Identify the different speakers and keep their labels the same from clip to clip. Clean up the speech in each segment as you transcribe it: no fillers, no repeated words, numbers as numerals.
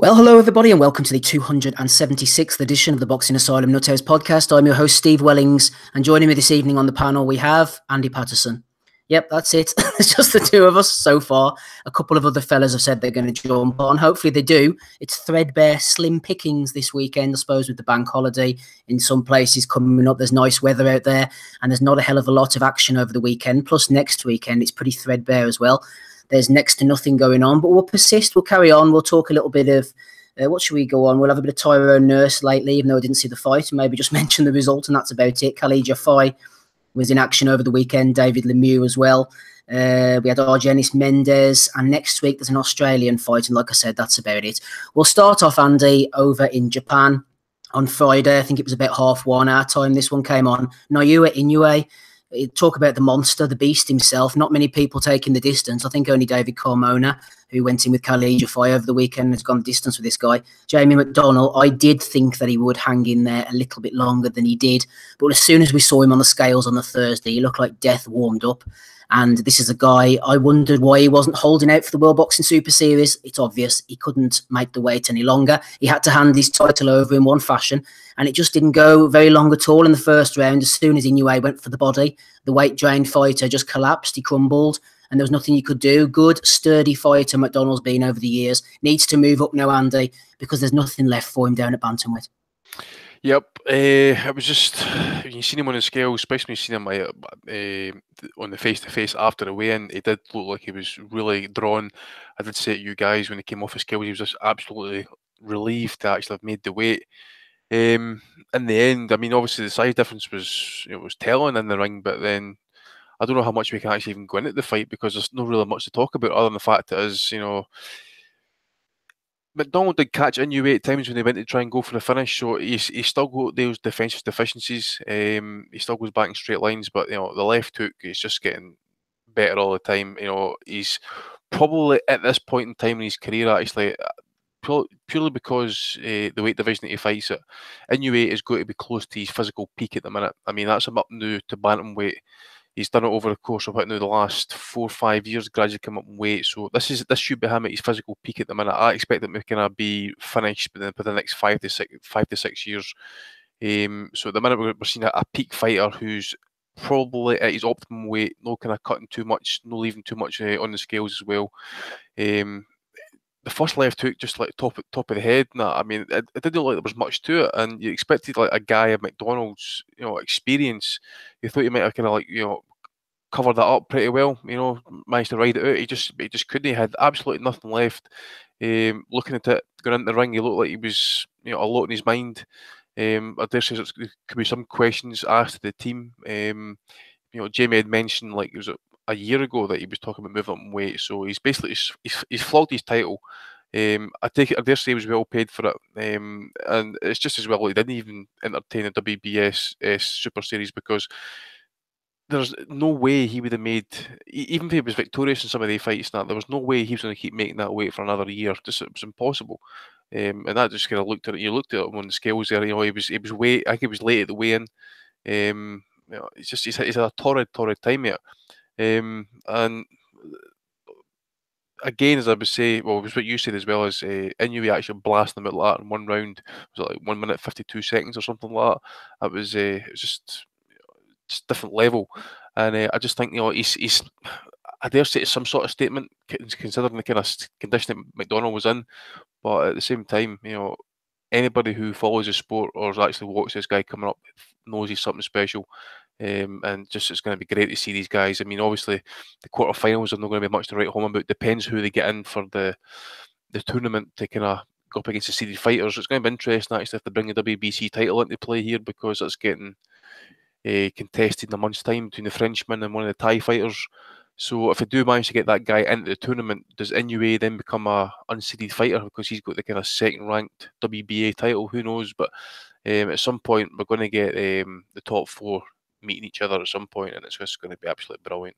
Speaker 1: Well, hello everybody and welcome to the 276th edition of the Boxing Asylum Nuthouse podcast. I'm your host Steve Wellings, and joining me this evening on the panel we have Andy Patterson. Yep, that's it. It's just the two of us so far. A couple of other fellas have said they're going to jump on. Hopefully they do. It's threadbare, slim pickings this weekend, I suppose, with the bank holiday in some places coming up. There's nice weather out there and there's not a hell of a lot of action over the weekend. Plus next weekend it's pretty threadbare as well. There's next to nothing going on, but we'll persist. We'll carry on. We'll talk a little bit of what should we go on? We'll have a bit of Tyrone Nurse lately, even though I didn't see the fight, and maybe just mention the result, and that's about it. YAFAI was in action over the weekend. David Lemieux as well. We had Argenis Mendez, and next week there's an Australian fight, and like I said, that's about it. We'll start off, Andy, over in Japan on Friday. I think it was about 1:30 our time. This one came on. Naoya Inoue. Talk about the monster, the beast himself. Not many people taking the distance. I think only David Carmona, who went in with YAFAI over the weekend, has gone the distance with this guy. Jamie McDonnell, I did think that he would hang in there a little bit longer than he did. But as soon as we saw him on the scales on the Thursday, he looked like death warmed up. And this is a guy, I wondered why he wasn't holding out for the World Boxing Super Series. It's obvious. He couldn't make the weight any longer. He had to hand his title over in one fashion. And it just didn't go very long at all in the first round. As soon as Inoue went for the body, the weight-drained fighter just collapsed. He crumbled. And there was nothing you could do. Good, sturdy fighter McDonnell's been over the years. Needs to move up now, Andy, because there's nothing left for him down at bantamweight.
Speaker 2: Yep, it was just, when you seen him on the scale, especially when you seen him on the face-to-face after the weigh-in, he did look like he was really drawn. I did say to you guys when he came off the scale, he was just absolutely relieved to actually have made the weight. In the end, I mean, obviously the size difference was, was telling in the ring, but then I don't know how much we can actually even go into the fight because there's not really much to talk about other than the fact that is, McDonnell did catch Inoue at times when he went to try and go for the finish, so he's still got those defensive deficiencies. He still goes back in straight lines, but the left hook is just getting better all the time. He's probably at this point in time in his career actually purely because the weight division that he fights at, Inoue is going to be close to his physical peak at the minute. I mean, that's him up now to bantamweight. He's done it over the course of the last 4 or 5 years, gradually come up in weight. So this should be him at his physical peak at the minute. I expect him to kind of be finished within the next 5 to 6 years. So at the minute we're seeing a peak fighter who's probably at his optimum weight, no kind of cutting too much, no leaving too much on the scales as well. The first left hook just like top of the head. Nah, I mean, it didn't look like there was much to it, and you expected like a guy of McDonnell's, experience. You thought he might have kind of covered that up pretty well. Managed to ride it out. He just couldn't. He had absolutely nothing left. Looking at it, going into the ring, he looked like he was, a lot in his mind. I dare say there could be some questions asked to the team. Jamie had mentioned like it was a year ago that he was talking about moving up in weight, so he's basically he's flogged his title. I dare say he was well paid for it, and it's just as well he didn't even entertain the WBSS Super Series because there's no way he would have made, even if he was victorious in some of the fights, there was no way he was going to keep making that weight for another year. It was impossible. And that just kind of looked at it. You looked at him on the scales there. He was way. I think he was late at the weigh-in. He's had a torrid time here. And again, as I would say, well, it was what you said as well, as Inoue actually blasting him out like that in one round. Was it like 1 minute 52 seconds or something like that? It was just different level, and I just think he's I dare say it's some sort of statement considering the kind of condition that McDonnell was in, but at the same time, anybody who follows the sport or has actually watched this guy coming up knows he's something special. And just it's going to be great to see these guys. I mean, obviously, the quarterfinals are not going to be much to write home about. Depends who they get in for the tournament to kind of go up against the seeded fighters. It's going to be interesting actually if they bring the WBC title into play here because it's getting contested in a month's time between the Frenchman and one of the Thai fighters. So if they do manage to get that guy into the tournament, does Inoue then become a unseeded fighter because he's got the kind of second-ranked WBA title? Who knows? But at some point, we're going to get the top 4 meeting each other at some point, and it's just going to be absolutely brilliant.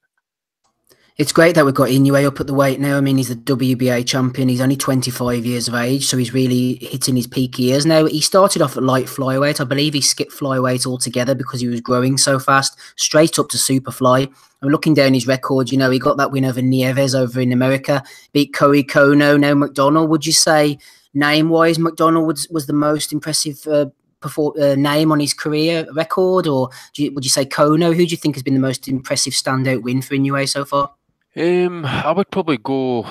Speaker 1: It's great that we've got Inoue up at the weight now. I mean, he's the WBA champion. He's only 25 years of age, so he's really hitting his peak years now. He started off at light flyweight. I believe he skipped flyweight altogether because he was growing so fast, straight up to superfly. I'm looking down his record. He got that win over Nieves over in America, beat Corey Kono, now McDonnell. Would you say name-wise, McDonnell was the most impressive name on his career record, or would you say Kono? Who do you think has been the most impressive standout win for Inoue so far?
Speaker 2: I would probably go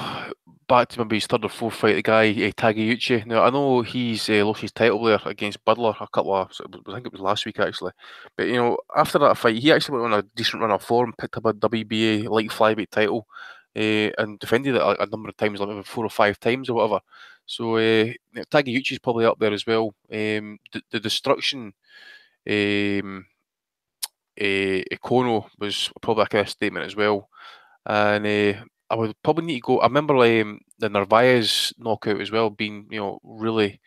Speaker 2: back to maybe his third or fourth fight, the guy Takeuchi. Now I know he's lost his title there against Butler a couple of, I think it was last week actually. But you know, after that fight, he actually went on a decent run of form, picked up a WBA light flyweight title, and defended it a number of times, like maybe 4 or 5 times or whatever. So Takeuchi's probably up there as well. The destruction. Kono was probably a kind of statement as well. And I would probably need to go. I remember the Narvaez knockout as well, being really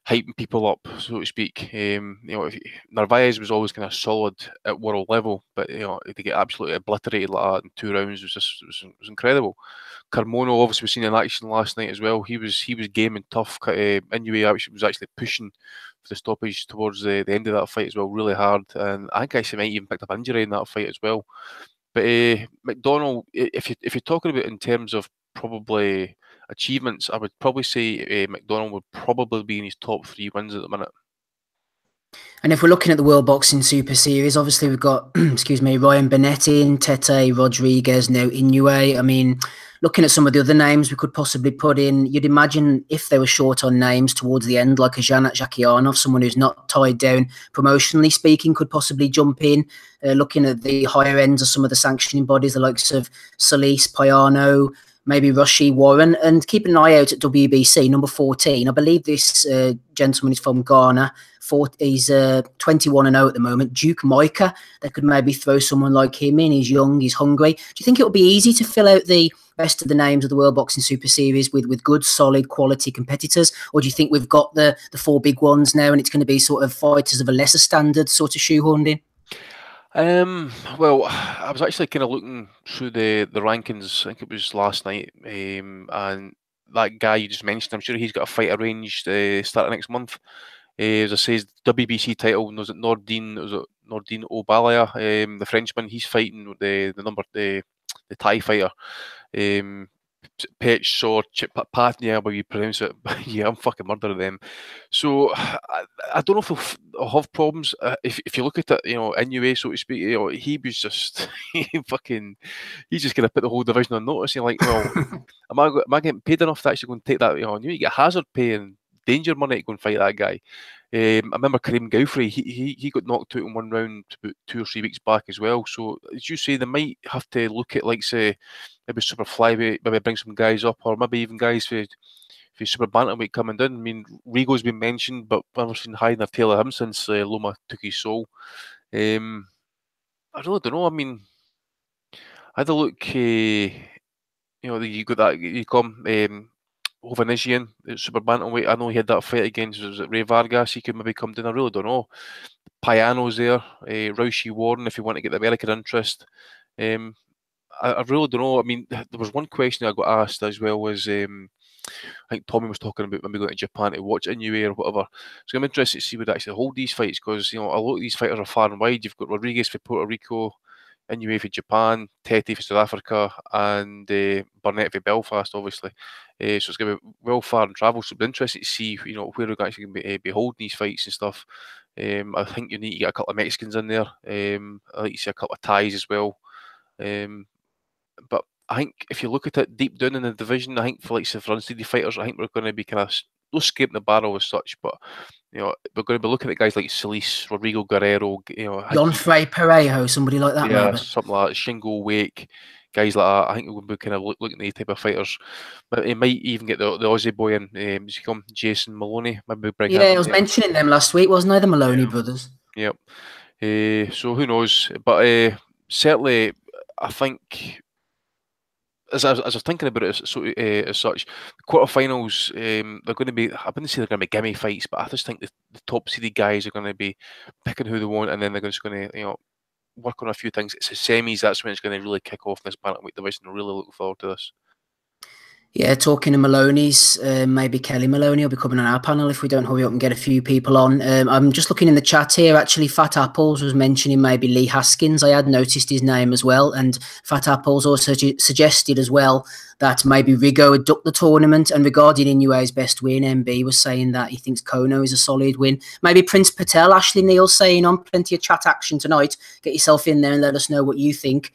Speaker 2: hyping people up, so to speak. Narvaez was always kind of solid at world level, but to get absolutely obliterated like that in 2 rounds was incredible. Carmona obviously was seen in action last night as well. He was game and tough. Inoue was actually pushing for the stoppage towards the end of that fight as well, really hard. And I think actually might even picked up injury in that fight as well. But McDonnell, if you're talking about in terms of probably achievements, I would probably say McDonnell would probably be in his top 3 wins at the minute.
Speaker 1: And if we're looking at the World Boxing Super Series, obviously we've got, excuse me, Ryan Burnett in, Tete Rodriguez, now Inoue. I mean, looking at some of the other names we could possibly put in, you'd imagine if they were short on names towards the end, like a Janat Zakianov, someone who's not tied down promotionally speaking, could possibly jump in. Looking at the higher ends of some of the sanctioning bodies, the likes of Solis, Payano, maybe Rushy, Warren, and keep an eye out at WBC, number 14. I believe this gentleman is from Ghana. He's 21-0 at the moment. Duke Micah, they could maybe throw someone like him in. He's young, he's hungry. Do you think it would be easy to fill out the rest of the names of the World Boxing Super Series with good, solid, quality competitors? Or do you think we've got the 4 big ones now and it's going to be sort of fighters of a lesser standard sort of shoehorned in?
Speaker 2: Well, I was actually kind of looking through the rankings. I think it was last night, and that guy you just mentioned, I'm sure he's got a fight arranged starting next month. As I say, WBC title was it Nordine Obalia, the Frenchman. He's fighting the Thai fighter, Pech or Patnia, how you pronounce it. Yeah, I'm fucking murdering them. So I don't know if he'll have problems. If you look at it, Inoue, so to speak, he was just he's just gonna put the whole division on notice. You're like, well, am I getting paid enough to actually go and take that? You get hazard pay and danger money to go and fight that guy. I remember Kareem Gouffry, he got knocked out in 1 round about 2 or 3 weeks back as well. So as you say, they might have to look at, like, say, maybe super flyweight, maybe bring some guys up, or maybe even guys for super bantamweight coming down. I mean, Rigo's been mentioned, but I've never seen hiding a tail of him since Loma took his soul. I really don't know. I mean, I had a look. You got that. You come. Hovhannisyan, super bantamweight. I know he had that fight against Ray Vargas. He could maybe come down. I really don't know. Payano's there. Rousey Warren, if you want to get the American interest. I really don't know. I mean, there was one question I got asked as well was, I think Tommy was talking about maybe going to Japan to watch Inoue or whatever. So I'm interested to see would actually hold these fights, because a lot of these fighters are far and wide. You've got Rodriguez for Puerto Rico, Inoue for Japan, Tete for South Africa, and Burnett for Belfast, obviously. So it's going to be well far and travel. So it'll be interesting to see, where we're actually going to be holding these fights and stuff. I think you need to get a couple of Mexicans in there. I like to see a couple of Thais as well. But I think if you look at it deep down in the division, I think for unsteady fighters, I think we're going to be kind of not scraping the barrel as such, but we're going to be looking at guys like Solis, Rodrigo Guerrero,
Speaker 1: Jonfrey Perejo, somebody like that.
Speaker 2: Yeah,
Speaker 1: maybe.
Speaker 2: Something like that. Shingo Wake, guys like that. I think we're going to be kind of looking at these type of fighters. But he might even get the Aussie boy in. Jason Maloney. Maybe bring him.
Speaker 1: Yeah, I was mentioning them last week, wasn't I? The Maloney brothers.
Speaker 2: Yep. So who knows? But certainly, I think, as I was thinking about it, as such, the quarterfinals, they're going to be, I wouldn't say they're going to be gimme fights, but I just think the top seeded guys are going to be picking who they want, and then they're just going to, work on a few things. It's the semis, that's when it's going to really kick off in this bantamweight division. I'm really looking forward to this.
Speaker 1: Yeah, talking to Maloney's, maybe Kelly Maloney will be coming on our panel if we don't hurry up and get a few people on. I'm just looking in the chat here. Actually, Fat Apples was mentioning maybe Lee Haskins. I had noticed his name as well. And Fat Apples also suggested as well that maybe Rigo had ducked the tournament. And regarding Inoue's best win, MB was saying that he thinks Kono is a solid win. Maybe Prince Patel, Ashley Neal saying on plenty of chat action tonight. Get yourself in there and let us know what you think.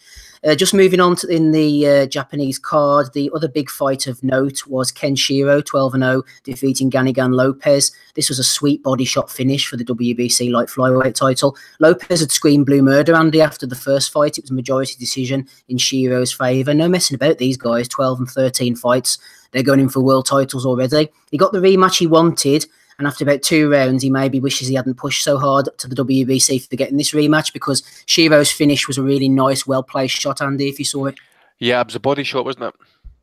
Speaker 1: Just moving on to in the Japanese card, the other big fight of note was Kenshiro, 12-0, defeating Ganigan Lopez. This was a sweet body shot finish for the WBC light flyweight title. Lopez had screamed blue murder, Andy, after the first fight. It was a majority decision in Shiro's favour. No messing about these guys, 12 and 13 fights. They're going in for world titles already. He got the rematch he wanted. And after about 2 rounds, he maybe wishes he hadn't pushed so hard to the WBC for getting this rematch, because Shiro's finish was a really nice, well-placed shot, Andy, if you saw it.
Speaker 2: Yeah, it was a body shot, wasn't it?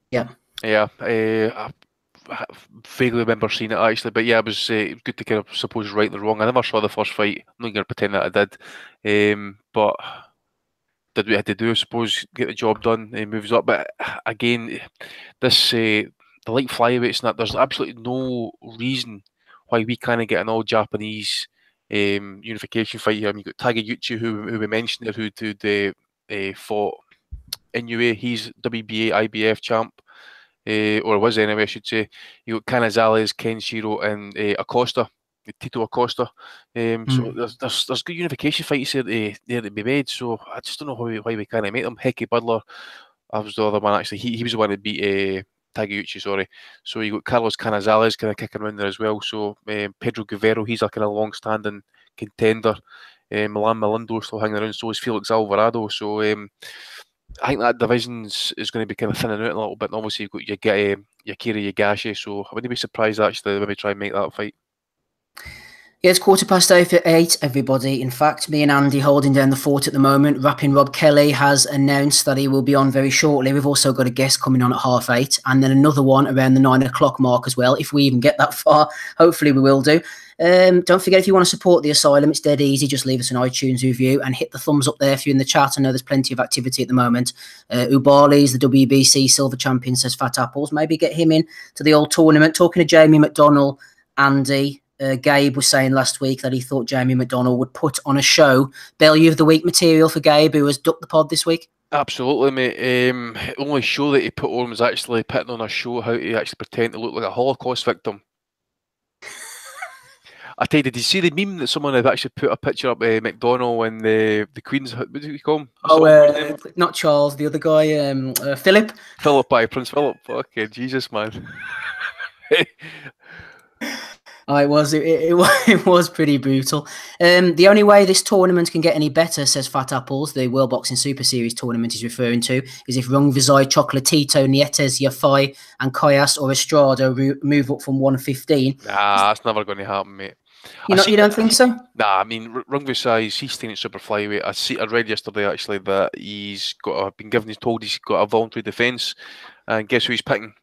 Speaker 1: Yeah.
Speaker 2: Yeah. I vaguely remember seeing it, actually. But yeah, it was good to kind of suppose right and wrong. I never saw the first fight. I'm not going to pretend that I did. But did what we had to do, I suppose, get the job done. He moves up. But again, this the light flyweights and that, there's absolutely no reason why we kind of get an all-Japanese unification fight here. I mean, you've got Takeuchi, who we mentioned there, who fought Inoue. He's WBA, IBF champ, or was anyway, I should say. You got Canizales, Kenshiro, and Acosta, Tito Acosta. So there's good unification fights there to be made. So I just don't know why we kind of make them. Hecky Butler, that was the other one, actually. He was the one that beat Takeuchi, sorry. So you got Carlos Canizales kind of kicking around there as well. So Pedro Guerrero, he's a kind of long-standing contender. Milan Melindo still hanging around. So is Felix Alvarado. So I think that division is going to be kind of thinning out a little bit. And obviously you've got Yakira Yagashi. So I wouldn't be surprised actually when we try and make that fight.
Speaker 1: Yeah, it's 8:15, everybody. In fact, me and Andy holding down the fort at the moment. Rapping Rob Kelly has announced that he will be on very shortly. We've also got a guest coming on at 8:30, and then another one around the 9 o'clock mark as well, if we even get that far. Hopefully we will do. Don't forget, if you want to support the Asylum, it's dead easy. Just leave us an iTunes review and hit the thumbs up there if you're in the chat. I know there's plenty of activity at the moment. Ubali's the WBC silver champion, says Fat Apples. Maybe get him in to the old tournament. Talking to Jamie McDonnell, Andy, Gabe was saying last week that he thought Jamie McDonnell would put on a show. Bellew of the Week material for Gabe, who has ducked the pod this week.
Speaker 2: Absolutely, mate. The only show that he put on was actually putting on a show how to actually pretend to look like a Holocaust victim. I tell you, did you see the meme that someone had actually put a picture up McDonnell and the Queen's, what do you call him?
Speaker 1: Oh, not Charles, the other guy, Philip.
Speaker 2: Philip, Prince Philip. Okay, Jesus, man.
Speaker 1: It was pretty brutal. The only way this tournament can get any better, says Fat Apples, the World Boxing Super Series tournament he's referring to, is if Rungvisai, Chocolatito, Nietes, Yafai, and Kayas or Estrada move up from 115.
Speaker 2: Nah, that's never going to happen, mate.
Speaker 1: You don't think so?
Speaker 2: Nah, I mean, Rungvisai, he's staying at super flyweight. I read yesterday actually that he's told he's got a voluntary defence, and guess who he's picking?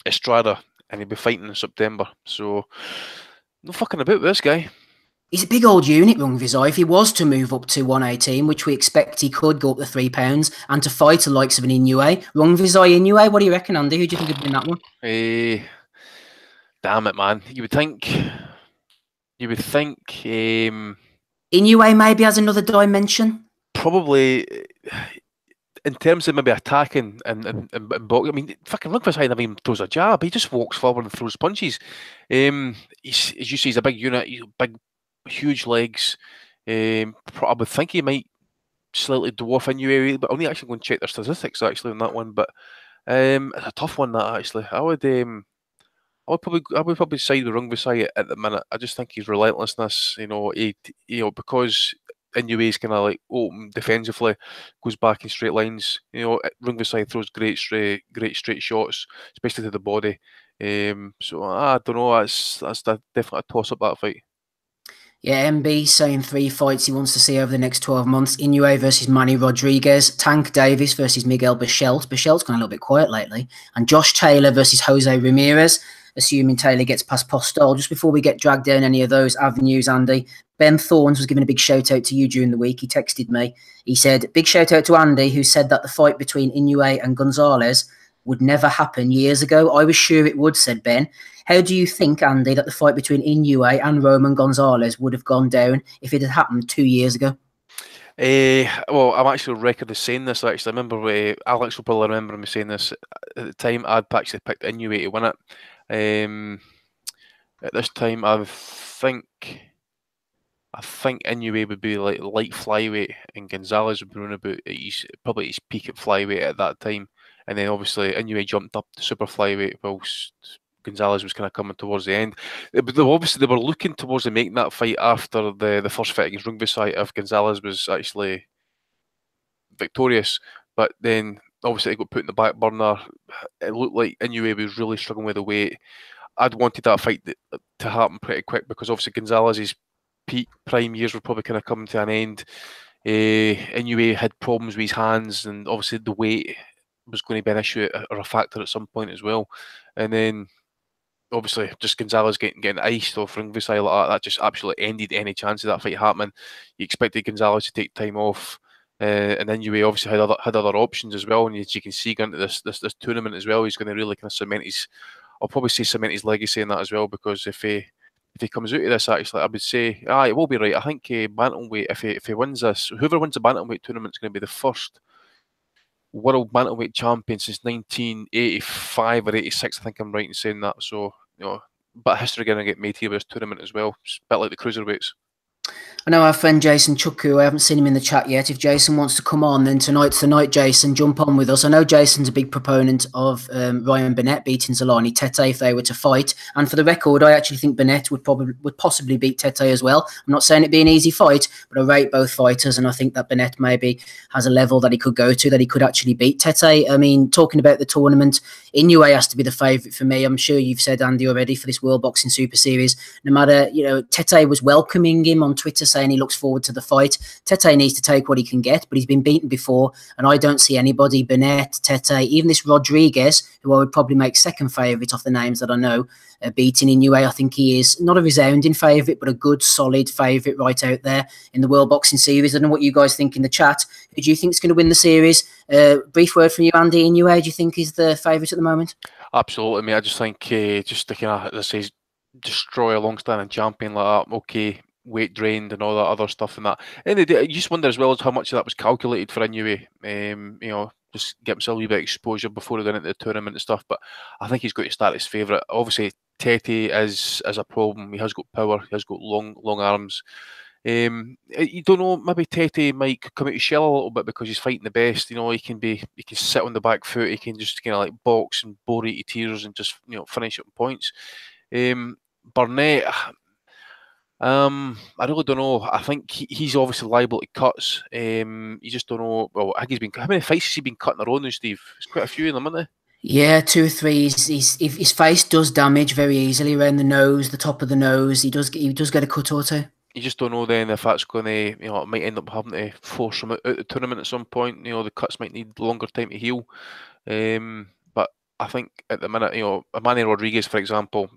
Speaker 2: Estrada. And he'll be fighting in September. So, no fucking about with this guy.
Speaker 1: He's a big old unit, Rungvisai. If he was to move up to 118, which we expect he could go up to £3, and to fight the likes of an Inoue. Rungvisai, Inoue, what do you reckon, Andy? Who do you think would win that one?
Speaker 2: Damn it, man. You would think...
Speaker 1: Inoue maybe has another dimension?
Speaker 2: Probably... In terms of maybe attacking and boxing, I mean, fucking Rungvisai never even throws a jab. He just walks forward and throws punches. As you say, he's a big unit. He's big, huge legs. I would think he might slightly dwarf Inoue, but I'll need actually go and check their statistics actually on that one. But it's a tough one, that actually. I would probably side with Rungvisai at the minute. I just think his relentlessness, because Inoue's kind of like open defensively, goes back in straight lines. Rungvisai throws great straight shots, especially to the body. So I don't know. That's definitely a toss up, that fight.
Speaker 1: Yeah, MB saying 3 fights he wants to see over the next 12 months. Inoue versus Manny Rodriguez. Tank Davis versus Miguel Bichelt. Bichelt's gone a little bit quiet lately. And Josh Taylor versus Jose Ramirez, assuming Taylor gets past Postol. Just before we get dragged down any of those avenues, Andy, Ben Thorns was giving a big shout out to you during the week. He texted me. He said, big shout out to Andy, who said that the fight between Inoue and Gonzalez would never happen years ago. I was sure it would, said Ben. How do you think, Andy, that the fight between Inoue and Roman Gonzalez would have gone down if it had happened 2 years ago?
Speaker 2: Well, I'm actually record of saying this. Actually, I remember Alex will probably remember me saying this at the time. I'd actually picked Inoue to win it. At this time, I think Inoue would be like light flyweight, and Gonzalez would be running about probably his peak at flyweight at that time. And then obviously Inoue jumped up to super flyweight whilst Gonzalez was kind of coming towards the end. Obviously they were looking towards making that fight after the first fight against Rungvisai if Gonzalez was actually victorious. But then obviously it got put in the back burner. It looked like Inoue was really struggling with the weight. I'd wanted that fight to happen pretty quick because obviously Gonzalez's peak prime years were probably kind of coming to an end. Inoue had problems with his hands, and obviously the weight was going to be an issue or a factor at some point as well. And then obviously just Gonzalez getting iced off Rungvisai like that just absolutely ended any chance of that fight happening. You expected Gonzalez to take time off. And then Inoue obviously had other options as well, and as you can see going into this tournament as well, he's going to really kind of cement his legacy in that as well, because if he comes out of this, actually, I would say, it will be right. I think bantamweight, if he wins this, whoever wins the bantamweight tournament is going to be the first world bantamweight champion since 1985 or 86. I think I'm right in saying that. So, but history going to get made here with this tournament as well. It's a bit like the cruiserweights.
Speaker 1: I know our friend Jason Chukwu, I haven't seen him in the chat yet. If Jason wants to come on, then tonight's the night, Jason. Jump on with us. I know Jason's a big proponent of Ryan Burnett beating Zolani Tete if they were to fight. And for the record, I actually think Burnett would possibly beat Tete as well. I'm not saying it'd be an easy fight, but I rate both fighters, and I think that Burnett maybe has a level that he could go to, that he could actually beat Tete. I mean, talking about the tournament, Inoue has to be the favourite for me. I'm sure you've said, Andy, already, for this World Boxing Super Series. No matter, Tete was welcoming him on Twitter, saying he looks forward to the fight. Tete needs to take what he can get, but he's been beaten before, and I don't see anybody, Burnett, Tete, even this Rodriguez, who I would probably make second favourite off the names that I know, beating Inoue. I think he is not a resounding favourite, but a good, solid favourite right out there in the World Boxing Series. I don't know what you guys think in the chat. Who do you think is going to win the series? Brief word from you, Andy. Inoue, do you think is the favourite at the moment?
Speaker 2: Absolutely, mate. I just think just to kind of, destroy a long-standing champion like that, okay, weight drained and all that other stuff and that. And you just wonder as well as how much of that was calculated for Inoue. Just get himself a wee bit of exposure before he went into the tournament and stuff. But I think he's got to start his favourite. Obviously, Tete is a problem. He has got power. He has got long arms. You don't know. Maybe Tete might come out his shell a little bit because he's fighting the best. He can sit on the back foot. He can just kind of like box and bore you to tears and just finish it on points. Burnett, I really don't know. I think he's obviously liable to cuts. You just don't know. Well, I think how many fights has he been cut in a row now, Steve? It's quite a few of them, isn't there?
Speaker 1: Yeah, 2 or 3. His face does damage very easily around the nose, the top of the nose. He does get a cut or two.
Speaker 2: You just don't know then if that's going to, it might end up having to force him out the tournament at some point. The cuts might need longer time to heal. But I think at the minute, Manny Rodriguez, for example,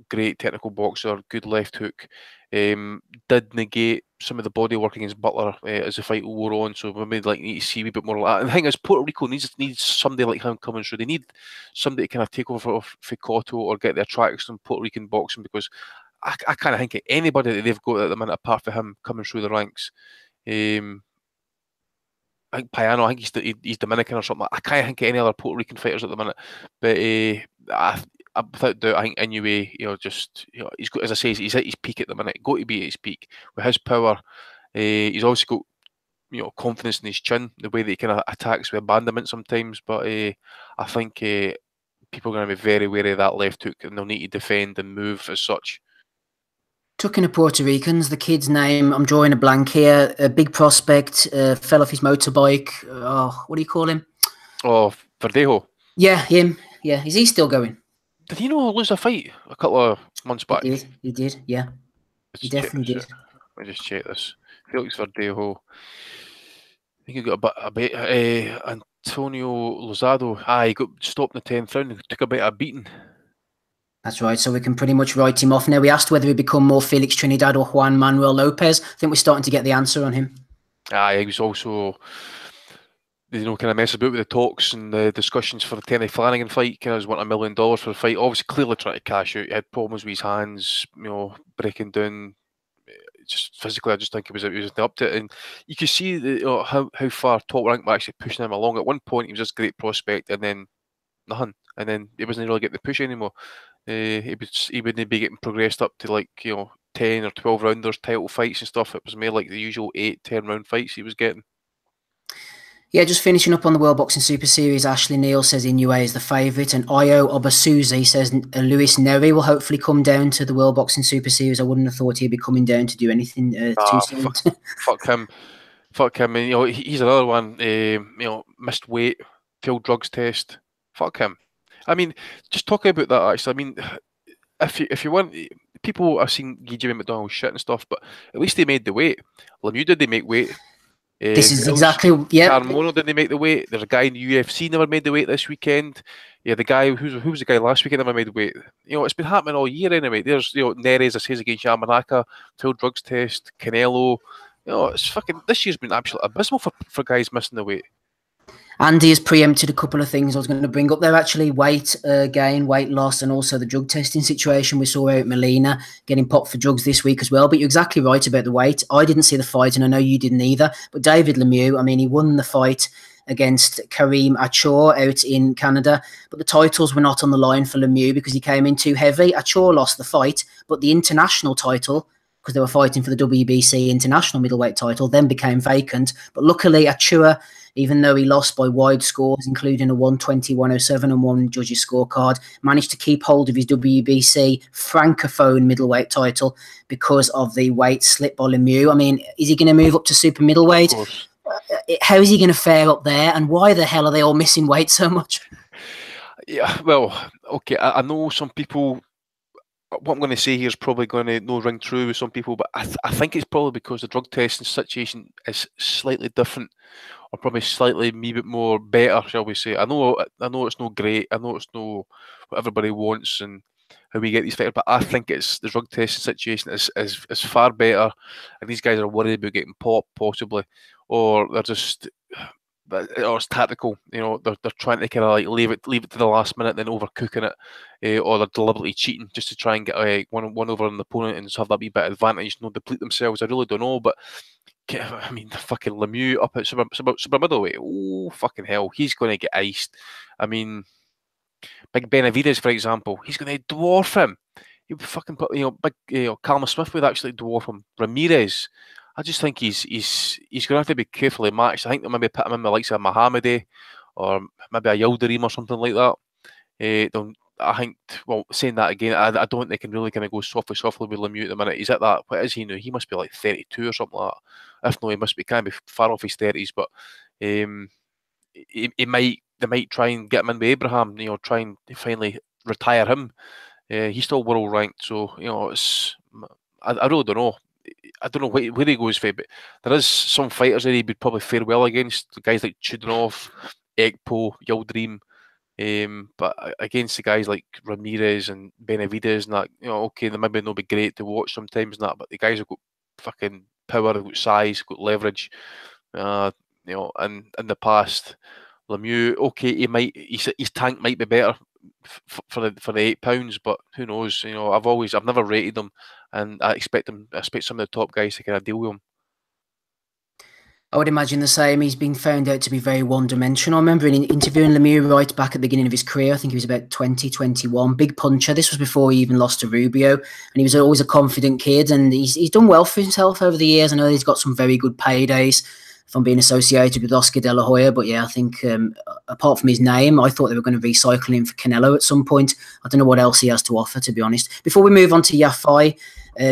Speaker 2: great technical boxer, good left hook, did negate some of the body work against Butler as the fight wore on. So maybe need to see a wee bit more like that. And the thing is, Puerto Rico needs somebody like him coming through. They need somebody to kind of take over for Cotto or get the attraction in Puerto Rican boxing, because I kind of think of anybody that they've got at the minute apart from him coming through the ranks. I think Payano, I think he's Dominican or something. I can't think of any other Puerto Rican fighters at the minute. But without doubt, I think Inoue, he's got, as I say, he's at his peak at the minute. Got to be at his peak with his power. He's also got confidence in his chin, the way that he kind of attacks with abandonment sometimes. But I think people are going to be very wary of that left hook, and they'll need to defend and move as such.
Speaker 1: Talking to Puerto Ricans, the kid's name, I'm drawing a blank here. A big prospect, fell off his motorbike. What do you call him?
Speaker 2: Oh, Verdejo.
Speaker 1: Yeah, him. Yeah, is he still going?
Speaker 2: Did he lose a fight a couple of months back?
Speaker 1: He did. Yeah, he definitely did.
Speaker 2: Let me just check this. Felix Verdejo. I think he got a bit. Antonio Lozado. He got stopped in the 10th round. He took a bit of a beating.
Speaker 1: That's right, so we can pretty much write him off now. We asked whether he'd become more Felix Trinidad or Juan Manuel Lopez. I think we're starting to get the answer on him.
Speaker 2: He was also, kind of mess about with the talks and the discussions for the Tenny Flanagan fight. Kind of was wanting $1 million for the fight. Obviously, clearly trying to cash out. He had problems with his hands, breaking down. just physically, I just think he was up to it, and you could see how far top rank were actually pushing him along. At one point, he was just a great prospect, and then nothing, and then he wasn't really getting the push anymore. He wouldn't be getting progressed up to like 10 or 12 rounders, title fights and stuff. It was more like the usual 8-10 round fights he was getting.
Speaker 1: Yeah, just finishing up on the World Boxing Super Series, Ashley Neal says Inoue is the favourite, and Io Obasuzi says Luis Neri will hopefully come down to the World Boxing Super Series. I wouldn't have thought he'd be coming down to do anything too soon.
Speaker 2: Fuck him. Fuck him. And, he's another one, missed weight, failed drugs test. Fuck him. I mean, just talking about that, actually, I mean, if you want, people are seeing Jimmy McDonnell shit and stuff, but at least they made the weight. Lemieux, did they make weight?
Speaker 1: This is exactly, yeah.
Speaker 2: Carmona, didn't make the weight? There's a guy in the UFC never made the weight this weekend. Yeah, the guy who was the guy last weekend never made the weight. It's been happening all year anyway. There's Neres, I says against Yamanaka, failed drugs test, Canelo. It's fucking, this year's been absolutely abysmal for guys missing the weight.
Speaker 1: Andy has preempted a couple of things I was going to bring up there, actually. Weight gain, weight loss, and also the drug testing situation. We saw Eric Molina getting popped for drugs this week as well. But you're exactly right about the weight. I didn't see the fight, and I know you didn't either. But David Lemieux, I mean, he won the fight against Kareem Achor out in Canada. But the titles were not on the line for Lemieux because he came in too heavy. Achor lost the fight, but the international title, because they were fighting for the WBC international middleweight title, then became vacant. But luckily, Achua, even though he lost by wide scores, including a 120-107 and one judge's scorecard, managed to keep hold of his WBC Francophone middleweight title because of the weight slip by Lemieux. I mean, is he going to move up to super middleweight? How is he going to fare up there? And why the hell are they all missing weight so much?
Speaker 2: Yeah, well, okay, I know some people, what I'm going to say here is probably going to no ring true with some people, but I think it's probably because the drug testing situation is slightly different, or probably slightly a bit more better, shall we say. I know it's no great, I know it's no what everybody wants and how we get these fighters, but I think it's the drug testing situation is far better, and these guys are worried about getting popped possibly, or they're just, or it's tactical. They're trying to kind of like leave it to the last minute, then overcooking it, or they're deliberately cheating just to try and get one over on the opponent and just have that wee bit of advantage, deplete themselves. I really don't know, but I mean, fucking Lemieux up at super middleweight. Oh fucking hell, he's going to get iced. I mean, Big Benavidez, for example, he's going to dwarf him. He would fucking put, big Callum Smith would actually dwarf him. Ramirez, I just think he's going to have to be carefully matched. I think they'll maybe put him in the likes of Mohammedi or maybe a Yildirim or something like that. I think, well, saying that again, I don't think they can really kind of go softly with Lemieux at the minute. He's at that, what is he now? He must be like 32 or something like that. If not, he must be kind of far off his 30s, but they might try and get him in with Abraham, try and finally retire him. He's still world ranked, so, I really don't know. I don't know where he goes for, but there is some fighters that he would probably fare well against, guys like Chudinov, Ekpo, Yildirim. But against the guys like Ramirez and Benavidez and that, okay, they maybe not be great to watch sometimes and that, but the guys have got fucking power, they've got size, got leverage. And in the past, Lemieux, okay, his tank might be better for the £8, but who knows? I've never rated him, and I expect some of the top guys to kind of deal with him.
Speaker 1: I would imagine the same. He's been found out to be very one-dimensional. I remember interviewing Lemieux right back at the beginning of his career. I think he was about 20, 21. Big puncher. This was before he even lost to Rubio. And he was always a confident kid. And he's done well for himself over the years. I know he's got some very good paydays from being associated with Oscar De La Hoya. But yeah, I think apart from his name, I thought they were going to recycle him for Canelo at some point. I don't know what else he has to offer, to be honest. Before we move on to YAFAI,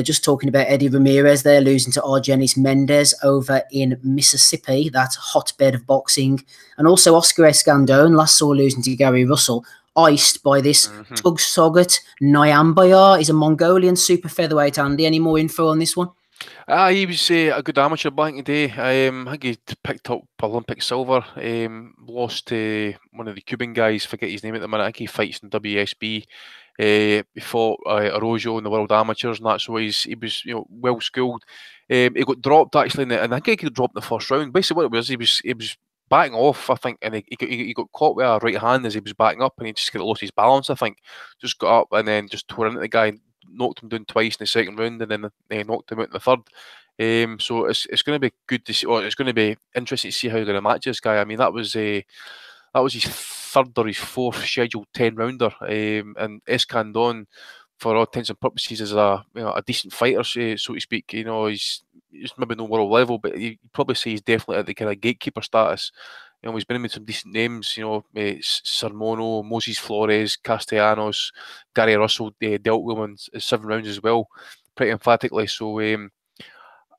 Speaker 1: just talking about Eddie Ramirez there, losing to Argenis Mendez over in Mississippi, that hotbed of boxing. And also Oscar Escandón, last saw losing to Gary Russell, iced by this Tugsogat Nyambayar. He's a Mongolian super featherweight, Andy. Any more info on this one?
Speaker 2: He was a good amateur back in the day. I think he picked up Olympic silver. Lost to one of the Cuban guys, forget his name at the minute. I think he fights in WSB. He fought Arroyo in the World Amateurs and that, so he was well schooled. He got dropped actually, and I think he got dropped in the first round. Basically, what it was, he was backing off, I think, and he got caught with a right hand as he was backing up, and he just lost his balance. I think just got up and then just tore into the guy, and knocked him down twice in the second round, and then knocked him out in the third. So it's going to be good to see, or it's going to be interesting to see how they're going to match this guy. I mean, that was his third or his fourth scheduled 10-rounder, and Eskandon, for all intents and purposes, is a decent fighter, so to speak. He's maybe no world level, but you probably say he's definitely at the kind of gatekeeper status. He's been in with some decent names, Sermono, Moses Flores, Castellanos, Gary Russell dealt with him in 7 rounds as well, pretty emphatically. So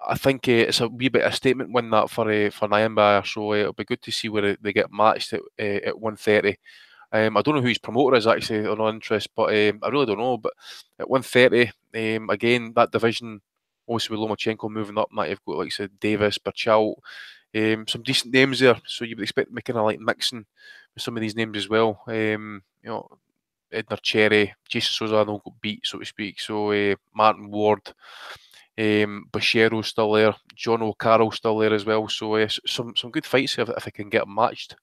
Speaker 2: I think it's a wee bit of a statement win that for Nyambaya. So it'll be good to see where they get matched at 130. I don't know who his promoter is actually, or no interest, but I really don't know. But at 130, again, that division, also with Lomachenko moving up, you've got like say Davis, Berchelt, some decent names there. So you would expect them kind of like mixing with some of these names as well. Edner Cherry, Jason Souza, no got beat, so to speak. So Martin Ward, Bachero's still there, John O'Carroll's still there as well. So some good fights if I can get them matched.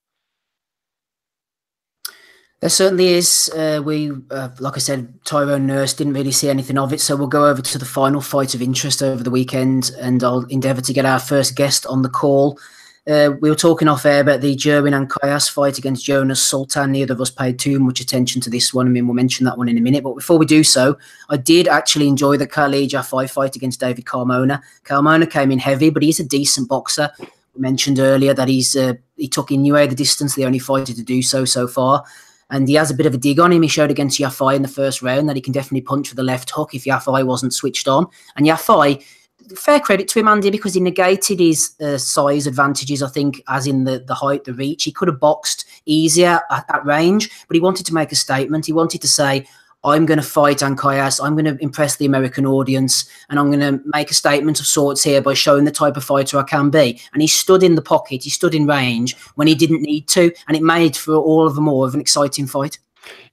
Speaker 1: There certainly is. Like I said, Tyrone Nurse didn't really see anything of it, so we'll go over to the final fight of interest over the weekend, and I'll endeavour to get our first guest on the call. We were talking off air about the Jerwin and Kayas fight against Jonas Sultan. Neither of us paid too much attention to this one. I mean, we'll mention that one in a minute. But before we do so, I did actually enjoy the Khalid YAFAI fight against David Carmona. Carmona came in heavy, but he's a decent boxer. We mentioned earlier that he took Inoue the distance, the only fighter to do so far. And he has a bit of a dig on him. He showed against YAFAI in the first round that he can definitely punch with the left hook if YAFAI wasn't switched on. And YAFAI, fair credit to him, Andy, because he negated his size advantages, I think, as in the height, the reach. He could have boxed easier at range, but he wanted to make a statement. He wanted to say, I'm going to fight Ankayas, I'm going to impress the American audience, and I'm going to make a statement of sorts here by showing the type of fighter I can be. And he stood in the pocket, he stood in range when he didn't need to, and it made for all of the more of an exciting fight.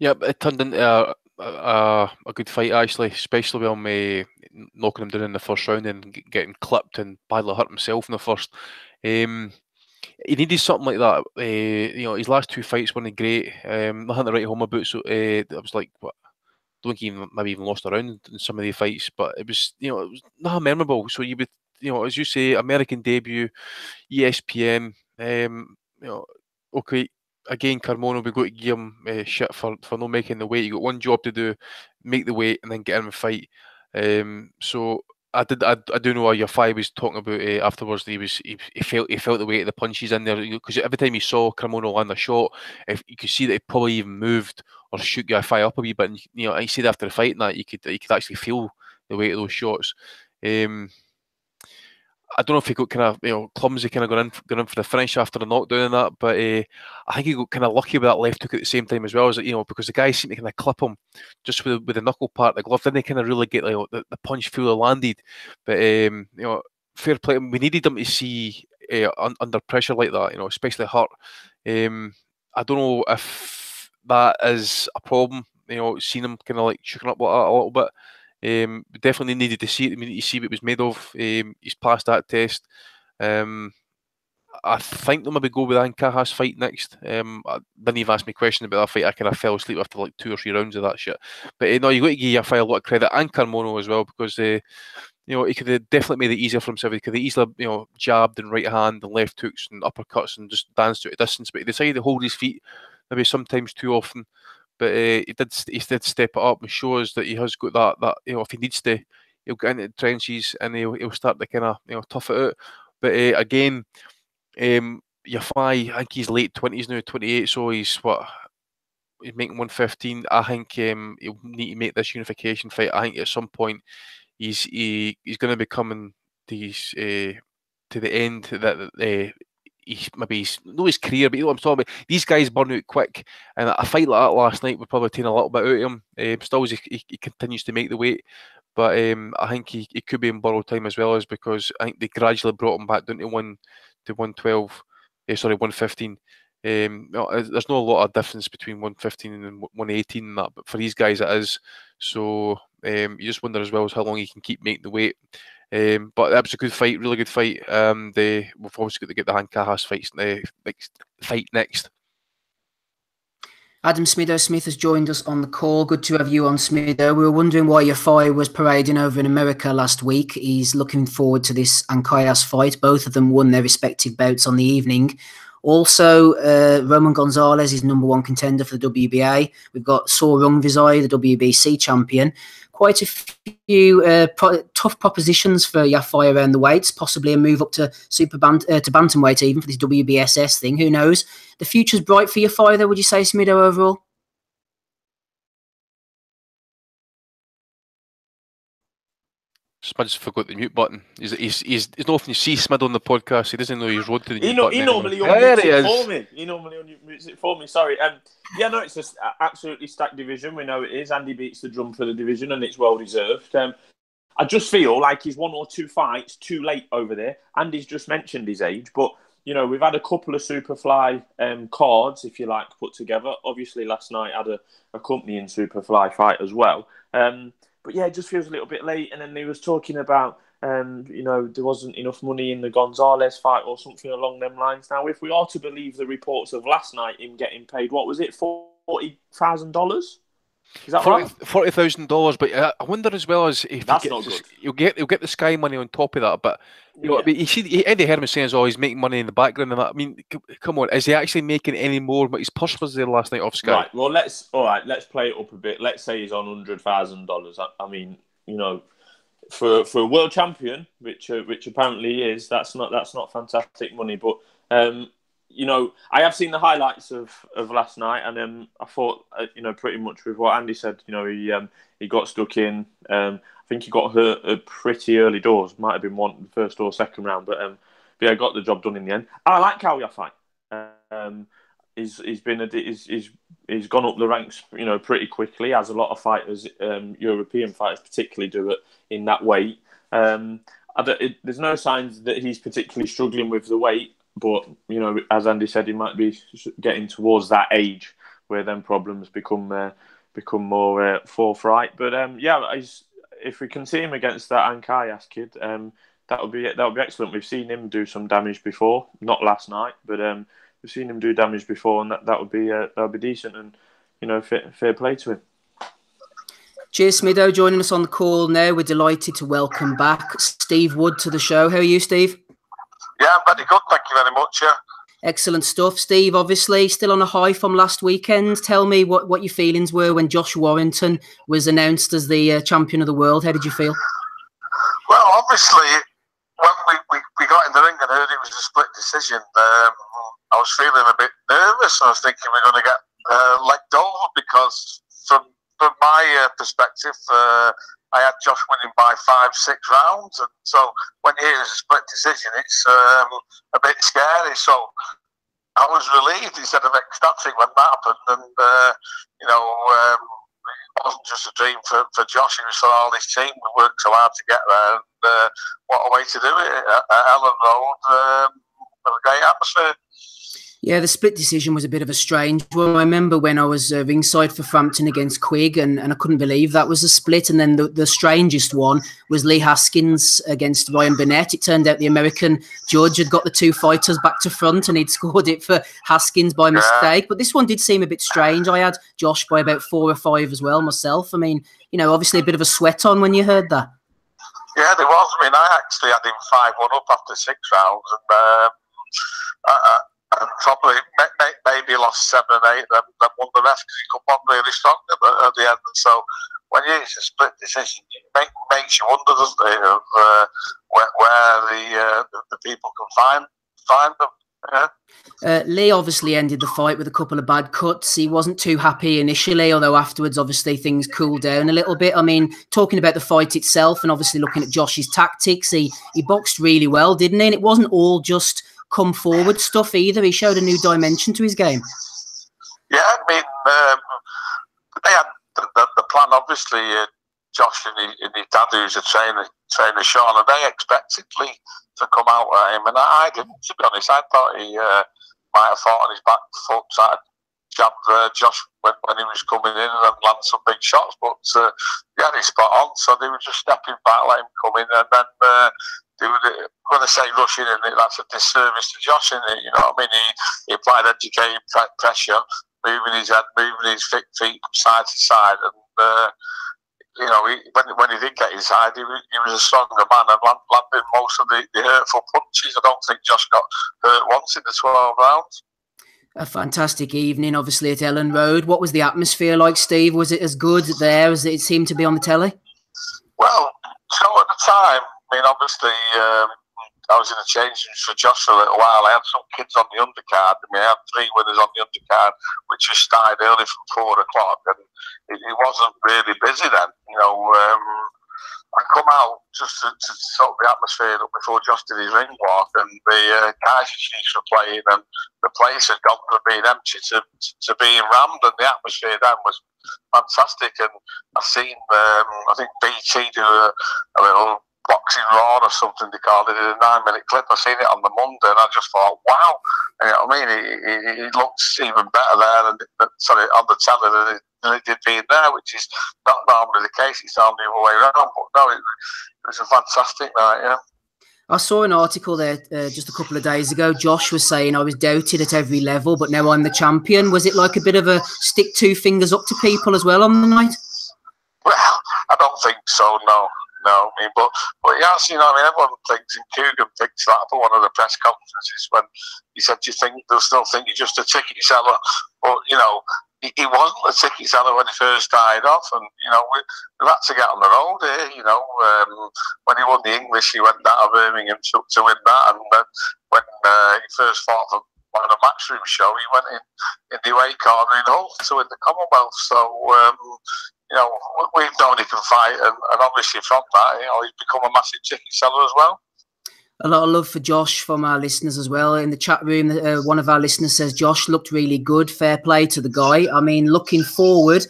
Speaker 2: Yeah, it turned into a good fight, actually, especially with him knocking him down in the first round and getting clipped and badly hurt himself in the first. He needed something like that. His last 2 fights weren't great. Nothing to write home about. So I was like, what? I don't think he maybe even lost a round in some of the fights, but it was not memorable. So you would, as you say, American debut, ESPN. Okay, again, Carmona, we got to give him shit for not making the weight. You got one job to do, make the weight, and then get him a fight. So I do know YAFAI was talking about afterwards. He felt the weight of the punches in there, because every time he saw Carmona land a shot, if you could see that he probably even moved or shoot YAFAI up a wee bit. And, I said after the fight that you could actually feel the weight of those shots. I don't know if he got kind of clumsy, kind of going in for the finish after the knockdown and that, but I think he got kind of lucky with that left hook at the same time as well, as because the guy seemed to kind of clip him just with the knuckle part of the glove. Didn't he kind of really get the punch fully landed? But fair play. We needed him to see under pressure like that, especially hurt. I don't know if that is a problem. Seeing him kind of like shaking up like that a little bit. Definitely needed to see it. We need to see what it was made of. He's passed that test. I think they'll maybe go with Ancajas fight next. Didn't even ask me a question about that fight. I kind of fell asleep after like 2 or 3 rounds of that shit. But no, you got to give YAFAI a lot of credit, and Carmona as well, because he could have definitely made it easier for himself. He could have easily jabbed and right hand and left hooks and uppercuts and just danced out of distance. But he decided to hold his feet maybe sometimes too often. But he did step it up and show us that he has got that if he needs to, he'll get into the trenches and he'll start to kind of tough it out. But again, YAFAI, I think he's late 20s now, 28, so he's making 115. I think he'll need to make this unification fight. I think at some point he's going to be coming to the end that he's not his career, but you know what I'm talking about. These guys burn out quick, and a fight like that last night would probably take a little bit out of him. Still, he continues to make the weight, but I think he could be in borrowed time as well, as because I think they gradually brought him back down to 112. 115. There's not a lot of difference between 115 and 118 and that, but for these guys it is. So you just wonder as well as how long he can keep making the weight. But that was a good fight, really good fight. We've obviously got to get the Ancajas fight next.
Speaker 1: Adam Smido Smith has joined us on the call. Good to have you on, Smido. We were wondering why YAFAI was parading over in America last week. He's looking forward to this Ankayas fight. Both of them won their respective bouts on the evening. Also, Roman Gonzalez is #1 contender for the WBA. We've got Saw Rungvisai, the WBC champion. Quite a few tough propositions for YAFAI around the weights, possibly a move up to to bantamweight even for this WBSS thing. Who knows? The future's bright for YAFAI, though, would you say, Smido, overall?
Speaker 2: Smid's forgot the mute button. He's not often you see Smid on the podcast. He doesn't know he's road to the mute button.
Speaker 3: He normally unmutes it for me. He normally unmutes it for me. Sorry. Yeah, no, it's just absolutely stacked division. We know it is. Andy beats the drum for the division, and it's well deserved. I just feel like he's 1 or 2 fights too late over there. Andy's just mentioned his age, but you know we've had a couple of Superfly cards, if you like, put together. Obviously, last night had a accompanying Superfly fight as well. But yeah, it just feels a little bit late. And then he was talking about, you know, there wasn't enough money in the Gonzalez fight or something along them lines. Now, if we are to believe the reports of last night, him getting paid, what was it, $40,000? Is that right?
Speaker 2: $40,000. But I wonder as well as if
Speaker 3: that's not good.
Speaker 2: He'll get the Sky money on top of that. But you know, I mean, you see, Eddie Hearn was saying, "Oh, he's making money in the background." And that. I mean, come on, is he actually making any more? But his purse was there last night off Sky.
Speaker 3: Right. Well, let's play it up a bit. Let's say he's on $100,000. I mean, you know, for a world champion, which apparently he is, that's not fantastic money. But you know, I have seen the highlights of last night, and I thought, you know, pretty much with what Andy said. You know, he got stuck in. I think he got hurt at pretty early doors. Might have been the first or second round, but yeah, got the job done in the end. I like how YAFAI. He's gone up the ranks, you know, pretty quickly, as a lot of fighters, European fighters particularly do it in that weight. There's no signs that he's particularly struggling with the weight, but you know, as Andy said, he might be getting towards that age where then problems become more forthright. But yeah, if we can see him against that Ankayas kid, that would be excellent. We've seen him do some damage before, not last night, but we've seen him do damage before, and that would be decent, and you know, fair play to him.
Speaker 1: Cheers, Smido, joining us on the call now. We're delighted to welcome back Steve Wood to the show. How are you, Steve?
Speaker 4: Yeah, I'm very good, thank you very much. Yeah.
Speaker 1: Excellent stuff. Steve, obviously still on a high from last weekend. Tell me what your feelings were when Josh Warrington was announced as the champion of the world. How did you feel?
Speaker 4: Well, obviously, when we got in the ring and heard it was a split decision, I was feeling a bit nervous. I was thinking we're going to get legged over, because from my perspective, I had Josh winning by 5-6 rounds, and so when you hear it's a split decision, it's a bit scary. So I was relieved instead of ecstatic when that happened, and you know, it wasn't just a dream for Josh; it was for all his team. We worked so hard to get there, and what a way to do it at Ellen Road, with a great atmosphere.
Speaker 1: Yeah, the split decision was a bit of a strange one. I remember when I was ringside for Frampton against Quigg, and I couldn't believe that was a split. And then the strangest one was Lee Haskins against Ryan Burnett. It turned out the American judge had got the two fighters back to front, and he'd scored it for Haskins by mistake. But this one did seem a bit strange. I had Josh by about 4 or 5 as well myself. I mean, you know, obviously a bit of a sweat on when you heard that.
Speaker 4: Yeah, there was. I mean, I actually had him 5-1 up after 6 rounds, and probably maybe lost 7 or 8, then won the rest because he come on really strong at the end. So when it's a split decision, it makes you wonder, doesn't it, of where the people can find them. Yeah.
Speaker 1: Lee obviously ended the fight with a couple of bad cuts. He wasn't too happy initially, although afterwards, obviously, things cooled down a little bit. I mean, talking about the fight itself and obviously looking at Josh's tactics, he boxed really well, didn't he? And it wasn't all just come forward stuff either. He showed a new dimension to his game.
Speaker 4: Yeah, I mean, they had the plan, obviously, Josh and his dad, who's a trainer Sean, and they expected Lee to come out at him, and I didn't, to be honest. I thought he might have fought on his back foot, tried to jab Josh when he was coming in and land some big shots, but yeah, he's spot on, so they were just stepping back, let him come in, and then they were, when I say rushing in, that's a disservice to Josh, isn't it? You know what I mean? He applied educated pressure, moving his head, moving his feet from side to side, and you know, when he did get inside, he was a stronger man and landed most of the hurtful punches. I don't think Josh got hurt once in the 12 rounds.
Speaker 1: A fantastic evening, obviously, at Ellen Road. What was the atmosphere like, Steve? Was it as good there as it seemed to be on the telly?
Speaker 4: Well, so at the time, I mean, obviously, I was in a changing room for Josh for a little while. I had some kids on the undercard. I mean, I had 3 winners on the undercard, which just started early from 4 o'clock, and it wasn't really busy then. You know, I come out just to sort the atmosphere up before Josh did his ring walk, and the Kaiser Chiefs were playing, and the place had gone from being empty to being rammed, and the atmosphere then was fantastic. And I seen, I think BT do a little boxing raw or something they called it, in a 9-minute clip. I seen it on the Monday, and I just thought, wow. You know what I mean? It looks even better there on the telly than it did being there, which is not normally the case. It's normally the other way around. But no, it was a fantastic night, yeah.
Speaker 1: I saw an article there just a couple of days ago. Josh was saying, I was doubted at every level, but now I'm the champion. Was it like a bit of a stick 2 fingers up to people as well on the night?
Speaker 4: Well, I don't think so, no. No, I mean, but yes, you know, I mean, everyone thinks, and Coogan picked that up at one of the press conferences when he said, "Do you think they'll still think you're just a ticket seller?" But you know, he wasn't a ticket seller when he first started off, and you know, we've had to get on the road here. You know, when he won the English, he went down to Birmingham to win that, and then when he first fought for one of the Matchroom show, he went in the away corner in Hull to win the Commonwealth. So. You know, we've known he can fight, and obviously from that, you know, he's become a massive ticket seller as well.
Speaker 1: A lot of love for Josh from our listeners as well. In the chat room, one of our listeners says Josh looked really good. Fair play to the guy. I mean, looking forward,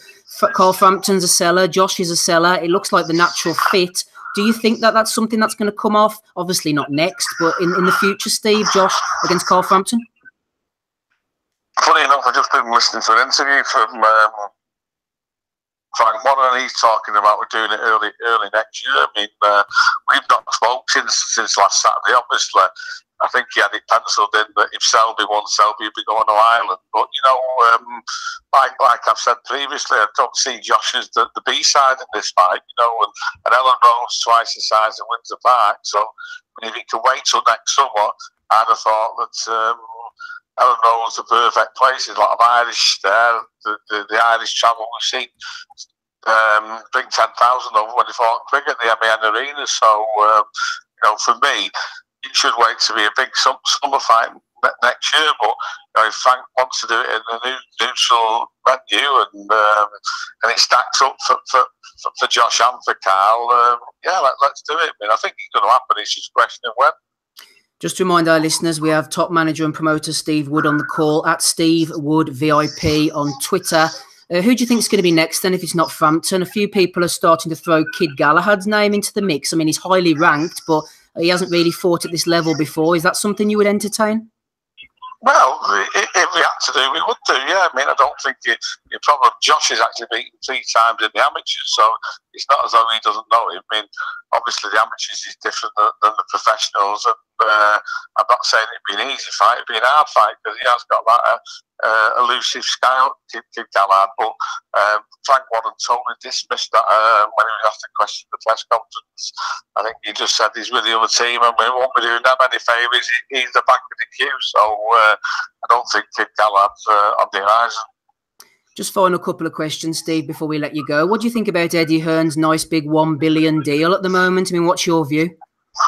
Speaker 1: Carl Frampton's a seller. Josh is a seller. It looks like the natural fit. Do you think that that's something that's going to come off? Obviously not next, but in the future, Steve, Josh against Carl Frampton?
Speaker 4: Funny enough, I've just been listening to an interview from Frank Warren, and he's talking about we're doing it early next year. I mean, we've not spoken since last Saturday, obviously. I think he had it penciled in that if Selby won, Selby would be going to Ireland. But, you know, like I've said previously, I don't see Josh as the B-side in this fight, you know, and Ellen Rose twice the size of Windsor Park. So, I mean, if he could wait till next summer, I'd have thought that Ellen Rose is the perfect place. There's a lot of Irish there. The Irish travel we've seen bring 10,000 over when they fought cricket at the MAN Arena. So, you know, for me, it should wait to be a big summer fight next year. But you know, if Frank wants to do it in a neutral venue and it stacks up for Josh and for Carl, yeah, let's do it. I mean, I think it's going to happen. It's just a question of when.
Speaker 1: Just to remind our listeners, we have top manager and promoter Steve Wood on the call, at Steve Wood VIP on Twitter. Who do you think is going to be next then if it's not Frampton? A few people are starting to throw Kid Galahad's name into the mix. I mean, he's highly ranked, but he hasn't really fought at this level before. Is that something you would entertain?
Speaker 4: Well, if we had to do, we would do, yeah. I mean, I don't think your problem. Josh is actually beaten 3 times in the amateurs, so it's not as though he doesn't know him. I mean, obviously the amateurs is different than the professionals, and I'm not saying it'd be an easy fight, it'd be an hard fight, because he has got that elusive style, Kid Galahad, but Frank Warren totally dismissed that when he was asked a question at the press conference. I think he just said he's with the other team and we won't be doing them any favours. He's the back of the queue, so I don't think Kid Galahad's on the horizon.
Speaker 1: Just final couple of questions, Steve, before we let you go. What do you think about Eddie Hearn's nice big $1 billion deal at the moment? I mean, what's your view?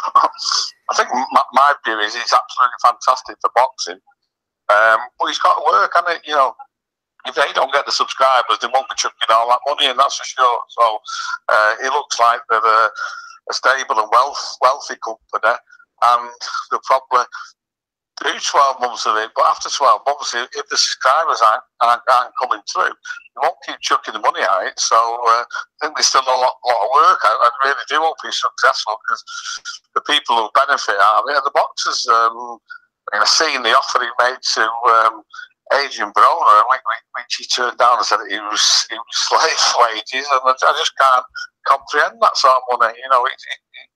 Speaker 4: I think my view is it's absolutely fantastic for boxing. But he's got to work, and you know, if they don't get the subscribers, they won't be chucking all that money in, that's for sure. So it looks like they're a stable and wealthy company, and they'll probably do 12 months of it. But after 12 months, if the subscribers aren't coming through, they won't keep chucking the money at it. So I think there's still a lot of work. I really do hope he's successful, because the people who benefit out of it are the boxers. I've seen the offer he made to Adrian Broner, which he turned down and said it was slave wages, and I just can't comprehend that sort of money. You know,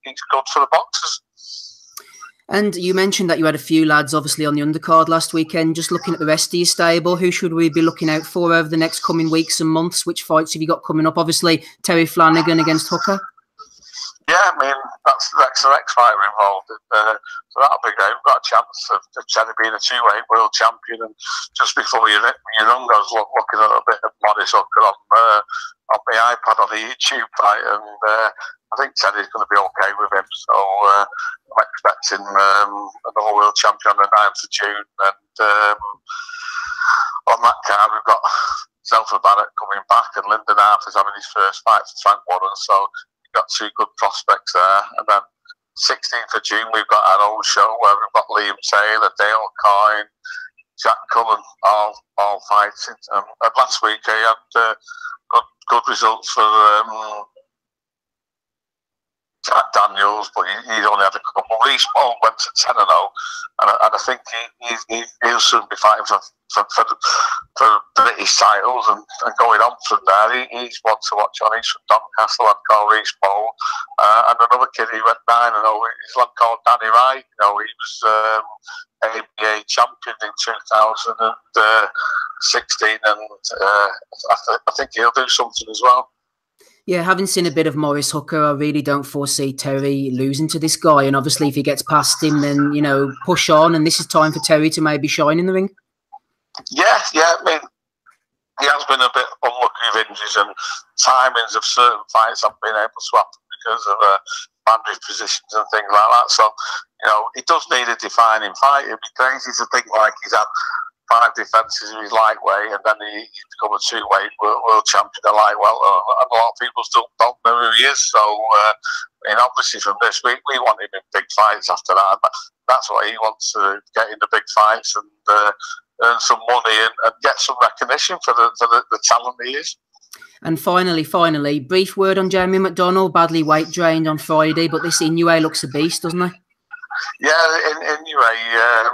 Speaker 4: it's good for the boxers.
Speaker 1: And you mentioned that you had a few lads, obviously, on the undercard last weekend. Just looking at the rest of your stable, who should we be looking out for over the next coming weeks and months? Which fights have you got coming up? Obviously, Terry Flanagan against Hooker.
Speaker 4: Yeah, I mean, that's the next fighter involved. So that'll be great. We've got a chance of Teddy being a two-weight world champion. And just before you run, I was looking at a bit of Morris Hooker on my iPad on the YouTube fight, and I think Teddy's going to be okay with him. So I'm expecting another world champion on the 9th of June. And on that card, we've got Zelfa Barrett coming back, and Lyndon Arth is having his first fight for Frank Warren. So got two good prospects there. And then 16th of June we've got our old show where we've got Liam Taylor, Dale Coyne, Jack Cullen all fighting. And last week he had good results for Jack Daniels, but he's only had a couple. Reece Paul went to 10-0, and I think he'll soon be fighting for British titles and going on from there. He's one to watch on. He's from Doncaster, lad called Reece Paul, and another kid who went 9-0. He's a lad called Danny Wright. He was ABA champion in 2016, and I think he'll do something as well.
Speaker 1: Yeah, having seen a bit of Morris Hooker, I really don't foresee Terry losing to this guy. And obviously, if he gets past him, then, push on. And this is time for Terry to maybe shine in the ring.
Speaker 4: Yeah. I mean, he has been a bit unlucky with injuries, and timings of certain fights haven't been able to happen because of boundary positions and things like that. So, he does need a defining fight. It'd be crazy to think like he's had 5 defences in his lightweight, and then he's become a two-weight world champion at lightweight. And a lot of people still don't know who he is. So, obviously from this, we want him in big fights after that. That's what he wants to get into big fights and earn some money and get some recognition for the talent he is.
Speaker 1: And finally, brief word on Jamie McDonnell. Badly weight drained on Friday, but this Inoue looks a beast, doesn't he?
Speaker 4: Yeah, Inoue.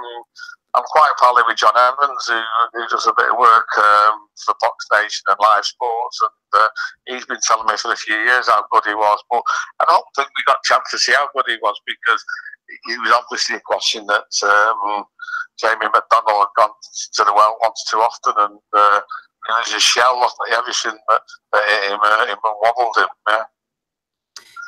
Speaker 4: I'm quite pally with John Evans, who does a bit of work for Box Nation and Live Sports, and he's been telling me for a few years how good he was. But I don't think we got a chance to see how good he was, because he was obviously a question that Jamie McDonnell had gone to the well once too often, and he was a shell, wasn't he? Everything that hit him and wobbled him. Yeah.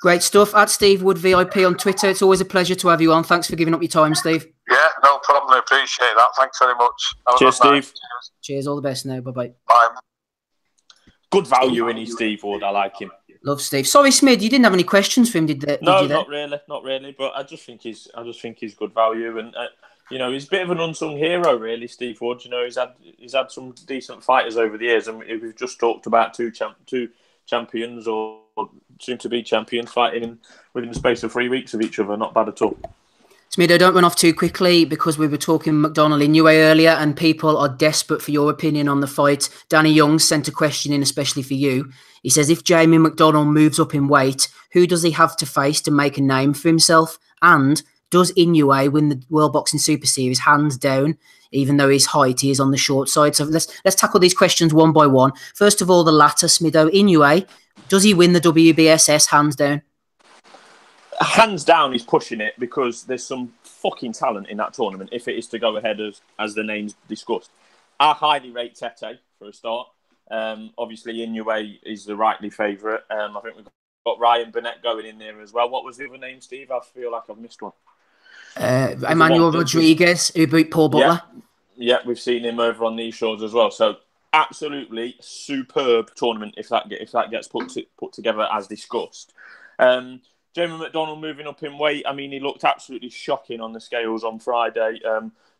Speaker 1: Great stuff. At Steve Wood VIP on Twitter. It's always a pleasure to have you on. Thanks for giving up your time, Steve.
Speaker 4: Yeah, no problem. I appreciate that. Thanks very much.
Speaker 3: Cheers, Steve.
Speaker 1: Cheers. All the best now. Bye-bye.
Speaker 4: Bye.
Speaker 3: Good value in his Steve Wood. I like him.
Speaker 1: Love Steve. Sorry, Smid, you didn't have any questions for him, did you?
Speaker 3: No, not really. But I just think he's good value, and he's a bit of an unsung hero, really. Steve Wood. He's had some decent fighters over the years, and we've just talked about two champions or soon to be champions fighting within the space of 3 weeks of each other. Not bad at all.
Speaker 1: Smido, don't run off too quickly, because we were talking McDonnell Inoue earlier, and people are desperate for your opinion on the fight. Danny Young sent a question in especially for you. He says, if Jamie McDonnell moves up in weight, who does he have to face to make a name for himself? And does Inoue win the World Boxing Super Series hands down, even though his height he is on the short side? So let's tackle these questions one by one. First of all, the latter, Smido. Inoue, does he win the WBSS hands down?
Speaker 3: Hands down, he's pushing it, because there's some fucking talent in that tournament, if it is to go ahead as the names discussed. I highly rate Tete, for a start. Obviously, Inoue is the rightly favourite. I think we've got Ryan Burnett going in there as well. What was the other name, Steve? I feel like I've missed one.
Speaker 1: Emmanuel Rodriguez, who beat Paul Butler.
Speaker 3: Yeah, we've seen him over on these shows as well. So, absolutely superb tournament if that gets put together as discussed. Jamie McDonnell moving up in weight. I mean, he looked absolutely shocking on the scales on Friday.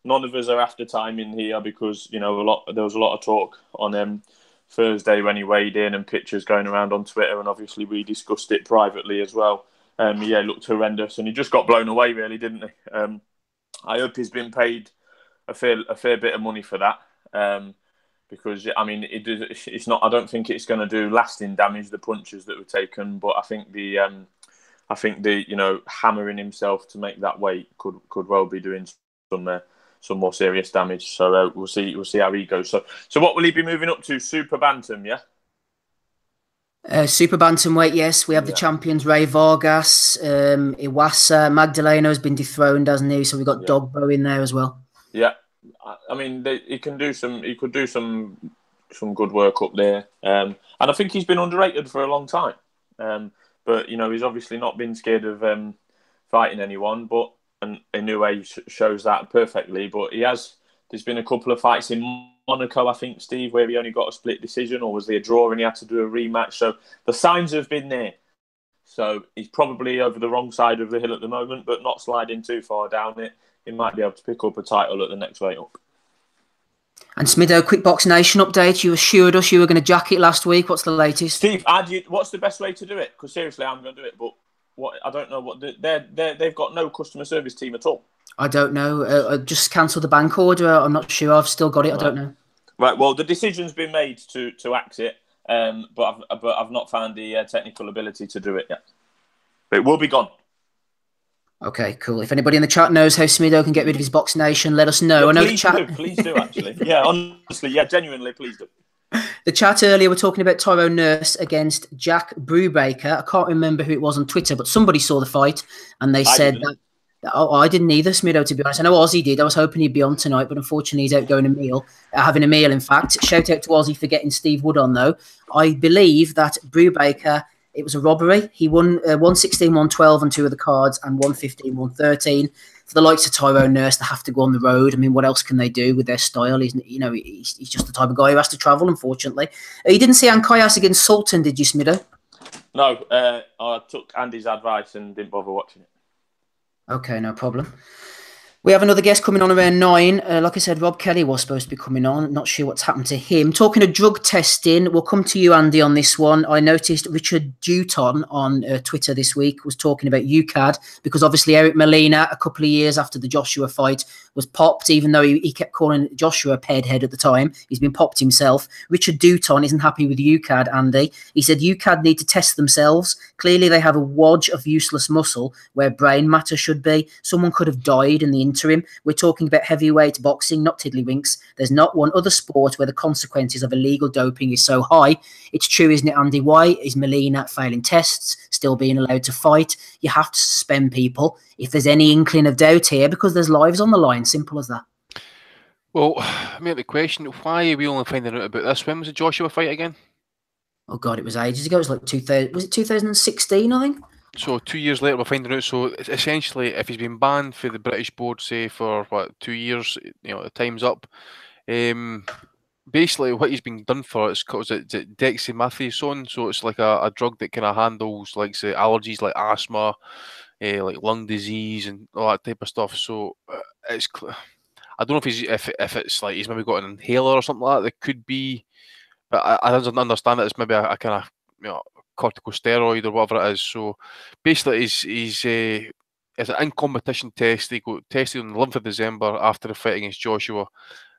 Speaker 3: None of us are after time in here, because there was a lot of talk on Thursday when he weighed in, and pictures going around on Twitter, and obviously we discussed it privately as well. He looked horrendous, and he just got blown away, really, didn't he? I hope he's been paid a fair bit of money for that. Because I mean, it's not. I don't think it's going to do lasting damage, the punches that were taken. But I think the hammering himself to make that weight could well be doing some more serious damage. So we'll see how he goes. So what will he be moving up to? Super bantam, yeah.
Speaker 1: Super bantamweight, yes. We have the champions, Ray Vargas, Iwasa, Magdaleno has been dethroned, hasn't he? So we've got Dogbo in there as well.
Speaker 3: Yeah, I mean, he could do some good work up there, and I think he's been underrated for a long time. But he's obviously not been scared of fighting anyone. And Inoue shows that perfectly. But there's been a couple of fights in Monaco, I think, Steve, where he only got a split decision, or was there a draw and he had to do a rematch? So the signs have been there. So he's probably over the wrong side of the hill at the moment, but not sliding too far down it. He might be able to pick up a title at the next weight up.
Speaker 1: And Smido, quick Box Nation update. You assured us you were going to jack it last week. What's the latest?
Speaker 3: Steve, what's the best way to do it? Because seriously, I'm going to do it, but I don't know what they've got no customer service team at all.
Speaker 1: I don't know. I just cancelled the bank order. I'm not sure. I've still got it. Right. I don't know.
Speaker 3: Right. Well, the decision's been made to axe it, but I've not found the technical ability to do it yet. But it will be gone.
Speaker 1: Okay, cool. If anybody in the chat knows how Smido can get rid of his Box Nation, let us know.
Speaker 3: Yeah, I know the chat. Please do, actually. Yeah, honestly, genuinely, please do.
Speaker 1: The chat earlier were talking about Tyrone Nurse against Jack Brubaker. I can't remember who it was on Twitter, but somebody saw the fight and they said that. Oh, I didn't either, Smido, to be honest. I know Ozzy did. I was hoping he'd be on tonight, but unfortunately he's out having a meal, in fact. Shout out to Ozzy for getting Steve Wood on, though. I believe that Brubaker, it was a robbery. He won 116, 112 on two of the cards and 115, 113. For the likes of Tyrone Nurse, they have to go on the road. I mean, what else can they do with their style? He's just the type of guy who has to travel, unfortunately. You didn't see Ankayas against Sultan, did you, Smido?
Speaker 3: No, I took Andy's advice and didn't bother watching it.
Speaker 1: Okay, no problem. We have another guest coming on around 9. Like I said, Rob Kelly was supposed to be coming on. Not sure what's happened to him. Talking of drug testing, we'll come to you, Andy, on this one. I noticed Richard Dutton on Twitter this week was talking about UCAD because obviously Eric Molina, a couple of years after the Joshua fight, was popped, even though he kept calling Joshua Pedhead at the time. He's been popped himself. Richard Dutton isn't happy with UCAD, Andy. He said UCAD need to test themselves. Clearly they have a wodge of useless muscle where brain matter should be. Someone could have died in the interim. We're talking about heavyweight boxing, not tiddlywinks. There's not one other sport where the consequences of illegal doping is so high. It's true, isn't it, Andy? Why is Molina failing tests, still being allowed to fight? You have to suspend people if there's any inkling of doubt here because there's lives on the line. Simple as that.
Speaker 2: Well, I mean, the question, why are we only finding out about this? When was the Joshua fight again?
Speaker 1: Oh, God, it was ages ago. It was like 2016, I think?
Speaker 2: So 2 years later, we're finding out. So essentially, if he's been banned for the British board, say for 2 years, the time's up. Basically, what he's been done for is called dexamethasone. So it's like a drug that kind of handles like say allergies like asthma, like lung disease and all that type of stuff. So it's I don't know if it's like he's maybe got an inhaler or something like that. There could be, but I don't understand that it's maybe a kind of corticosteroid or whatever it is. So basically, he's an in-competition test. He got tested on the 11th of December after the fight against Joshua,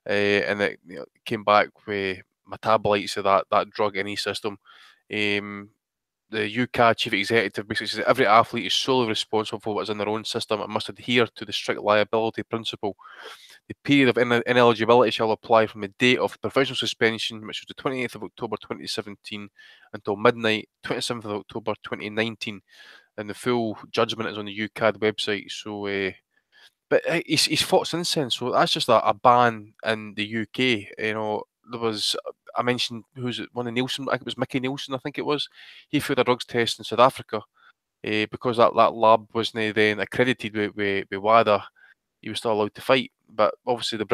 Speaker 2: and it came back with metabolites of that drug in his system. The UCAD chief executive basically says every athlete is solely responsible for what is in their own system and must adhere to the strict liability principle. The period of ineligibility shall apply from the date of professional suspension, which was the 28th of October 2017, until midnight, 27th of October 2019. And the full judgment is on the UCAD website. So, but he's fought since then. So that's just a ban in the UK. There was, I mentioned, one of Nielsen, I think it was Mickey Nielsen, I think it was. He failed a drugs test in South Africa because that lab wasn't then accredited with WADA. He was still allowed to fight, but obviously the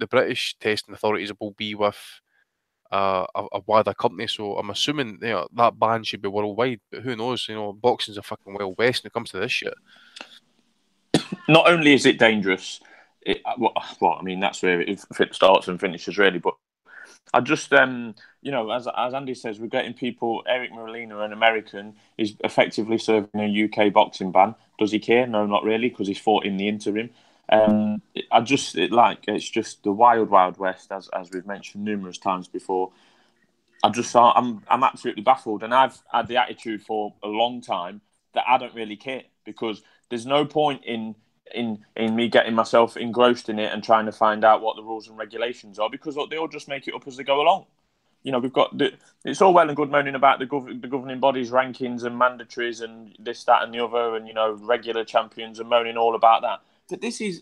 Speaker 2: British testing authorities will be with a WADA company. So I'm assuming that ban should be worldwide, but who knows? Boxing's a fucking Wild West when it comes to this shit.
Speaker 3: Not only is it dangerous, I mean that's where it starts and finishes really. But I just as Andy says, we're getting people. Eric Molina, an American, is effectively serving a UK boxing ban. Does he care? No, not really, because he's fought in the interim. It's just the wild west, as we've mentioned numerous times before. I'm absolutely baffled, and I've had the attitude for a long time that I don't really care because there's no point in me getting myself engrossed in it and trying to find out what the rules and regulations are because they all just make it up as they go along. You know, we've got it's all well and good moaning about the governing bodies rankings and mandatories and this, that, and the other, and you know, regular champions and moaning all about that. But this is,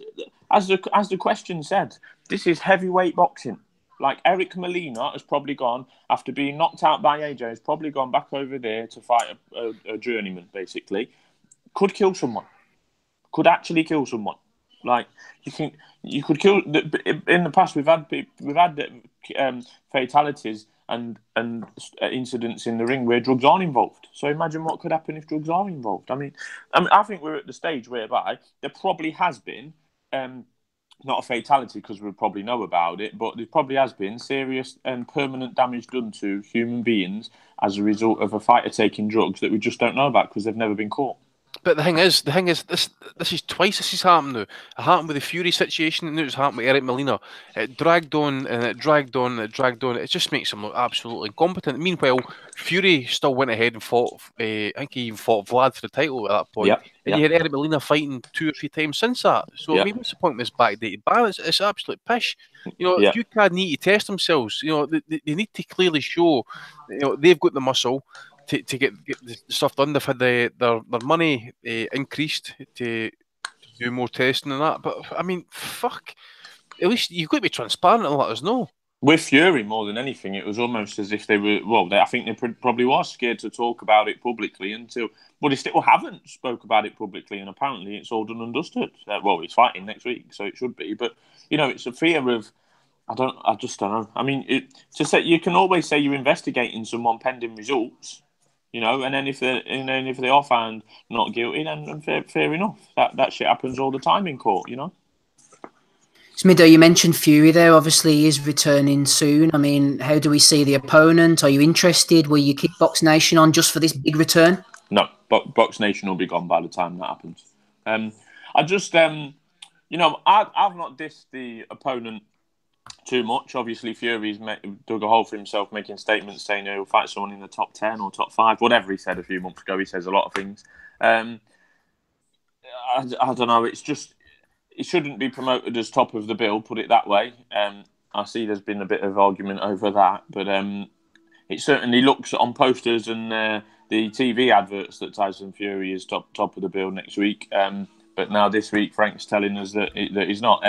Speaker 3: as the question said, this is heavyweight boxing. Like Eric Molina has probably gone after being knocked out by AJ. Has probably gone back over there to fight a journeyman. Basically, could kill someone. Could actually kill someone. Like you could kill. In the past, we've had fatalities and incidents in the ring where drugs aren't involved. So imagine what could happen if drugs are involved. I mean, I think we're at the stage whereby there probably has been not a fatality because we probably know about it, but there probably has been serious and permanent damage done to human beings as a result of a fighter taking drugs that we just don't know about because they've never been caught.
Speaker 2: But the thing is, this is twice this has happened now. It happened with the Fury situation, and now it's happened with Eric Molina. It dragged on, and it dragged on, and it dragged on. It just makes him look absolutely incompetent. Meanwhile, Fury still went ahead and fought, I think he even fought Vlad for the title at that point.
Speaker 3: Yep.
Speaker 2: And you had Eric Molina fighting 2 or 3 times since that. So I mean, what's the point of this backdated ban? It's absolute pish. You know, if UCAD need to test themselves, you know, they need to clearly show, you know, they've got the muscle to get the stuff done. They've had their money increased to do more testing and that. But I mean, fuck. At least you've got to be transparent and let us know.
Speaker 3: With Fury, more than anything, it was almost as if they were. Well, I think they probably was scared to talk about it publicly but they still haven't spoke about it publicly, and apparently it's all done and dusted. Well, he's fighting next week, so it should be. But you know, it's a fear of. I just don't know. I mean, you can always say you're investigating someone pending results. You know, and then if they are found not guilty, then fair enough. That shit happens all the time in court, you know.
Speaker 1: Smido, you mentioned Fury there. Obviously, he is returning soon. I mean, how do we see the opponent? Are you interested? Will you keep Box Nation on just for this big return?
Speaker 3: No, Box Nation will be gone by the time that happens. I just, you know, I've not dissed the opponent too much. Obviously, Fury's dug a hole for himself, making statements saying he'll fight someone in the top 10 or top 5, whatever he said a few months ago. He says a lot of things. I don't know. It's just, it shouldn't be promoted as top of the bill, put it that way. I see there's been a bit of argument over that, but it certainly looks on posters and the TV adverts that Tyson Fury is top of the bill next week. But now this week, Frank's telling us that he's not.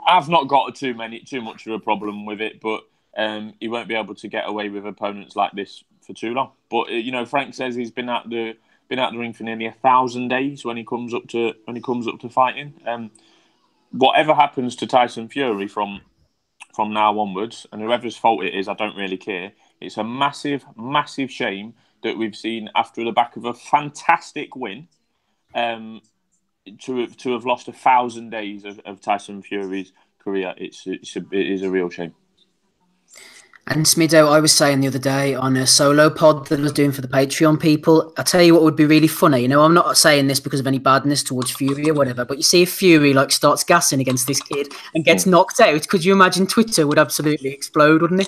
Speaker 3: I've not got too much of a problem with it, but he won't be able to get away with opponents like this for too long. But you know, Frank says he's been out the ring for nearly 1,000 days when he comes up to fighting. Whatever happens to Tyson Fury from now onwards, and whoever's fault it is, I don't really care. It's a massive, massive shame that we've seen after the back of a fantastic win. To have lost 1,000 days of Tyson Fury's career, it is a real shame.
Speaker 1: And Smido, I was saying the other day on a solo pod that I was doing for the Patreon people, I tell you what would be really funny. You know, I'm not saying this because of any badness towards Fury or whatever, but you see if Fury like starts gassing against this kid and gets knocked out, could you imagine Twitter would absolutely explode, wouldn't it?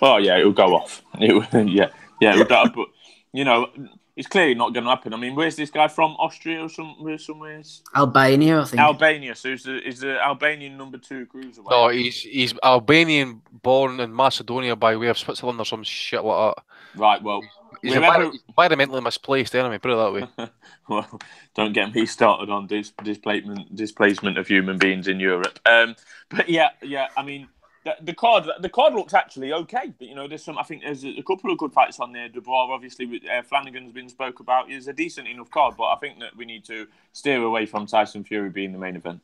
Speaker 3: Oh yeah, it would go off. It would. But you know, it's clearly not going to happen. I mean, where's this guy from? Austria or somewhere?
Speaker 1: Albania, I think.
Speaker 3: Albania. So is the Albanian number 2 cruiserweight?
Speaker 2: No, he's Albanian, born in Macedonia by way of Switzerland or some shit like that.
Speaker 3: Right. Well,
Speaker 2: he's environmentally misplaced. Anyway, put it that way.
Speaker 3: Well, don't get me started on displacement of human beings in Europe. But yeah. I mean. The card looks actually okay, but you know, I think there's a couple of good fights on there. Dubois, obviously, with Flanagan's been spoke about. It's a decent enough card, but I think that we need to steer away from Tyson Fury being the main event.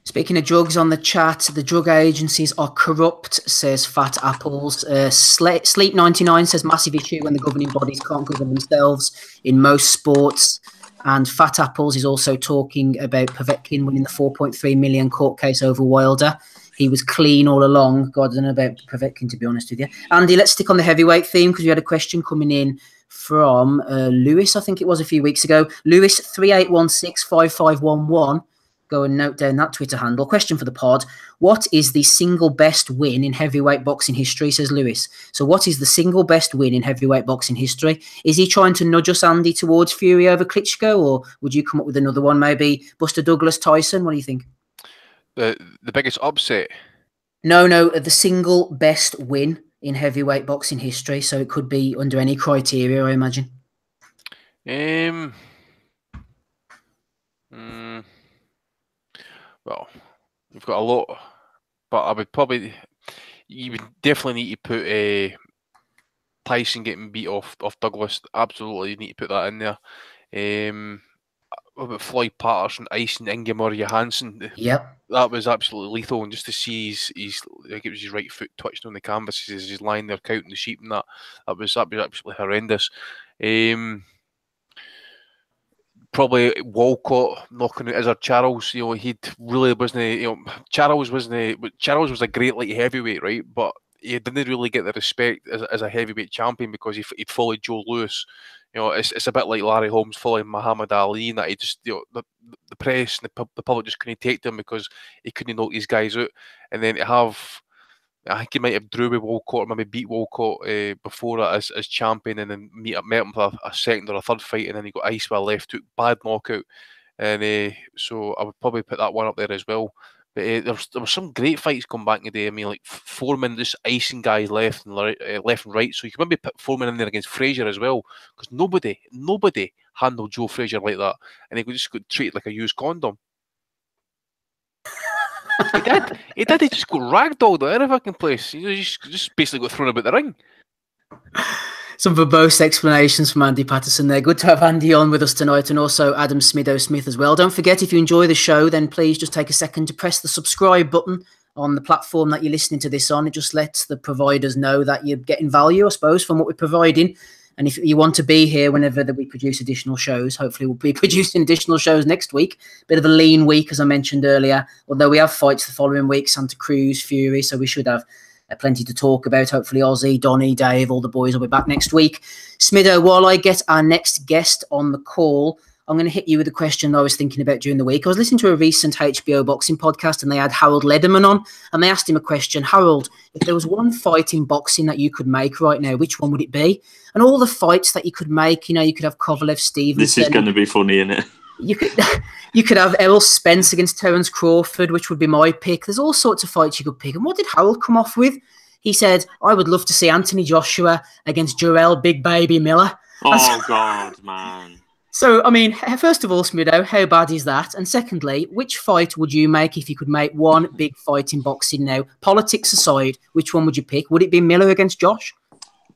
Speaker 1: Speaking of drugs on the chat, the drug agencies are corrupt, says Fat Apples. Sleep 99 says massive issue when the governing bodies can't govern themselves in most sports. And Fat Apples is also talking about Povetkin winning the 4.3 million court case over Wilder. He was clean all along. God, I don't know about Povetkin, to be honest with you. Andy, let's stick on the heavyweight theme because we had a question coming in from Lewis, I think it was a few weeks ago. Lewis, 38165511. Go and note down that Twitter handle. Question for the pod. What is the single best win in heavyweight boxing history, says Lewis. So what is the single best win in heavyweight boxing history? Is he trying to nudge us, Andy, towards Fury over Klitschko? Or would you come up with another one? Maybe Buster Douglas, Tyson? What do you think?
Speaker 2: The biggest upset?
Speaker 1: No, the single best win in heavyweight boxing history, so it could be under any criteria, I imagine.
Speaker 2: Well, we've got a lot, but you would definitely need to put Tyson getting beat off Douglas. Absolutely, you need to put that in there. What about Floyd Patterson icing Ingemar Johansson?
Speaker 1: Yep.
Speaker 2: That was absolutely lethal, and just to see his like it was his right foot twitched on the canvas as he's lying there counting the sheep, and that was absolutely horrendous. Probably Walcott knocking out Izard Charles. He really wasn't. Charles was a great light heavyweight, right? But he didn't really get the respect as a heavyweight champion because he'd followed Joe Louis. It's a bit like Larry Holmes following Muhammad Ali, and that he just the press and the public just couldn't take them because he couldn't knock these guys out. And then to have, I think he might have drew with Walcott or maybe beat Walcott before that as champion, and then met him for a second or a third fight, and then he got iced with a left hook, bad knockout. And so I would probably put that one up there as well. But there were some great fights come back in the day. I mean, like Foreman just icing guys left and right. So you can maybe put Foreman in there against Frazier as well, because nobody handled Joe Frazier like that, and he just got treated like a used condom. He did. He just got ragdolled out of every fucking place. He just basically got thrown about the ring.
Speaker 1: Some verbose explanations from Andy Patterson there. Good to have Andy on with us tonight, and also Adam Smido Smith as well. Don't forget, if you enjoy the show, then please just take a second to press the subscribe button on the platform that you're listening to this on. It just lets the providers know that you're getting value, I suppose, from what we're providing. And if you want to be here whenever that we produce additional shows, hopefully we'll be producing additional shows next week. Bit of a lean week, as I mentioned earlier, although we have fights the following week, Santa Cruz, Fury, so we should have plenty to talk about. Hopefully Ozzy, Donny, Dave, all the boys will be back next week. Smido, while I get our next guest on the call, I'm going to hit you with a question I was thinking about during the week. I was listening to a recent HBO boxing podcast, and they had Harold Lederman on, and they asked him a question. Harold, if there was one fight in boxing that you could make right now, which one would it be? And all the fights that you could make, you could have Kovalev, Stevenson.
Speaker 3: This is going to be funny, isn't it?
Speaker 1: You could have Errol Spence against Terence Crawford, which would be my pick. There's all sorts of fights you could pick. And what did Harold come off with? He said, I would love to see Anthony Joshua against Jarrell Big Baby Miller.
Speaker 3: Oh, God, man.
Speaker 1: So, I mean, first of all, Smido, how bad is that? And secondly, which fight would you make if you could make one big fight in boxing now? Politics aside, which one would you pick? Would it be Miller against Josh?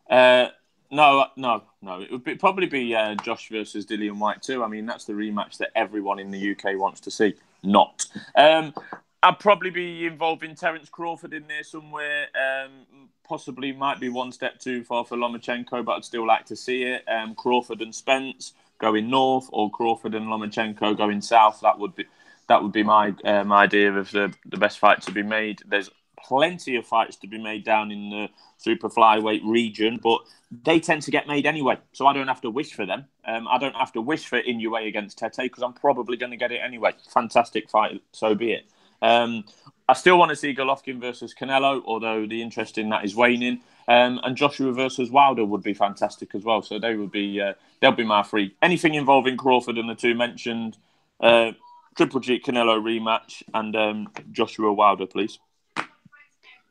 Speaker 3: No. It would probably be Josh versus Dillian White too. I mean, that's the rematch that everyone in the UK wants to see. Not. I'd probably be involving Terence Crawford in there somewhere. Possibly might be one step too far for Lomachenko, but I'd still like to see it. Crawford and Spence going north, or Crawford and Lomachenko going south. That would be my idea of the best fight to be made. There's plenty of fights to be made down in the super flyweight region, but they tend to get made anyway, so I don't have to wish for them. I don't have to wish for Inoue against Tete because I'm probably going to get it anyway. Fantastic fight, so be it. I still want to see Golovkin versus Canelo, although the interest in that is waning. And Joshua versus Wilder would be fantastic as well. So they'll be my three. Anything involving Crawford and the two mentioned, Triple G Canelo rematch, and Joshua Wilder, please.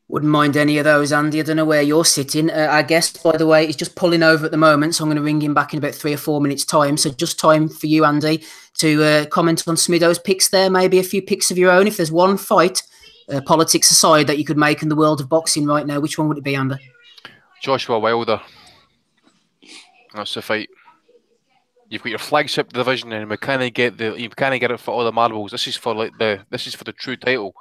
Speaker 1: Wouldn't mind any of those, Andy. I don't know where you're sitting. Our guest, by the way, is just pulling over at the moment, so I'm going to ring him back in about 3 or 4 minutes' time. So just time for you, Andy, to comment on Smido's picks there, maybe a few picks of your own. If there's one fight, politics aside, that you could make in the world of boxing right now, which one would it be, Andy?
Speaker 2: Joshua Wilder. That's the fight. You've got your flagship division, and you kind of get it for all the marbles. This is for the true title.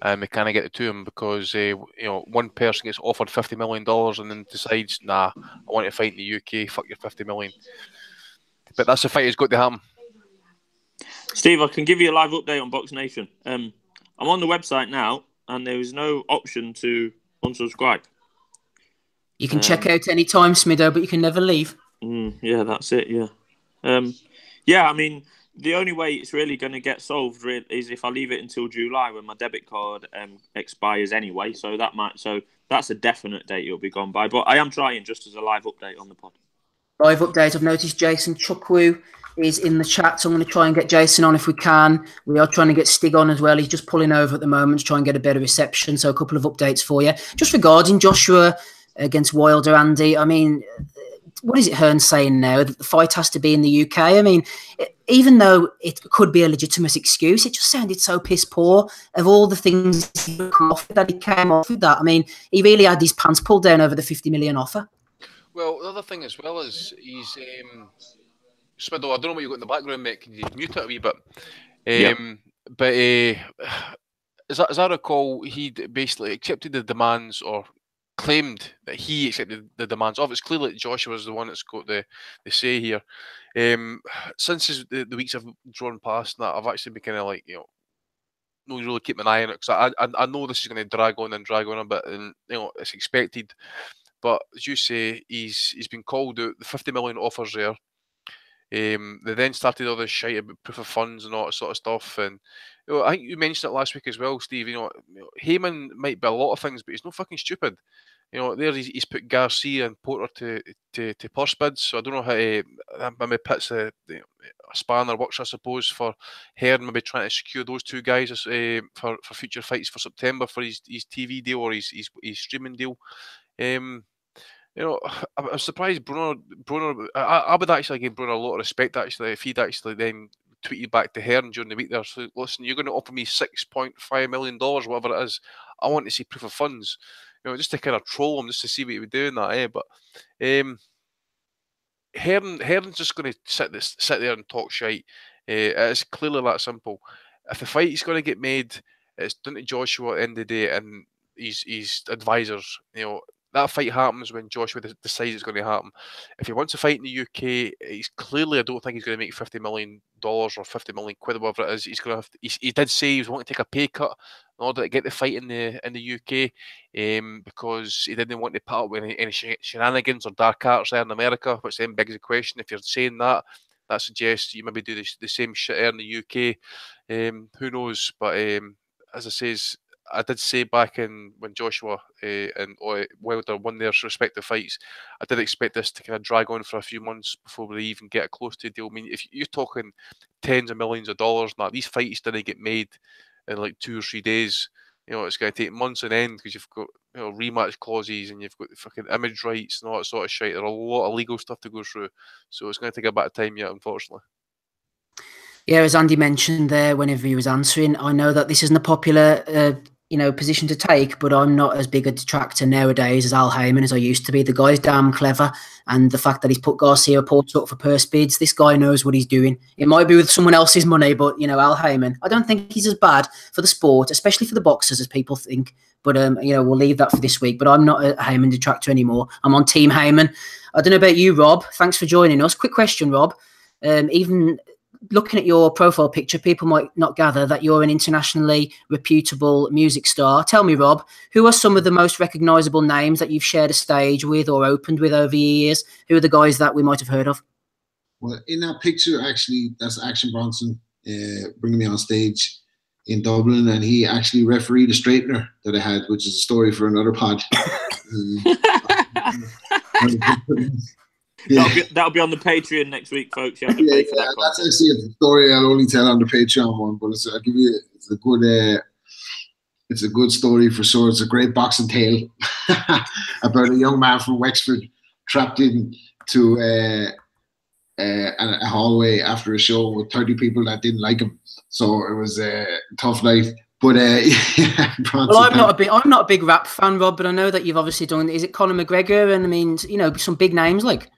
Speaker 2: We kind of get it to him because one person gets offered $50 million and then decides, nah, I want to fight in the UK. Fuck your $50 million. But that's the fight that's got to happen.
Speaker 3: Steve, I can give you a live update on Box Nation. I'm on the website now, and there is no option to unsubscribe.
Speaker 1: You can check out any time, Smido, but you can never leave.
Speaker 3: Yeah, that's it. Yeah. Yeah, I mean, the only way it's really going to get solved is if I leave it until July when my debit card expires anyway. So that's a definite date it'll be gone by. But I am trying just as a live update on the pod.
Speaker 1: Live update. I've noticed Jason Chukwu is in the chat, so I'm going to try and get Jason on if we can. We are trying to get Stig on as well. He's just pulling over at the moment to try and get a better reception. So a couple of updates for you. Just regarding Joshua against Wilder, Andy. I mean, what is it Hearn saying now? That the fight has to be in the UK? I mean, even though it could be a legitimate excuse, it just sounded so piss poor. Of all the things he came off with that. I mean, he really had his pants pulled down over the 50 million offer.
Speaker 2: Well, the other thing as well is he's Smiddle, I don't know what you got in the background, mate. Can you mute it a wee bit? But as I recall, he basically accepted the demands, or claimed that he accepted the demands of. It's clearly that Joshua was the one that's got the say here. Since the weeks have drawn past that, I've actually been kind of like, not really keeping an eye on it, because I know this is going to drag on a bit, and it's expected. But as you say, he's been called out. The 50 million offers there. They then started all this shite about proof of funds and all that sort of stuff. And I think you mentioned it last week as well, Steve. Heyman might be a lot of things, but he's not fucking stupid. There he's put Garcia and Porter to purse bids. So I don't know how that maybe puts a spanner works, I suppose, for Hearn maybe trying to secure those two guys for future fights for September for his TV deal or his streaming deal. I'm surprised Bruno. I would actually give Bruno a lot of respect, actually, if he'd actually then tweeted back to Hearn during the week there. So, listen, you're going to offer me $6.5 million, whatever it is. I want to see proof of funds, just to kind of troll him, just to see what he would do in that, But Hearn's just going to sit there and talk shite. It's clearly that simple. If the fight is going to get made, it's down to Joshua at the end of the day and his advisors. That fight happens when Joshua decides it's going to happen. If he wants to fight in the UK, I don't think he's going to make $50 million or 50 million quid, whatever it is. He's going to have to, he did say he was wanting to take a pay cut in order to get the fight in the UK, because he didn't want to put up with any shenanigans or dark arts there in America, which then begs the question, if you're saying that suggests you maybe do the same shit there in the UK. Who knows? But as I says, I did say back when Joshua and Wilder won their respective fights, I did expect this to kind of drag on for a few months before we even get close to a deal. I mean, if you're talking tens of millions of dollars now, these fights didn't get made in like 2 or 3 days. It's going to take months on end, because you've got rematch clauses and you've got the fucking image rights and all that sort of shit. There's a lot of legal stuff to go through, so it's going to take a bit of time yet, unfortunately.
Speaker 1: Yeah, as Andy mentioned there, whenever he was answering, I know that this isn't a popular position to take, but I'm not as big a detractor nowadays as Al Heyman as I used to be. The guy's damn clever, and the fact that he's put Garcia Porter up for purse bids, this guy knows what he's doing. It might be with someone else's money, but Al Heyman, I don't think he's as bad for the sport, especially for the boxers, as people think. But we'll leave that for this week. But I'm not a Heyman detractor anymore. I'm on Team Heyman. I don't know about you, Rob. Thanks for joining us. Quick question, Rob. Even looking at your profile picture, people might not gather that you're an internationally reputable music star. Tell me, Rob, who are some of the most recognisable names that you've shared a stage with or opened with over the years? Who are the guys that we might have heard of?
Speaker 5: Well, in that picture, actually, that's Action Bronson bringing me on stage in Dublin, and he actually refereed a straightener that I had, which is a story for another pod.
Speaker 3: Yeah. That'll be on the Patreon next week, folks. You have to pay for that.
Speaker 5: That's actually a story I'll only tell on the Patreon one, but I'll give you. It's a good story for sure. It's a great boxing tale about a young man from Wexford trapped into a hallway after a show with 30 people that didn't like him. So it was a tough night. But
Speaker 1: well, I'm not a big rap fan, Rob, but I know that you've obviously done. Is it Conor McGregor? And I mean, some big names like.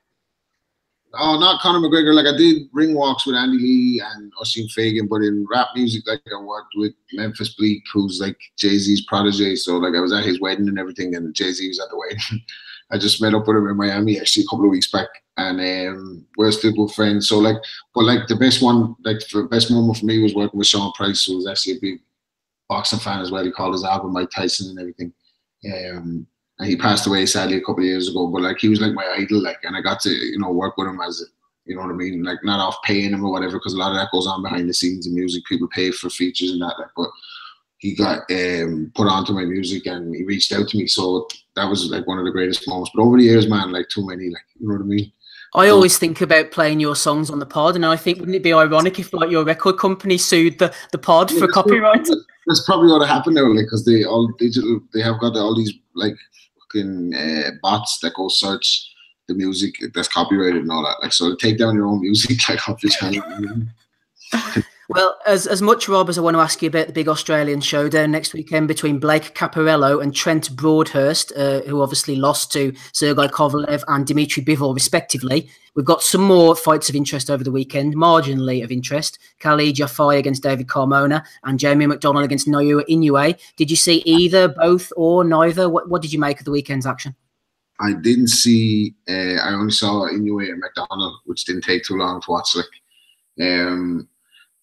Speaker 5: Oh, not Conor McGregor. Like, I did ring walks with Andy Lee and Oisin Fagan, but in rap music, like, I worked with Memphis Bleak, who's like Jay-Z's protege. So like, I was at his wedding and everything, and Jay-Z was at the wedding. I just met up with him in Miami actually a couple of weeks back, and we're still good friends. So like, but like the best moment for me was working with Sean Price, who was actually a big boxing fan as well. He called his album Mike Tyson and everything. And he passed away sadly a couple of years ago, but like, he was like my idol, like, and I got to, work with him as, you know what I mean? Like, not off paying him or whatever, because a lot of that goes on behind the scenes in music. People pay for features and that, like, but he got put onto my music and he reached out to me. So that was like one of the greatest moments. But over the years, man, like, too many, like, you know what I mean?
Speaker 1: I always think about playing your songs on the pod, and I think, wouldn't it be ironic if like your record company sued the pod for copyright?
Speaker 5: That's probably what happened now, like, because they have got all these like fucking bots that go search the music that's copyrighted and all that. Like, so take down your own music like off the channel.
Speaker 1: Well, as much, Rob, as I want to ask you about the big Australian showdown next weekend between Blake Caparello and Trent Broadhurst, who obviously lost to Sergei Kovalev and Dmitry Bivol, respectively, we've got some more fights of interest over the weekend, marginally of interest. Khalid YAFAI against David Carmona and Jamie McDonnell against Naoya Inoue. Did you see either, both, or neither? What did you make of the weekend's action?
Speaker 5: I didn't see. I only saw Inoue and McDonnell, which didn't take too long to watch. Like,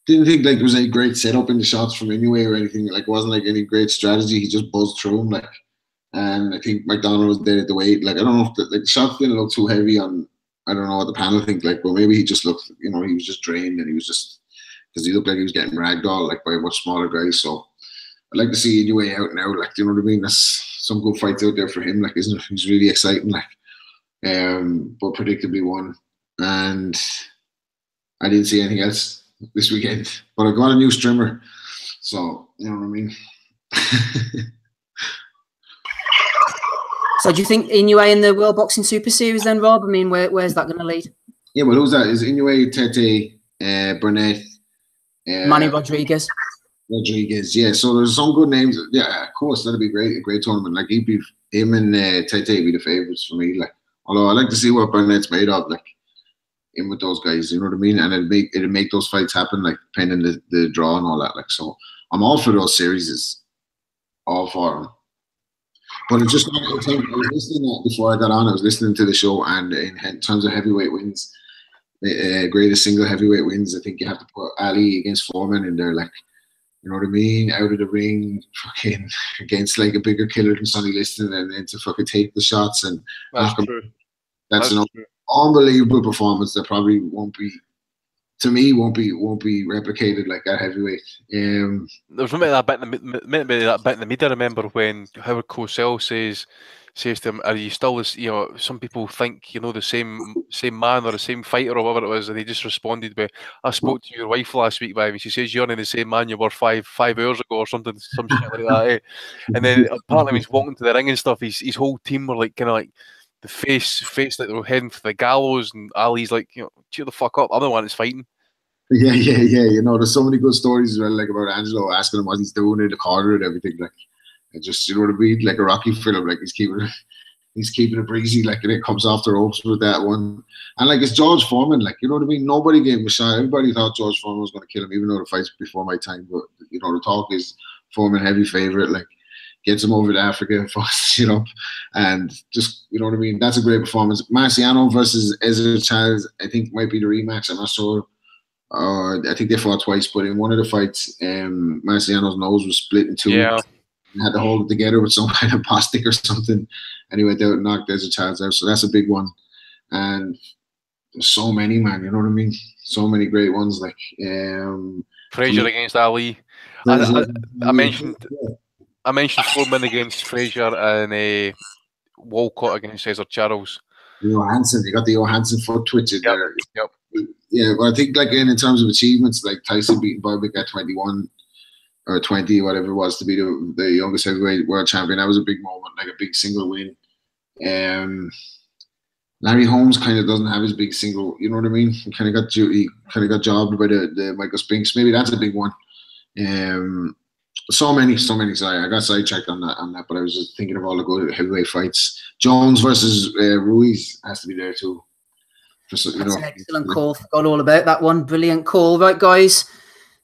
Speaker 5: didn't think like there was any great setup in the shots from Inoue or anything. Like, it wasn't like any great strategy. He just buzzed through him. Like, and I think McDonnell was there at the weight. Like, I don't know if the shots didn't look too heavy on. I don't know what the panel think. Like, but maybe he just looked. You know, he was just drained and he was just because he looked like he was getting ragdolled like by a much smaller guy. So I'd like to see Inoue out now. Like, do you know what I mean? That's some good fights out there for him, like, isn't it? He's really exciting, like, but predictably won. And I didn't see anything else this weekend, but I got a new streamer, so you know what I mean.
Speaker 1: So do you think Inoue in the World Boxing Super Series then, Rob? I mean, where's that going to lead?
Speaker 5: Yeah, well, who's that? Is Inoue, Tete, Burnett,
Speaker 1: Manny Rodriguez.
Speaker 5: Yeah. So there's some good names. Yeah, of course, that'd be great. A great tournament. Like, him and Tete be the favorites for me. Like, although I like to see what Burnett's made of. Like, in with those guys, you know what I mean? And it'd make those fights happen. Like, pending the draw and all that. Like, so I'm all for those series. All for them. But it's just, I was listening before I got on. I was listening to the show, and in terms of heavyweight wins, greatest single heavyweight wins, I think you have to put Ali against Foreman in there. Like, you know what I mean? Out of the ring, fucking against like a bigger killer than Sonny Liston, and then to fucking take the shots and
Speaker 2: that's true.
Speaker 5: That's an unbelievable performance that probably won't be replicated like at heavyweight.
Speaker 2: There was that bit in the media. I remember when Howard Cosell says to him, "Are you still this? You know, some people think the same man or the same fighter or whatever it was," and he just responded with, "I spoke to your wife last week, baby. She says you're in the same man you were five hours ago or something, some shit like that." Eh? And then apparently he's walking to the ring and stuff. His whole team were like kind of like the face like they were heading for the gallows, and Ali's like, cheer the fuck up. I'm the one that's fighting.
Speaker 5: Yeah. You know, there's so many good stories as well, like about Angelo asking him what he's doing in the corner and everything. Like, it just, you know what I mean? Like a Rocky film, like he's keeping it breezy, like, and it comes off the ropes with that one. And like, it's George Foreman, like, you know what I mean? Nobody gave him a shot. Everybody thought George Foreman was going to kill him, even though the fight's before my time. But you know, the talk is Foreman heavy favorite, like, gets him over to Africa and fucks it up, and just, you know what I mean? That's a great performance. Marciano versus Ezra Chaz, I think might be the rematch. I'm not sure. I think they fought twice, but in one of the fights, Marciano's nose was split in two.
Speaker 2: Yeah.
Speaker 5: And had to hold it together with some kind of plastic or something. And he went out and knocked Ezra Chaz out. So that's a big one. And there's so many, man. You know what I mean? So many great ones. Like
Speaker 2: Frazier against Ali. I mentioned Foreman against Frazier and Walcott against Cesar Charles.
Speaker 5: Johansson, you got the Johansson foot twitching there.
Speaker 2: Yep.
Speaker 5: Yeah, but I think like in terms of achievements, like Tyson beating Bobbick at 21 or 20, whatever it was, to be the youngest heavyweight world champion, that was a big moment, like a big single win. Larry Holmes kind of doesn't have his big single, you know what I mean? He kind of got jobbed by the Michael Spinks. Maybe that's a big one. So many. Sorry, I got sidetracked on that, but I was just thinking of all the good heavyweight fights. Jones versus Ruiz has to be there too. That's an
Speaker 1: excellent call. Forgot all about that one. Brilliant call. Right, guys,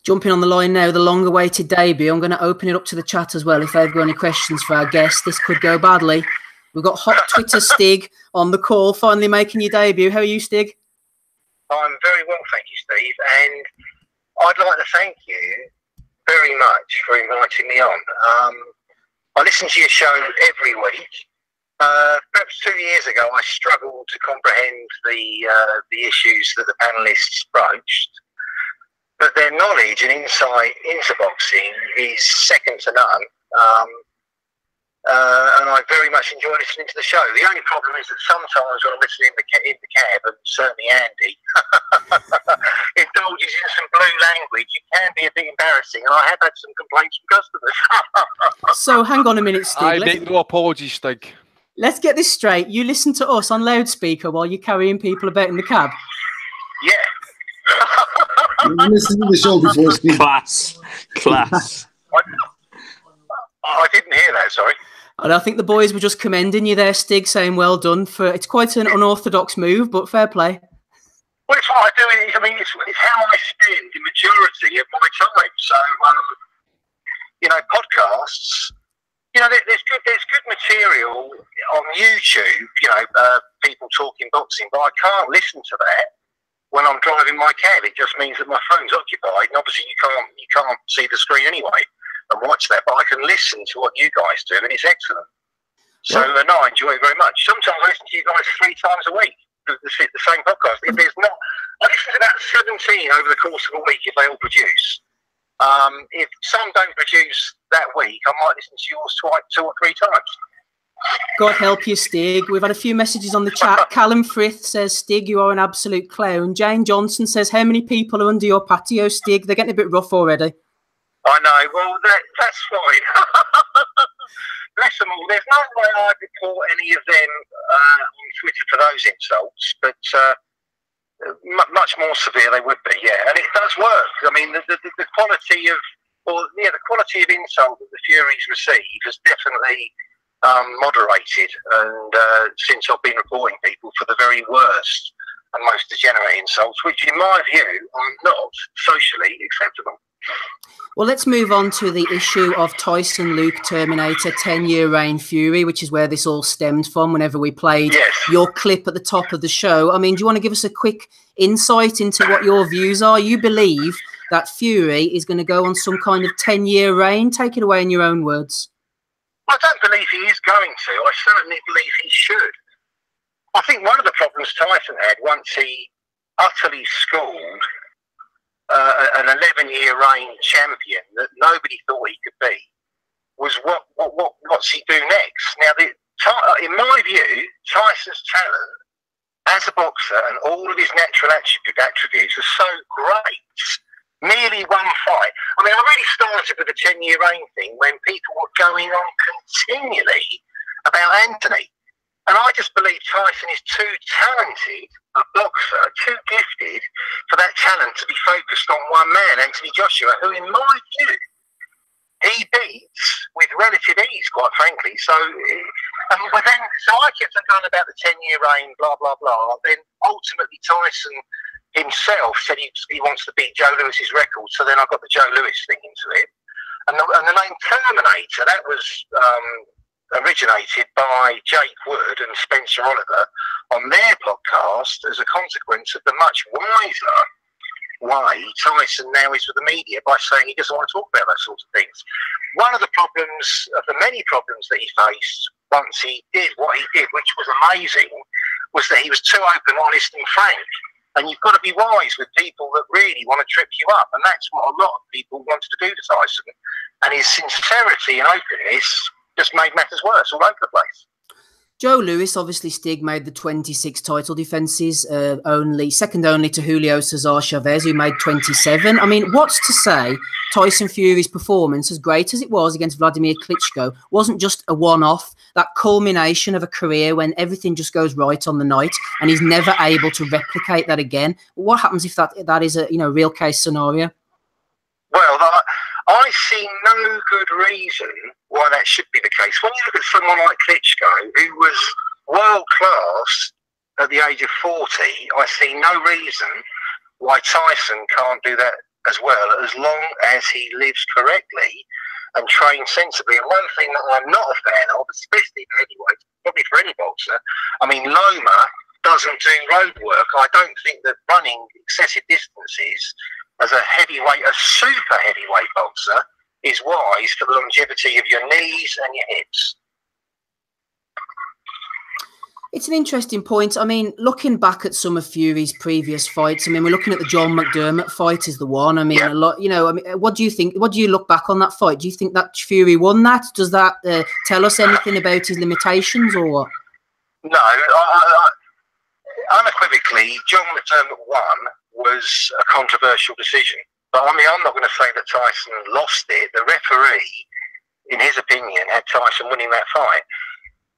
Speaker 1: jumping on the line now, the long-awaited debut. I'm going to open it up to the chat as well if they've got any questions for our guest. This could go badly. We've got Hot Twitter Stig on the call, finally making your debut. How are you, Stig?
Speaker 6: I'm very well, thank you, Steve. And I'd like to thank you very much for inviting me on. I listen to your show every week. Perhaps 2 years ago, I struggled to comprehend the issues that the panellists broached, but their knowledge and insight into boxing is second to none. And I very much enjoy listening to the show. The only problem is that sometimes when I'm listening in the cab, and certainly Andy indulges in some blue language, it can be a bit embarrassing, and I have had some complaints from customers.
Speaker 1: So hang on a minute, Stig.
Speaker 2: I make no apologies, Stig.
Speaker 1: Let's get this straight. You listen to us on loudspeaker while you're carrying people about in the cab?
Speaker 6: Yeah.
Speaker 5: You listened to the show before, Steve.
Speaker 2: Class.
Speaker 6: I didn't hear that, sorry.
Speaker 1: And I think the boys were just commending you there, Stig, saying well done. It's quite an unorthodox move, but fair play.
Speaker 6: Well, it's what I do. I mean, it's how I spend the majority of my time. So, you know, podcasts. You know, there's good material on YouTube. You know, people talking boxing, but I can't listen to that when I'm driving my cab. It just means that my phone's occupied, and obviously you can't see the screen anyway and watch that. But I can listen to what you guys do, and it's excellent. So, no, I enjoy it very much. Sometimes I listen to you guys 3 times a week. The same podcast. If there's not, I listen to about 17 over the course of a week if they all produce. If some don't produce that week, I might listen to yours 2 or 3 times.
Speaker 1: God help you, Stig. We've had a few messages on the chat. Callum Frith says, Stig, you are an absolute clown. Jane Johnson says, how many people are under your patio, Stig? They're getting a bit rough already.
Speaker 6: I know. Well, that's fine. Bless them all. There's no way I'd report any of them on Twitter for those insults, but much more severe they would be, yeah. And it does work. I mean, the quality of, the quality of insult that the Furies receive has definitely moderated, and since I've been reporting people for the very worst and most degenerate insults, which in my view are not socially acceptable.
Speaker 1: Well, let's move on to the issue of Tyson Luke Terminator 10-year reign Fury, which is where this all stemmed from whenever we played your clip at the top of the show. I mean, do you want to give us a quick insight into what your views are? You believe that Fury is going to go on some kind of 10-year reign? Take it away in your own words.
Speaker 6: I don't believe he is going to. I certainly believe he should. I think one of the problems Tyson had once he utterly schooled an 11-year reign champion that nobody thought he could be was what's he do next? Now, in my view, Tyson's talent as a boxer and all of his natural attributes are so great. Merely one fight. I mean, I really started with the 10-year reign thing when people were going on continually about Anthony. And I just believe Tyson is too talented a boxer, too gifted for that talent to be focused on one man, Anthony Joshua, who, in my view, he beats with relative ease, quite frankly. So I kept on going about the 10-year reign, blah, blah, blah. Then ultimately Tyson himself said he wants to beat Joe Lewis's record. So then I got the Joe Lewis thing into it. And the name Terminator, that was originated by Jake Wood and Spencer Oliver on their podcast as a consequence of the much wiser way Tyson now is with the media by saying he doesn't want to talk about those sorts of things. One of the problems, of the many problems that he faced once he did what he did, which was amazing, was that he was too open, honest and frank. And you've got to be wise with people that really want to trip you up. And that's what a lot of people wanted to do to Tyson. And his sincerity and openness just made matters worse all over the place.
Speaker 1: Joe Lewis, obviously, Stig made the 26 title defences, second only to Julio Cesar Chavez, who made 27. I mean, what's to say Tyson Fury's performance, as great as it was against Vladimir Klitschko, wasn't just a one-off, that culmination of a career when everything just goes right on the night and he's never able to replicate that again? What happens if that is a real case scenario?
Speaker 6: Well, I see no good reason why that should be the case. When you look at someone like Klitschko, who was world-class at the age of 40, I see no reason why Tyson can't do that as well, as long as he lives correctly and trains sensibly. And one thing that I'm not a fan of, especially for heavyweights, probably for any boxer, I mean, Loma doesn't do road work. I don't think that running excessive distances as a super heavyweight boxer is wise for the longevity of your knees and your hips.
Speaker 1: It's an interesting point. I mean, looking back at some of Fury's previous fights, I mean, we're looking at the John McDermott fight is the one. I mean, a lot, I mean, what do you think? What do you look back on that fight? Do you think that Fury won that? Does that tell us anything about his limitations or what?
Speaker 6: No, unequivocally, John McDermott won was a controversial decision. But I mean, I'm not going to say that Tyson lost it. The referee, in his opinion, had Tyson winning that fight.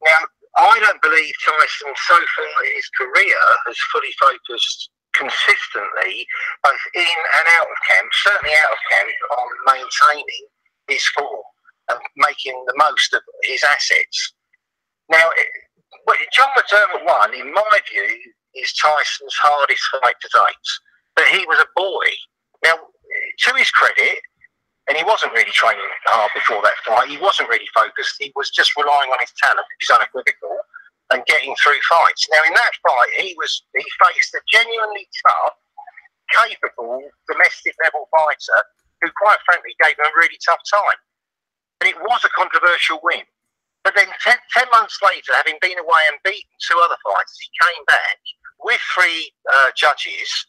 Speaker 6: Now, I don't believe Tyson, so far in his career, has fully focused consistently, both in and out of camp, certainly out of camp, on maintaining his form and making the most of his assets. Now, John McDermott 1, in my view, is Tyson's hardest fight to date. But he was a boy. Now, to his credit, and he wasn't really training hard before that fight. He wasn't really focused. He was just relying on his talent, which is unequivocal, and getting through fights. Now, in that fight, he faced a genuinely tough, capable, domestic-level fighter who, quite frankly, gave him a really tough time. And it was a controversial win. But then 10 months later, having been away and beaten 2 other fights, he came back with 3 judges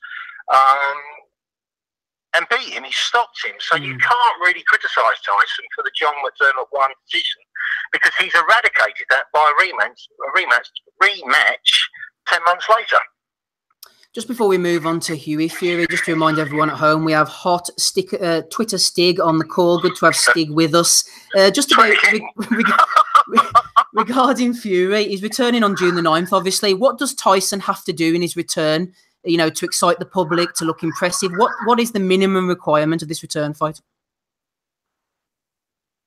Speaker 6: and beat him. He stopped him. So you can't really criticise Tyson for the John McDermott 1 decision, because he's eradicated that by a rematch 10 months later.
Speaker 1: Just before we move on to Hughie Fury, just to remind everyone at home, we have hot Twitter Stig on the call. Good to have Stig with us. Just about regarding Fury, he's returning on June the 9th, obviously. What does Tyson have to do in his return, you know, to excite the public, to look impressive? What is the minimum requirement of this return fight?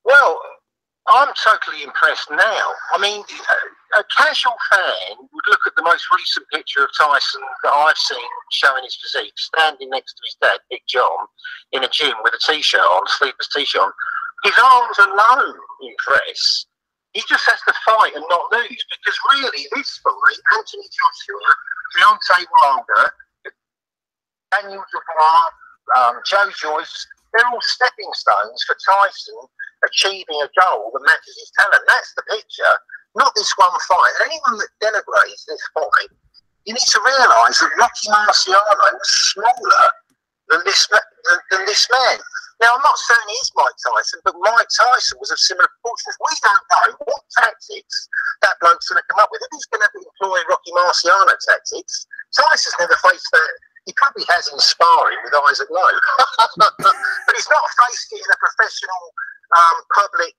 Speaker 6: Well, I'm totally impressed now. I mean, a casual fan would look at the most recent picture of Tyson that I've seen showing his physique, standing next to his dad, Big John, in a gym with a T-shirt on, sleeveless T-shirt on. His arms alone impress. He just has to fight and not lose, because really this fight, Anthony Joshua, Deontay Wilder, Daniel Dubois, Joe Joyce, they're all stepping stones for Tyson achieving a goal that matches his talent. That's the picture, not this one fight. Anyone that denigrates this fight, you need to realise that Rocky Marciano was smaller than this man. Now, I'm not saying he's Mike Tyson, but Mike Tyson was of similar proportions. We don't know what tactics that bloke's going to come up with. If he's going to employ Rocky Marciano tactics, Tyson's never faced that. He probably has in sparring with Isaac Lowe. But he's not faced it in a professional public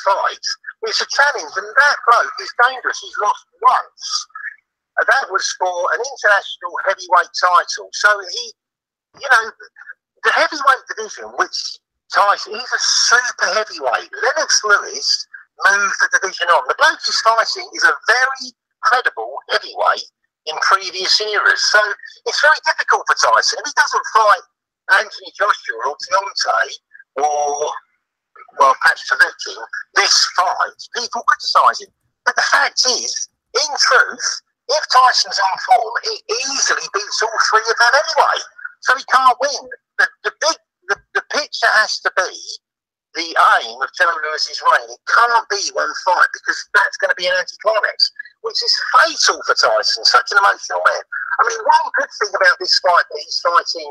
Speaker 6: fight. It's a challenge, and that bloke is dangerous. He's lost once. That was for an international heavyweight title. So he, you know, the heavyweight division, which Tyson, he's a super heavyweight. Lennox Lewis moved the division on. The bloke he's fighting is a very credible heavyweight in previous eras. So it's very difficult for Tyson. If he doesn't fight Anthony Joshua or Deontay or, well, perhaps Povetkin this fight, people criticise him. But the fact is, in truth, if Tyson's on form, he easily beats all 3 of them anyway. So he can't win. The picture has to be the aim of Joe Lewis's reign. It can't be one fight, because that's going to be an anticlimax, which is fatal for Tyson, such an emotional man. I mean, one good thing about this fight that he's fighting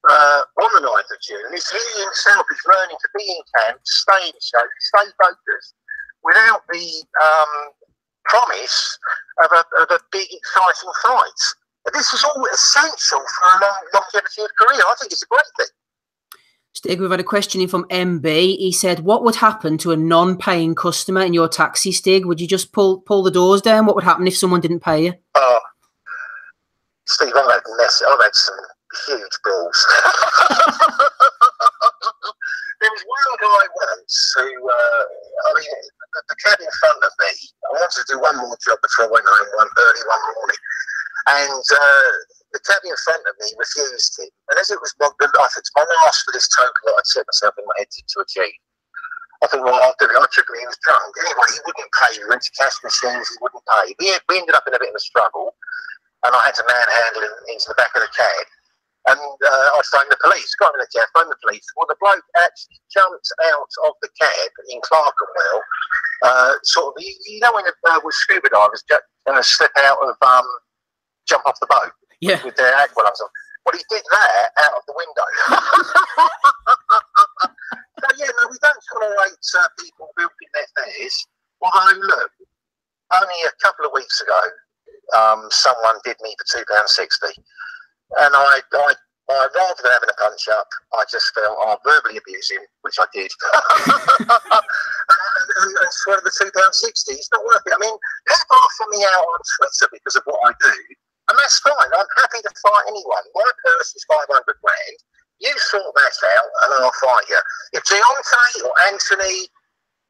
Speaker 6: on the 9th of June is he himself is learning to be in camp, stay in shape, stay focused, without the promise of a big, exciting fight. But this is all essential for a longevity of career. I think it's a great thing.
Speaker 1: Stig, we've had a question in from MB. He said, what would happen to a non-paying customer in your taxi, Stig? Would you just pull the doors down? What would happen if someone didn't pay you?
Speaker 6: Steve, I've had some huge balls. There was one guy once who, I mean, the cab in front of me, I wanted to do one more job before I went home early one morning. And the cab in front of me refused him. And as it was my last for this token that I'd set myself in my head to achieve, I thought, well, I'll do it. I took him, he was drunk. Anyway, he wouldn't pay. We went to cash machines, he wouldn't pay. We ended up in a bit of a struggle, and I had to manhandle him into the back of the cab. And I phoned the police, got in the cab, phoned the police. Well, the bloke actually jumped out of the cab in Clerkenwell. Sort of, you know when with scuba divers slip out of, jump off the boat with their aqua gloves on. Well, he did that out of the window. So, yeah, no, we don't tolerate people milking their fares. Although, look, only a couple of weeks ago, someone did me for £2.60. And I rather than having a punch up, I just felt I'd verbally abuse him, which I did. and swallow the £2.60. It's not worth it. I mean, people offer me out on Twitter because of what I do, and that's fine. I'm happy to fight anyone. My purse is 500 grand. You sort that out, and I'll fight you. If Deontay or Anthony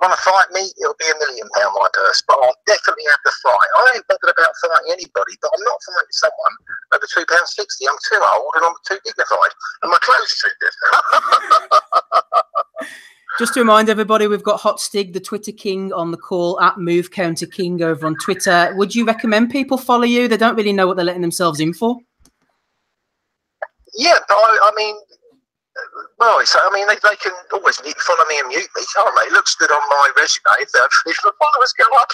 Speaker 6: want to fight me, it'll be £1 million my purse, but I'll definitely have to fight. I ain't bothered about fighting anybody, but I'm not fighting someone over £2.60. I'm too old and I'm too dignified, and my clothes are too good.
Speaker 1: Just to remind everybody, we've got Hot Stig, the Twitter king, on the call at Move Counter King over on Twitter. Would you recommend people follow you? They don't really know what they're letting themselves in for.
Speaker 6: Yeah, but I mean, well, they can always follow me and mute me, can't they? It looks good on my resume if the followers go up.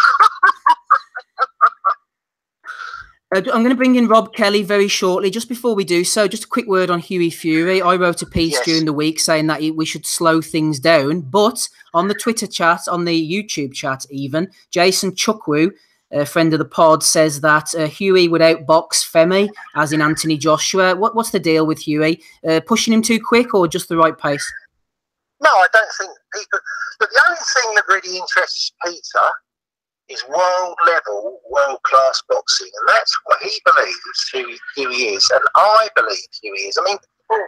Speaker 1: I'm going to bring in Rob Kelly very shortly. Just before we do so, just a quick word on Hughie Fury. I wrote a piece during the week saying that we should slow things down. But on the Twitter chat, on the YouTube chat even, Jason Chukwu, a friend of the pod, says that Hughie would outbox Femi, as in Anthony Joshua. What's the deal with Hughie? Pushing him too quick or just the right pace?
Speaker 6: No, I don't think people... But the only thing that really interests Peter is world-level, world-class boxing. And that's what he believes who he is. And I believe who he is. I mean, people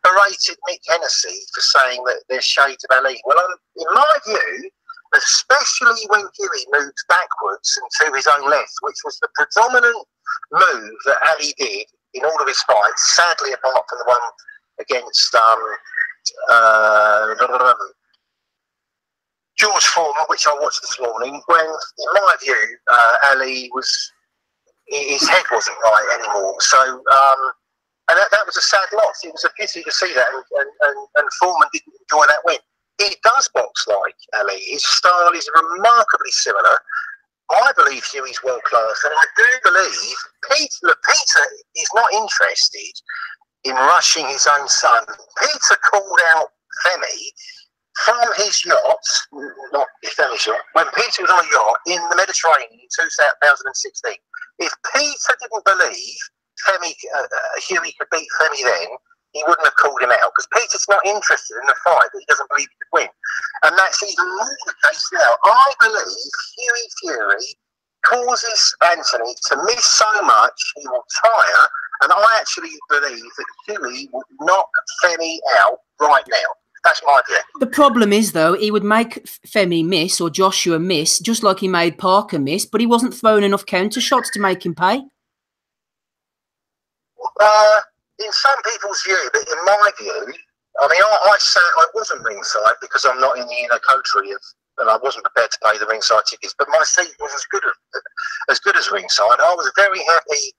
Speaker 6: berated Mick Hennessy for saying that there's shades of Ali. Well, in my view, especially when Hughie moved backwards and to his own left, which was the predominant move that Ali did in all of his fights, sadly apart from the one against George Foreman, which I watched this morning, when, in my view, Ali his head wasn't right anymore. So, and that was a sad loss. It was a pity to see that, and Foreman didn't enjoy that win. He does box like Ali. His style is remarkably similar. I believe Hughie's world class, and I do believe Peter is not interested in rushing his own son. Peter called out Femi from his yacht, not Femi's yacht, when Peter was on a yacht in the Mediterranean in 2016. If Peter didn't believe Hughie could beat Femi then, he wouldn't have called him out, because Peter's not interested in the fight that he doesn't believe he could win. And that's even more the case now. I believe Hughie Fury causes Anthony to miss so much he will tire, and I actually believe that Hughie will knock Femi out right now. That's my view. The
Speaker 1: problem is, though, he would make Femi miss or Joshua miss, just like he made Parker miss, but he wasn't throwing enough counter shots to make him pay.
Speaker 6: In some people's view, but in my view, I mean, I wasn't ringside because I'm not in the inner coterie and I wasn't prepared to pay the ringside tickets, but my seat was as good as ringside. I was very happy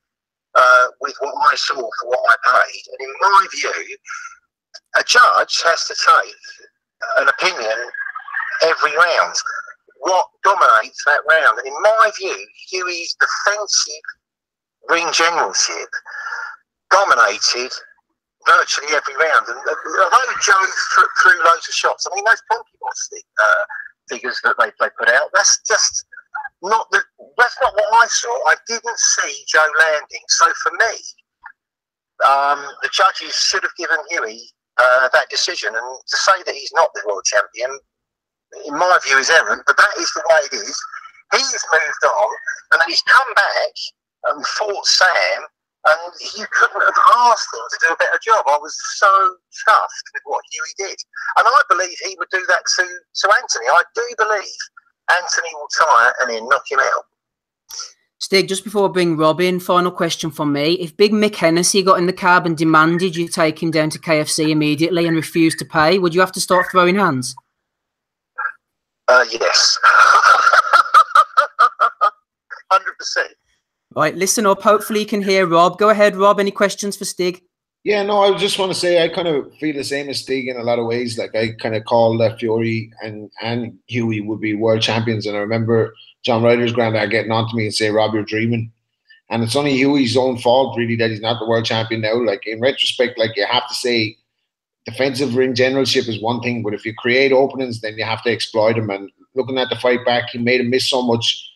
Speaker 6: with what I saw for what I paid. And in my view, a judge has to take an opinion every round. What dominates that round? And in my view, Hughie's defensive ring generalship dominated virtually every round. And although Joe threw loads of shots, I mean, those Pompey figures that they put out, that's just not that's not what I saw. I didn't see Joe landing. So for me, the judges should have given Hughie that decision, and to say that he's not the world champion, in my view, is errant, but that is the way it is. He's moved on, and then he's come back and fought Sam, and you couldn't have asked him to do a better job. I was so chuffed with what Hughie did, and I believe he would do that to Anthony. I do believe Anthony will tire and then knock him out.
Speaker 1: Stig, just before I bring Rob in, final question from me. If Big Mick Hennessy got in the cab and demanded you take him down to KFC immediately and refused to pay, would you have to start throwing hands?
Speaker 6: Yes. 100%.
Speaker 1: Right, listen up. Hopefully you can hear Rob. Go ahead, Rob. Any questions for Stig?
Speaker 5: Yeah, no, I just want to say I kind of feel the same as Stig in a lot of ways. Like, I kind of call that Fury and Hughie would be world champions. And I remember John Ryder's granddad getting on to me and say, Rob, you're dreaming. And it's only Hughie's own fault, really, that he's not the world champion now. Like, in retrospect, like, you have to say defensive ring generalship is one thing, but if you create openings, then you have to exploit them. And looking at the fight back, he made him miss so much.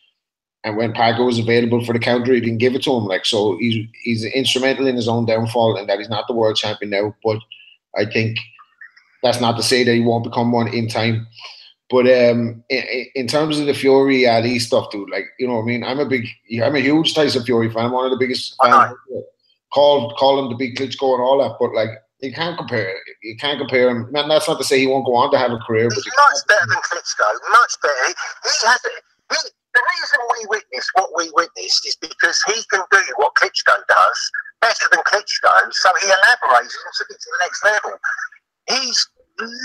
Speaker 5: And when Parker was available for the counter, he didn't give it to him. Like, so he's instrumental in his own downfall, and that he's not the world champion now. But I think that's not to say that he won't become one in time. But in terms of the Fury Ali stuff, dude, like, you know what I mean? I'm a huge Tyson Fury fan. I'm one of the biggest fans. Call him the big Klitschko and all that, but like, you can't compare him. Man, that's not to say he won't go on to have a career.
Speaker 6: He's much better than Klitschko. Much better. The reason we witnessed what we witnessed is because he can do what Klitschko does better than Klitschko, so he elaborates and to get to the next level. He's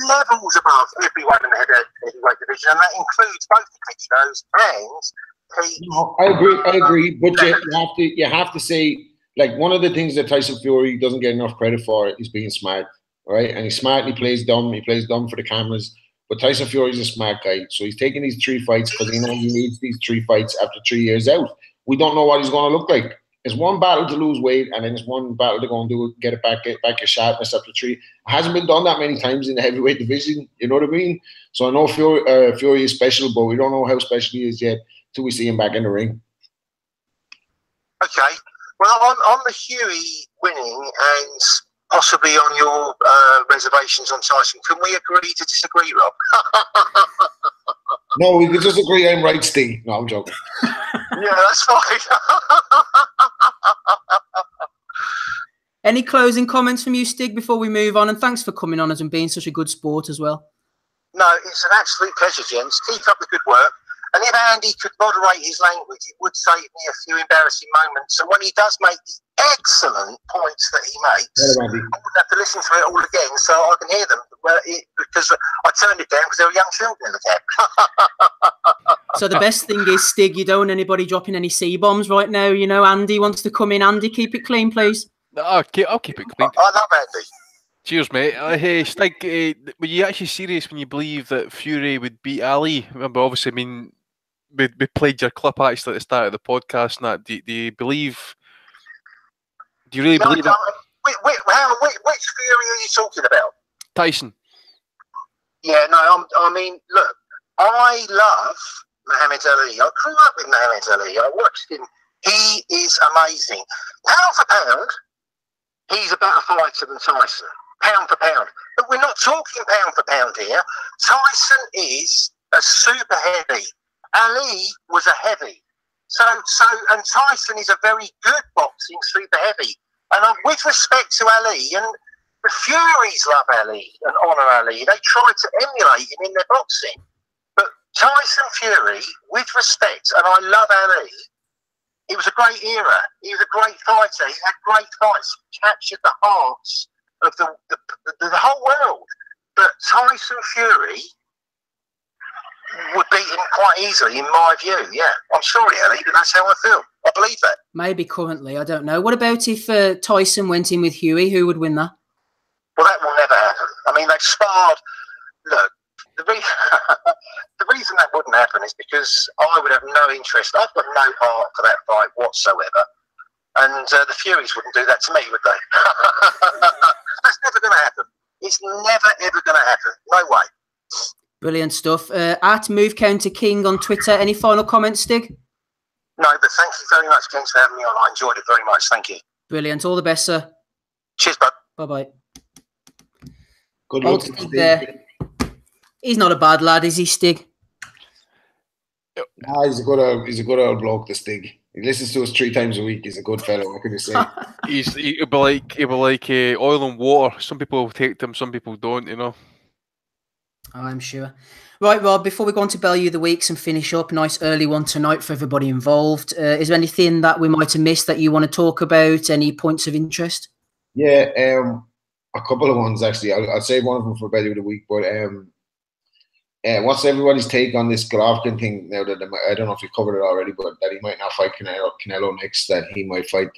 Speaker 6: levels above everyone in the heavyweight division, and that includes both the Klitschko's and Pete.
Speaker 5: No, I agree, but you have to say, like, one of the things that Tyson Fury doesn't get enough credit for is being smart, right? And he's smart and he plays dumb. He plays dumb for the cameras. But Tyson Fury's a smart guy. So he's taking these 3 fights because he knows he needs these 3 fights after 3 years out. We don't know what he's going to look like. It's one battle to lose weight, and then it's one battle to go and get back your sharpness after 3. It hasn't been done that many times in the heavyweight division. You know what I mean? So I know Fury is special, but we don't know how special he is yet till we see him back in the ring.
Speaker 6: Okay. Well, on the Huey winning and possibly on your reservations on Tyson, can we agree to disagree, Rob?
Speaker 5: No, we could just agree I'm right, Stig. No, I'm joking.
Speaker 6: Yeah, that's fine.
Speaker 1: Any closing comments from you, Stig, before we move on? And thanks for coming on and being such a good sport as well.
Speaker 6: No, it's an absolute pleasure, gents. Keep up the good work. And if Andy could moderate his language, it would save me a few embarrassing moments. And when he does make the excellent points that he makes, I wouldn't have to listen to it all again, so I can hear them. Because I turned it down because there were young children in the cab.
Speaker 1: So the best thing is, Stig, you don't want anybody dropping any C-bombs right now. You know, Andy wants to come in. Andy, keep it clean, please.
Speaker 2: I'll keep it clean.
Speaker 6: I love Andy.
Speaker 2: Cheers, mate. Hey, Stig, were you actually serious when you believe that Fury would beat Ali? Remember, obviously, I mean, we played your clip actually at the start of the podcast. And that, do you believe? Do you really believe that?
Speaker 6: Which Fury are you talking about?
Speaker 2: Tyson.
Speaker 6: Yeah, no, I mean, look, I love Muhammad Ali. I grew up with Muhammad Ali. I watched him. He is amazing. Pound for pound, he's a better fighter than Tyson. Pound for pound. But we're not talking pound for pound here. Tyson is a super heavy. Ali was a heavy. And Tyson is a very good boxing super heavy. And with respect to Ali, and the Furies love Ali and honour Ali, they try to emulate him in their boxing. But Tyson Fury, with respect, and I love Ali, it was a great era. He was a great fighter. He had great fights. He captured the hearts of the whole world. But Tyson Fury would beat him quite easily, in my view. Yeah, I'm sorry, Ali, but that's how I feel. I believe that.
Speaker 1: Maybe currently, I don't know. What about if Tyson went in with Huey? Who would win that?
Speaker 6: Well, that will never happen. I mean, they've sparred. Look, the reason that wouldn't happen is because I would have no interest. I've got no heart for that fight whatsoever. And the Furies wouldn't do that to me, would they? That's never going to happen. It's never, ever going to happen. No way.
Speaker 1: Brilliant stuff. At Move Counter King on Twitter. Any final comments, Stig?
Speaker 6: No, but thank you very much, Ken, for having me on. I enjoyed it very much. Thank you.
Speaker 1: Brilliant. All the best, sir.
Speaker 6: Cheers, bud.
Speaker 1: Bye-bye.
Speaker 5: Good luck,
Speaker 1: Stig there. He's not a bad lad, is he, Stig?
Speaker 5: Nah, he's a good old bloke, the Stig. He listens to us 3 times a week. He's a good fellow. What can you say?
Speaker 2: He'll be like oil and water. Some people take them, some people don't. You know.
Speaker 1: Oh, I'm sure. Right, Rob, before we go on to Bellew of the Weeks and finish up, nice early one tonight for everybody involved. Is there anything that we might have missed that you want to talk about? Any points of interest?
Speaker 5: Yeah, a couple of ones, actually. I'll save one of them for Bellew of the Week. But what's everybody's take on this Golovkin thing now? That I don't know if you covered it already, but that he might not fight Canelo next, that he might fight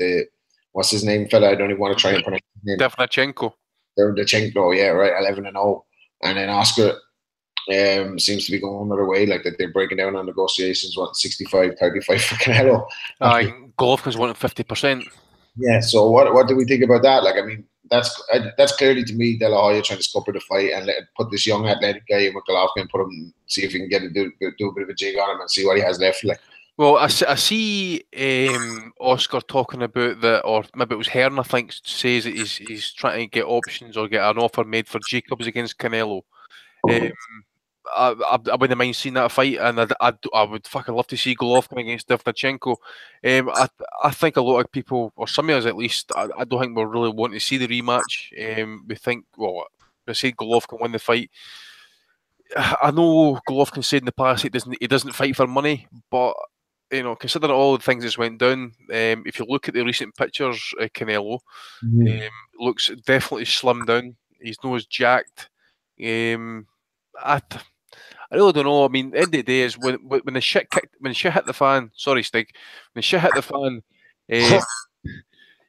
Speaker 5: what's his name, fella? I don't even want to try and pronounce his name.
Speaker 2: Davlachenko.
Speaker 5: Davlachenko, yeah, right, 11-0. And then Oscar seems to be going another way, like that they're breaking down on negotiations, 65-35 for Canelo.
Speaker 2: Golovkin's wanting 50%.
Speaker 5: Yeah, so what do we think about that? Like, I mean, that's clearly to me De La Hoya trying to scupper the fight and put this young athletic guy in with Golovkin and put him, see if he can do a bit of a jig on him and see what he has left. Like,
Speaker 2: Well, I see Oscar talking about that, or maybe it was Hearn, I think, says that he's trying to get options or get an offer made for Jacobs against Canelo. I wouldn't mind seeing that fight, and I would fucking love to see Golovkin against Divnachenko. I think a lot of people, or some of us at least, I don't think we really want to see the rematch. We think, well, we say Golovkin win the fight. I know Golovkin said in the past he doesn't fight for money, but you know, considering all the things that's went down, if you look at the recent pictures, Canelo looks definitely slimmed down. His nose jacked. I really don't know. I mean, end of the day is when the shit hit the fan. Sorry, Stig. When the shit hit the fan,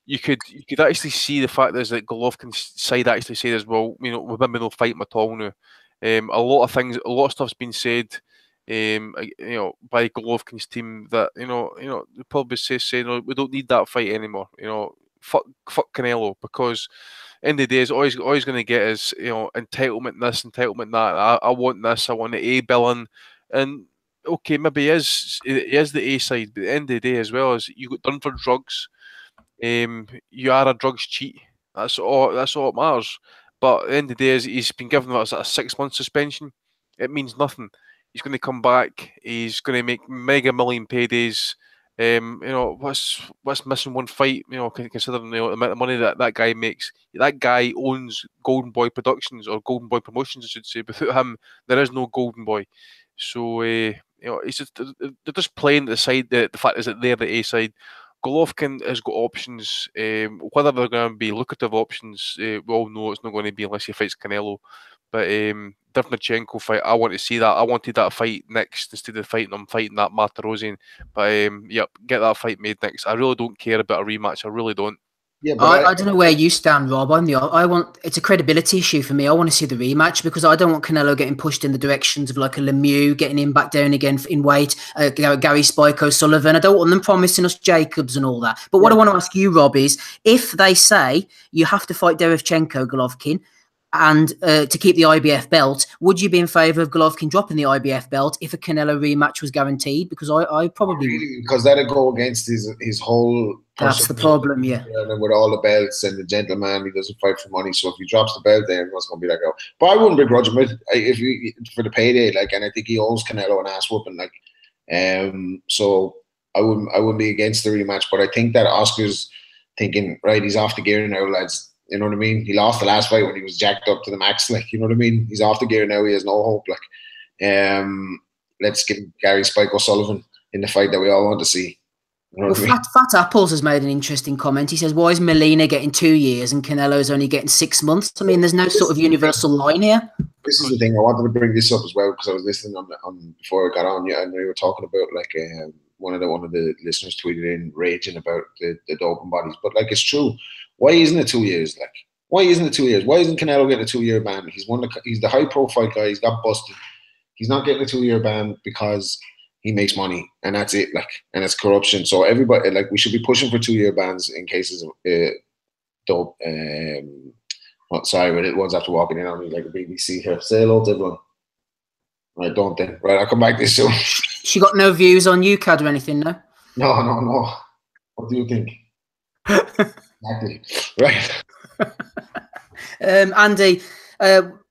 Speaker 2: you could actually see the fact is that Golovkin's side actually said as well. You know, we're maybe not fighting at all now. A lot of stuff's been said. You know, by Golovkin's team that you know, they probably say no, we don't need that fight anymore. You know, fuck Canelo, because end of the day is always going to get is, you know, entitlement this, entitlement that. I want this, I want the A billing, and okay, maybe he is the A side, but at the end of the day as well as you got done for drugs. You are a drugs cheat. That's all it matters. But at the end of the day, he's been given a 6-month suspension. It means nothing. He's going to come back. He's going to make mega million paydays. You know, what's missing one fight? You know, considering the amount of money that guy makes. That guy owns Golden Boy Productions, or Golden Boy Promotions, I should say. Without him, there is no Golden Boy. So you know, they're just playing the side. The fact is that they're the A side. Golovkin has got options. Whether they're going to be lucrative options, we all know it's not going to be unless he fights Canelo. But Divnachenko fight, I want to see that. I wanted that fight next instead of fighting that Martirosyan. But yep, get that fight made next. I really don't care about a rematch. I really don't.
Speaker 1: Yeah, but I don't know where you stand, Rob. It's a credibility issue for me. I want to see the rematch because I don't want Canelo getting pushed in the directions of like a Lemieux, getting him back down again in weight, Gary Spike O'Sullivan. I don't want them promising us Jacobs and all that. But what I want to ask you, Rob, is if they say you have to fight Derevchenko, Golovkin, and to keep the IBF belt, would you be in favour of Golovkin dropping the IBF belt if a Canelo rematch was guaranteed? Because I probably
Speaker 5: would. Because that'd go against his whole.
Speaker 1: That's the problem, yeah.
Speaker 5: With all the belts and the gentleman, he doesn't fight for money. So if he drops the belt, then everyone's going to be like, oh. But I wouldn't begrudge him for the payday, like, and I think he owes Canelo an ass whooping, like, so I wouldn't be against the rematch. But I think that Oscar's thinking, right, he's off the gear now, lads. You know what I mean? He lost the last fight when he was jacked up to the max. Like, you know what I mean? He's off the gear now. He has no hope. Like, let's get Gary Spike O'Sullivan in the fight that we all want to see. You know
Speaker 1: Fat Apples has made an interesting comment. He says, why is Molina getting 2 years and Canelo's only getting 6 months? I mean, there's no sort of universal line here.
Speaker 5: This is the thing. I wanted to bring this up as well because I was listening on before I got on. Yeah, and we were talking about like one of the listeners tweeted in raging about the doping bodies. But like, it's true. Why isn't it 2 years? Like, why isn't it 2 years? Why isn't Canelo getting a 2-year ban? He's the high profile guy. He's got busted. He's not getting a 2-year ban because he makes money, and that's it. Like, and it's corruption. So everybody, like, we should be pushing for 2-year bans in cases of dope. Sorry, but it one's after walking in on me like a BBC here. Say hello to everyone. Right, don't then. Right, I'll come back this soon.
Speaker 1: She got no views on UCAD or anything, no?
Speaker 5: No. What do you think? Exactly. Right.
Speaker 1: Andy,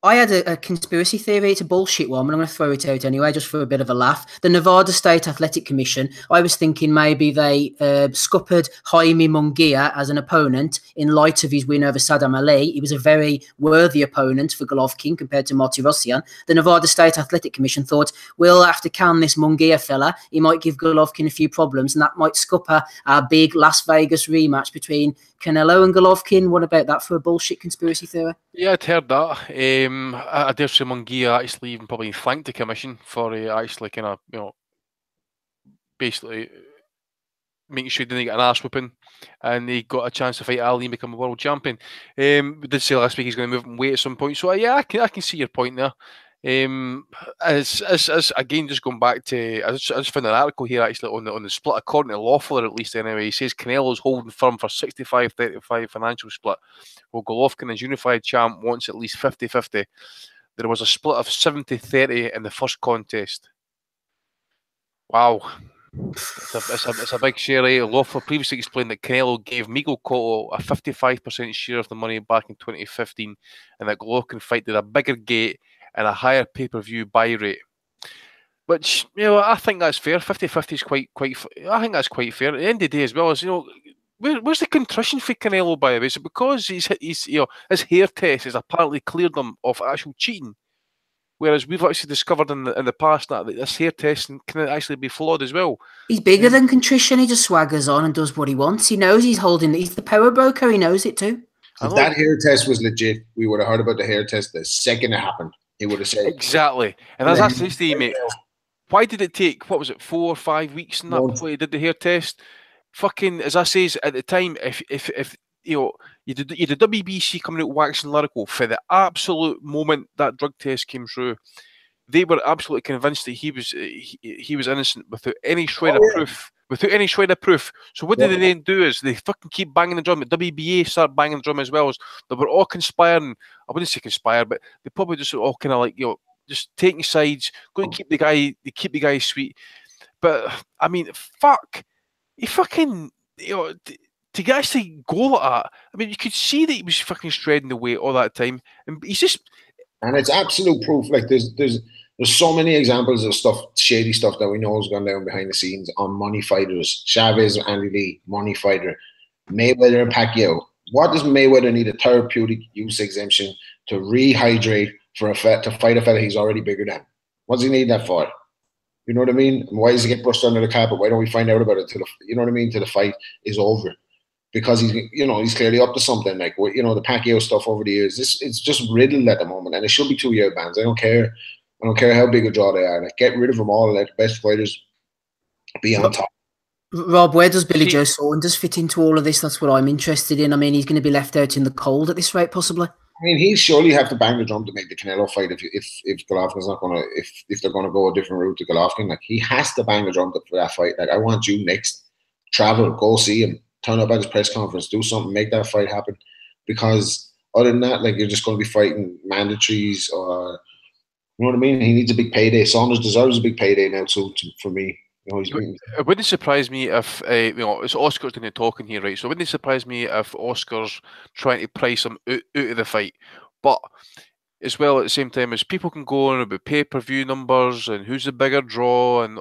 Speaker 1: I had a conspiracy theory. It's a bullshit one, but I'm going to throw it out anyway, just for a bit of a laugh. The Nevada State Athletic Commission, I was thinking maybe they scuppered Jaime Munguia as an opponent in light of his win over Saddam Ali. He was a very worthy opponent for Golovkin compared to Martirosyan. The Nevada State Athletic Commission thought, we'll have to can this Munguia fella. He might give Golovkin a few problems, and that might scupper our big Las Vegas rematch between Canelo and Golovkin. What about that for a bullshit conspiracy theory?
Speaker 2: Yeah, I'd heard that. I dare say Munguia actually even probably thanked the commission for actually kind of, you know, basically making sure he didn't get an ass whooping, and he got a chance to fight Ali and become a world champion. We did say last week he's going to move in weight at some point, so yeah, I can see your point there. As again, just going back to, I just found an article here actually on the split, according to Lawfler at least anyway. He says Canelo's holding firm for 65-35 financial split, while Golovkin as unified champ wants at least 50-50. There was a split of 70-30 in the first contest. Wow. It's a big share. Lawful previously explained that Canelo gave Miguel Cotto a 55% share of the money back in 2015, and that Golovkin fight did a bigger gate and a higher pay-per-view buy rate. Which, I think that's fair. 50-50 is quite. I think that's quite fair. At the end of the day, as well as where's the contrition for Canelo? By the way, is it because he's his hair test has apparently cleared him of actual cheating? Whereas we've actually discovered in the past that this hair test can actually be flawed as well.
Speaker 1: He's bigger than contrition. He just swaggers on and does what he wants. He knows he's the power broker. He knows it too.
Speaker 5: If that hair test was legit, we would have heard about the hair test the second it happened. He would have said
Speaker 2: exactly. And that's actually Steve, mate. Why did it take, 4 or 5 weeks and that before he did the hair test? Fucking, as I says at the time, if you did WBC coming out waxing lyrical for the absolute moment that drug test came through, they were absolutely convinced that he was innocent without any shred of proof. Without any shred of proof. So what did they then do is they fucking keep banging the drum. The WBA start banging the drum as well. As they were all conspiring. I wouldn't say conspire, but they probably just all kind of like, just taking sides, going to keep the guy sweet. But I mean, fuck, he fucking, to actually go like that. I mean, you could see that he was fucking shredding the weight all that time, and he's just.
Speaker 5: And it's absolute proof. Like there's so many examples of shady stuff that we know has gone down behind the scenes on money fighters. Chavez, Andy Lee, money fighter. Mayweather and Pacquiao. What does Mayweather need a therapeutic use exemption to rehydrate to fight a fella he's already bigger than? What does he need that for? You know what I mean? And why does he get brushed under the carpet? Why don't we find out about it till the fight is over? Because he's clearly up to something. Like the Pacquiao stuff over the years. It's just riddled at the moment, and it should be 2-year bans. I don't care how big a draw they are. Like, get rid of them all. Let the best fighters be on top.
Speaker 1: Rob, where does Billy Joe Saunders fit into all of this? That's what I'm interested in. I mean, he's going to be left out in the cold at this rate, possibly.
Speaker 5: I mean, he surely have to bang the drum to make the Canelo fight if Golovkin's not gonna if they're gonna go a different route to Golovkin. Like, he has to bang the drum for that fight. Like, I want you next. Travel, go see him, turn up at his press conference, do something, make that fight happen. Because other than that, like, you're just going to be fighting mandatories or, you know what I mean? He needs a big payday. Saunders deserves a big payday now too, for me.
Speaker 2: It wouldn't surprise me if it's Oscar's doing the talking here, right? So it wouldn't surprise me if Oscar's trying to price him out of the fight. But as well, at the same time, as people can go on about pay-per-view numbers and who's the bigger draw and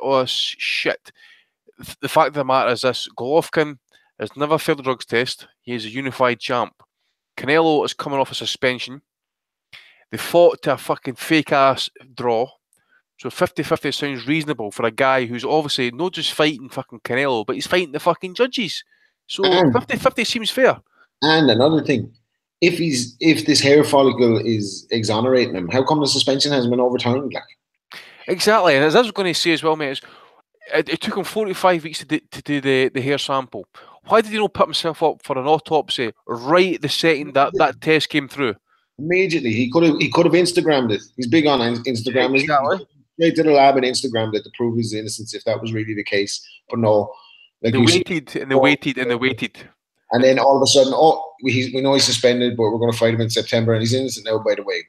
Speaker 2: all this shit, the fact of the matter is this: Golovkin has never failed the drugs test. He is a unified champ. Canelo is coming off a suspension. They fought to a fucking fake-ass draw. So 50-50 sounds reasonable for a guy who's obviously not just fighting fucking Canelo, but he's fighting the fucking judges. So 50-50 seems fair.
Speaker 5: And another thing, if this hair follicle is exonerating him, how come the suspension hasn't been overturned? Like,
Speaker 2: exactly, and as I was going to say as well, mate, it took him 45 weeks to do the hair sample. Why did he not put himself up for an autopsy right the second that test came through?
Speaker 5: Immediately, he could have Instagrammed it. He's big on Instagram.
Speaker 2: Exactly.
Speaker 5: Straight to the lab and Instagrammed it to prove his innocence if that was really the case. But no, like,
Speaker 2: they waited.
Speaker 5: And then all of a sudden, we know he's suspended, but we're going to fight him in September, and he's innocent now, by the way.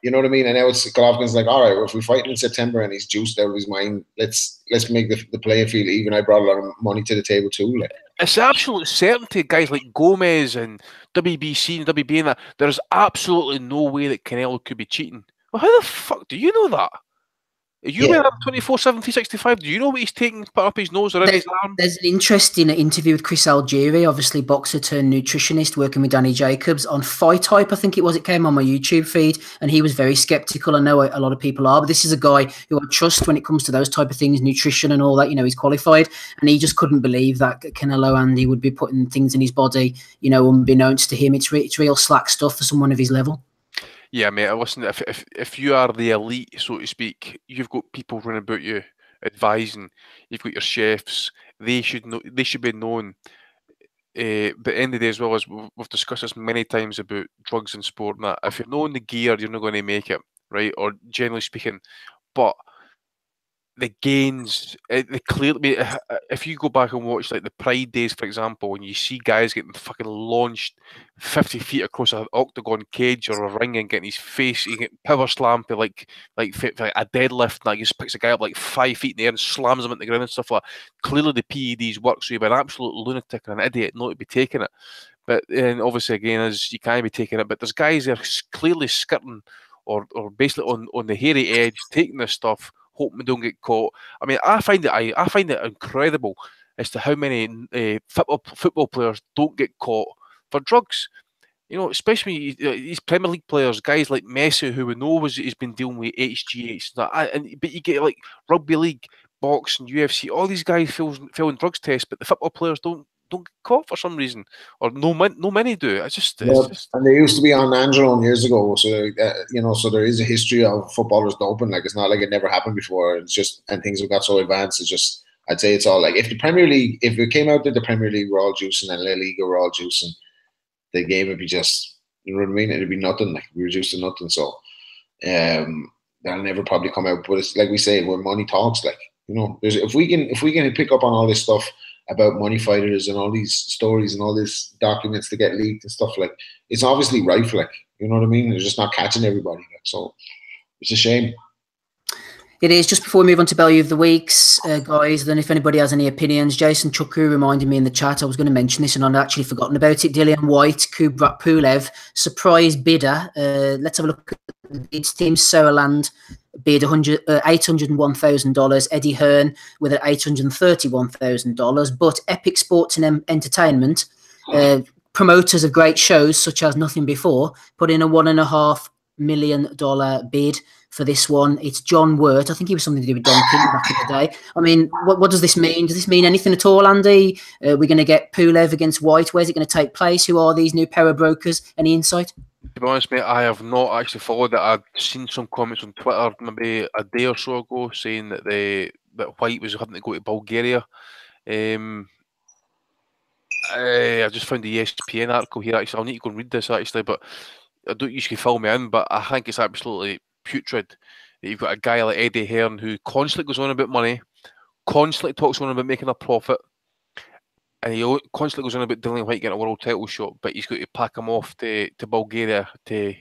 Speaker 5: You know what I mean? And now Golovkin's like, all right, well, if we fight him in September and he's juiced out of his mind, let's make the playing field even. I brought a lot of money to the table too. Like,
Speaker 2: it's absolute certainty, guys like Gomez and WBC and WBA and that. There's absolutely no way that Canelo could be cheating. Well, how the fuck do you know that? Are you wearing 24/7, 365? Do you know what he's taking put up his nose or in his arm?
Speaker 1: There's an interesting interview with Chris Algieri, obviously boxer turned nutritionist, working with Danny Jacobs on Fight Hype, I think it was. It came on my YouTube feed, and he was very skeptical. I know a lot of people are, but this is a guy who I trust when it comes to those type of things, nutrition and all that. He's qualified, and he just couldn't believe that Canelo Andy would be putting things in his body, unbeknownst to him. It's real slack stuff for someone of his level.
Speaker 2: Yeah, mate, listen, if you are the elite, so to speak, you've got people running about you, advising, you've got your chefs, they should be known. But at the end of the day, as well, as we've discussed this many times about drugs and sport and that, if you're not in the gear, you're not going to make it, right? Or generally speaking. But the gains, the clearly, if you go back and watch like the Pride days, for example, when you see guys getting fucking launched 50 feet across an octagon cage or a ring and getting his face, he get power slammed to like a deadlift, and he just picks a guy up like 5 feet in the air and slams him into the ground and stuff like that. Clearly the PEDs work, so you'd be an absolute lunatic and an idiot not to be taking it. But and obviously again, as you can't be taking it, but there's guys that are clearly skirting or basically on the hairy edge, taking this stuff, hoping they don't get caught. I mean, I find it incredible as to how many football players don't get caught for drugs. You know, especially these Premier League players, guys like Messi, who we know he's been dealing with HGH, but you get like rugby league, boxing, UFC, all these guys failing drugs tests, but the football players don't get caught for some reason, or no many do. It's just.
Speaker 5: And they used to be on Angelone years ago, so you know, so there is a history of footballers doping. Like, it's not like it never happened before. It's just, and things have got so advanced. It's just, I'd say it's all like, if the Premier League, if it came out that the Premier League were all juicing and La Liga were all juicing, the game would be just, you know what I mean? It'd be nothing. Like, we reduced to nothing. So, that'll never probably come out. But it's like we say, when money talks, like, you know, if we can pick up on all this stuff about money fighters and all these stories and all these documents that get leaked and stuff, like, it's obviously rife, like, you know what I mean? They're just not catching everybody. Like, so it's a shame.
Speaker 1: It is. Just before we move on to Value of the Weeks, guys, then if anybody has any opinions, Jason Chukwu reminded me in the chat, I was going to mention this and I'd actually forgotten about it. Dillian White, Kubrat Pulev, surprise bidder. Let's have a look at the bids. Team Sowerland bid $801,000. Eddie Hearn with an $831,000. But Epic Sports and Entertainment, promoters of great shows such as Nothing Before, put in a $1.5 million bid for this one. It's John Wirt. I think he was something to do with Don King back in the day. I mean, what does this mean? Does this mean anything at all, Andy? We're going to get Pulev against White. Where's it going to take place? Who are these new power brokers? Any insight?
Speaker 2: To be honest, mate, I have not actually followed it. I've seen some comments on Twitter maybe a day or so ago saying that that White was having to go to Bulgaria. I just found the ESPN article here. Actually, I'll need to go and read this actually, but I don't usually fill me in. But I think it's absolutely putrid that you've got a guy like Eddie Hearn who constantly goes on about money, constantly talks on about making a profit, and he constantly goes on about Dillian White getting a world title shot, but he's got to pack him off to Bulgaria to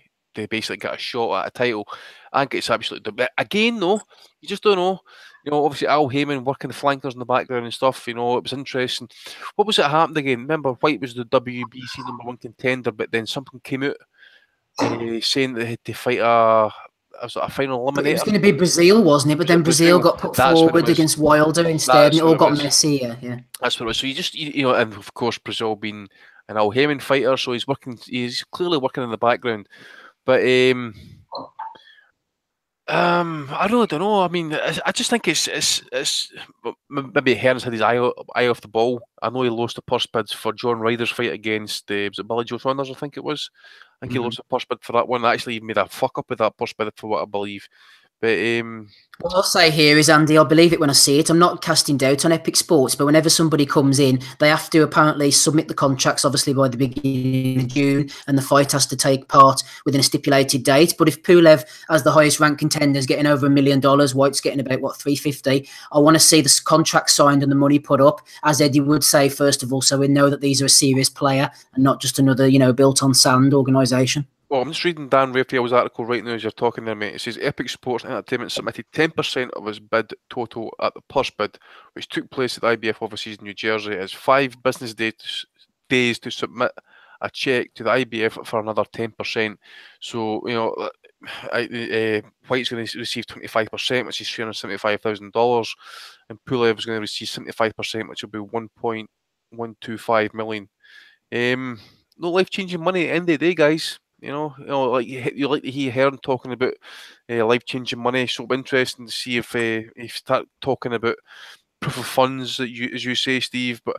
Speaker 2: basically get a shot at a title. I think it's absolutely... But again, though, you just don't know. You know, obviously Al Heyman working the flankers in the background and stuff, you know, it was interesting. What was it happened again? Remember, White was the WBC #1 contender, but then something came out saying that they had to fight a final eliminator.
Speaker 1: It was going to be Brazil, wasn't it? But then Brazil got put forward against Wilder instead, and it all got messy. Yeah,
Speaker 2: that's what it was. So you know, and of course Brazil being an Al Heyman fighter, so he's clearly working in the background. But I really don't know. I mean, I just think it's maybe Hearn's had his eye off the ball. I know he lost the purse bids for John Ryder's fight against was it Billy Joe Saunders? I think it was. I think he lost the purse bid for that one. I actually made a fuck up with that purse bid for what I believe. But
Speaker 1: what I'll say here is, Andy, I'll believe it when I see it. I'm not casting doubt on Epic Sports, but whenever somebody comes in, they have to apparently submit the contracts, obviously, by the beginning of June, and the fight has to take part within a stipulated date. But if Pulev, as the highest ranked contender, is getting over $1 million, White's getting about, what, $350, I want to see the contract signed and the money put up, as Eddie would say, first of all, so we know that these are a serious player and not just another, you know, built on sand organisation.
Speaker 2: Well, I'm just reading Dan Raphael's article right now as you're talking there, mate. It says Epic Sports Entertainment submitted 10% of his bid total at the purse bid, which took place at the IBF offices in New Jersey, as 5 business days to submit a check to the IBF for another 10%. So, you know, White's going to receive 25%, which is $375,000, and Pulev is going to receive 75%, which will be $1.125 million. No life-changing money at the end of the day, guys. You know, like you like to hear Hearn talking about life-changing money. So interesting to see if start talking about proof of funds, as you say, Steve. But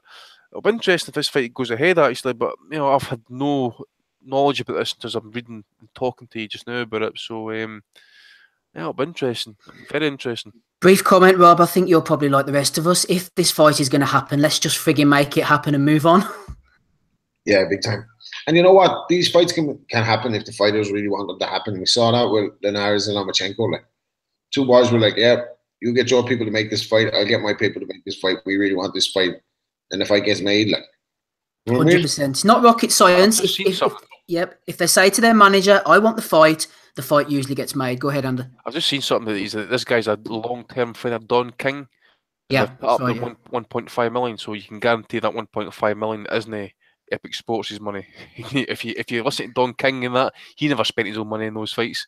Speaker 2: it'll be interesting if this fight goes ahead, actually. But you know, I've had no knowledge about this as I'm reading and talking to you just now about it. So yeah, it'll be interesting, very interesting.
Speaker 1: Brief comment, Rob. I think you're probably like the rest of us. If this fight is going to happen, let's just frigging make it happen and move on.
Speaker 5: Yeah, big time. And you know what? These fights can happen if the fighters really want them to happen. We saw that with Linares and Lomachenko. Like, 2 boys were like, yeah, you get your people to make this fight. I'll get my people to make this fight. We really want this fight, and the fight gets made. Like,
Speaker 1: 100%. It's not rocket science. If they say to their manager, "I want the fight," usually gets made. Go ahead, Andy.
Speaker 2: I've just seen something that this guy's a long-term friend of Don King.
Speaker 1: Yeah,
Speaker 2: up to 1.5 million, so you can guarantee that 1.5 million isn't Epic Sports' money. if you listen to Don King and that, he never spent his own money in those fights.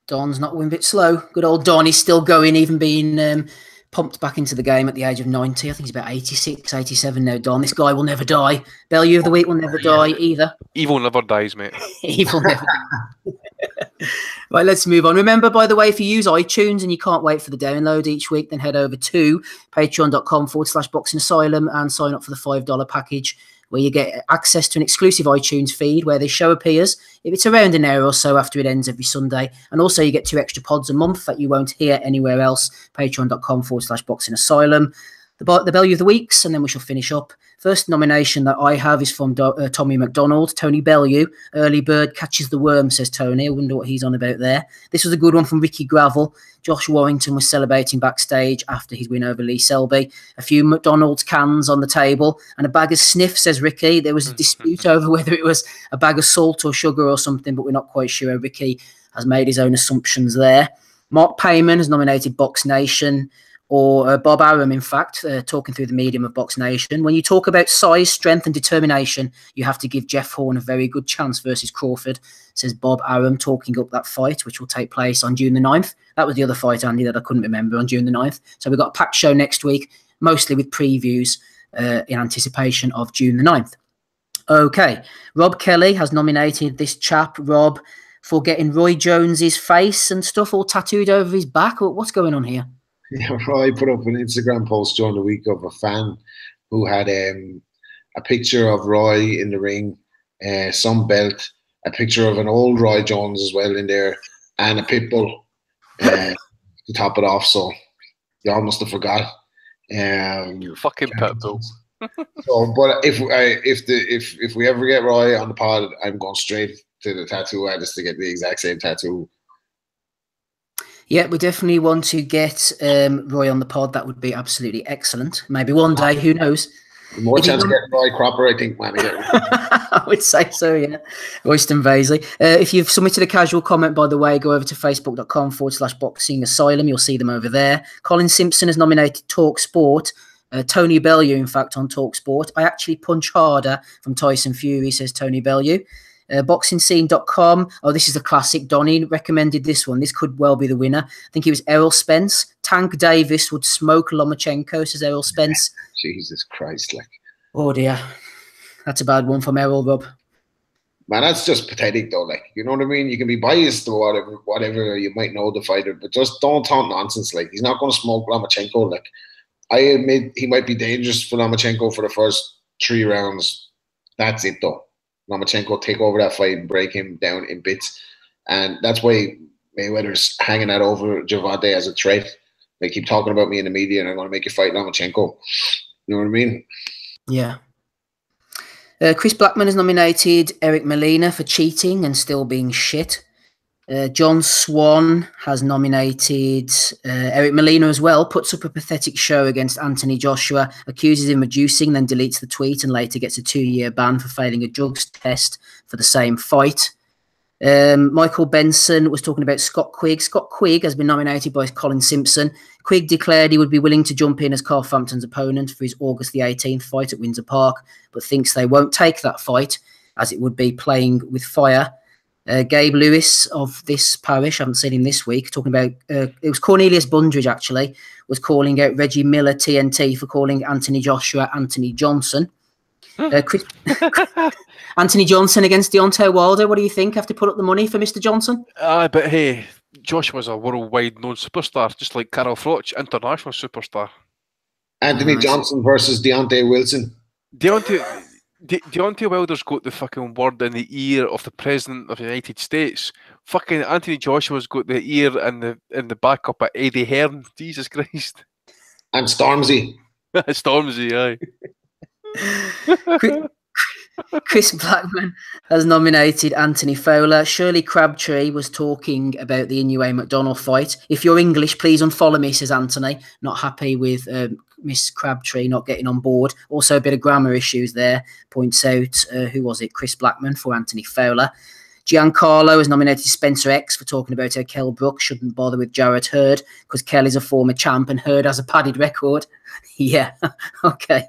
Speaker 1: Don's not going a bit slow. Good old Don, he's still going, even being pumped back into the game at the age of 90. I think he's about 86, 87 now, Don. This guy will never die. Bellew of the Week will never die either.
Speaker 2: Evil never dies, mate.
Speaker 1: Evil never dies. Right, let's move on. Remember, by the way, if you use iTunes and you can't wait for the download each week, then head over to patreon.com/Boxing Asylum and sign up for the $5 package, where you get access to an exclusive iTunes feed where the show appears if it's around an hour or so after it ends every Sunday. And also you get 2 extra pods a month that you won't hear anywhere else. Patreon.com/Boxing Asylum. The Bellew of the Weeks, and then we shall finish up. First nomination that I have is from Tommy McDonald. Tony Bellew. Early bird catches the worm, says Tony. I wonder what he's on about there. This was a good one from Ricky Gravel. Josh Warrington was celebrating backstage after his win over Lee Selby. A few McDonald's cans on the table and a bag of sniff, says Ricky. There was a dispute over whether it was a bag of salt or sugar or something, but we're not quite sure. Ricky has made his own assumptions there. Mark Payman has nominated Box Nation, or Bob Arum, in fact, talking through the medium of Box Nation. When you talk about size, strength and determination, you have to give Jeff Hearn a very good chance versus Crawford, says Bob Arum, talking up that fight, which will take place on June the 9th. That was the other fight, Andy, that I couldn't remember, on June the 9th. So we've got a packed show next week, mostly with previews in anticipation of June the 9th. Okay, Rob Kelly has nominated this chap, Rob, for getting Roy Jones's face and stuff all tattooed over his back. What's going on here?
Speaker 5: Yeah, Roy put up an Instagram post during the week of a fan who had a picture of Roy in the ring, some belt, a picture of an old Roy Jones as well in there, and a pit bull to top it off. So y'all must have forgot.
Speaker 2: You fucking pit bull.
Speaker 5: So, but if we ever get Roy on the pod, I'm going straight to the tattoo artist to get the exact same tattoo.
Speaker 1: Yeah, we definitely want to get Roy on the pod. That would be absolutely excellent. Maybe one day, who knows?
Speaker 5: More chance of getting Roy Cropper, I think, man.
Speaker 1: I would say so, yeah. Royston Vasey. If you've submitted a casual comment, by the way, go over to facebook.com/Boxing Asylum. You'll see them over there. Colin Simpson has nominated Talk Sport. Tony Bellew, in fact, on Talk Sport. I actually punch harder from Tyson Fury, says Tony Bellew. BoxingScene.com. Oh, this is a classic. Donnie recommended this one. This could well be the winner. I think it was Errol Spence. Tank Davis would smoke Lomachenko, says Errol Spence.
Speaker 5: Jesus Christ, like.
Speaker 1: Oh dear. That's a bad one from Errol, Rob.
Speaker 5: Man, that's just pathetic though. Like, you know what I mean? You can be biased to whatever you might know the fighter, but just don't talk nonsense. Like, he's not going to smoke Lomachenko. Like, I admit he might be dangerous for Lomachenko for the first 3 rounds. That's it though. Lomachenko take over that fight and break him down in bits. And that's why Mayweather's hanging that over Gervonta as a threat. They keep talking about me in the media and I'm going to make you fight Lomachenko. You know what I mean?
Speaker 1: Yeah. Chris Blackman has nominated Eric Molina for cheating and still being shit. John Swan has nominated Eric Molina as well, puts up a pathetic show against Anthony Joshua, accuses him of juicing, then deletes the tweet and later gets a 2-year ban for failing a drugs test for the same fight. Michael Benson was talking about Scott Quigg. Scott Quigg has been nominated by Colin Simpson. Quigg declared he would be willing to jump in as Carl Frampton's opponent for his August the 18th fight at Windsor Park, but thinks they won't take that fight as it would be playing with fire. Gabe Lewis of this parish, I haven't seen him this week, talking about, it was Cornelius Bundridge actually, was calling out Reggie Miller TNT for calling Anthony Joshua Anthony Johnson. Anthony Johnson against Deontay Wilder, what do you think? Have to put up the money for Mr. Johnson?
Speaker 2: But hey, Joshua's a worldwide known superstar, just like Carol Froch, international superstar.
Speaker 5: Anthony Johnson versus Deontay Wilson.
Speaker 2: Deontay Wilder's got the fucking word in the ear of the President of the United States. Fucking Anthony Joshua's got the ear and the backup at Eddie Hearn. Jesus Christ.
Speaker 5: And Stormzy.
Speaker 2: Stormzy, aye.
Speaker 1: Chris Blackman has nominated Anthony Fowler. Shirley Crabtree was talking about the Inoue McDonnell fight. If you're English, please unfollow me, says Anthony. Not happy with Miss Crabtree not getting on board. Also a bit of grammar issues there. Points out, who was it? Chris Blackman for Anthony Fowler. Giancarlo has nominated Spencer X for talking about how Kell Brook shouldn't bother with Jarrett Hurd because Kell is a former champ and Hurd has a padded record. Yeah, okay.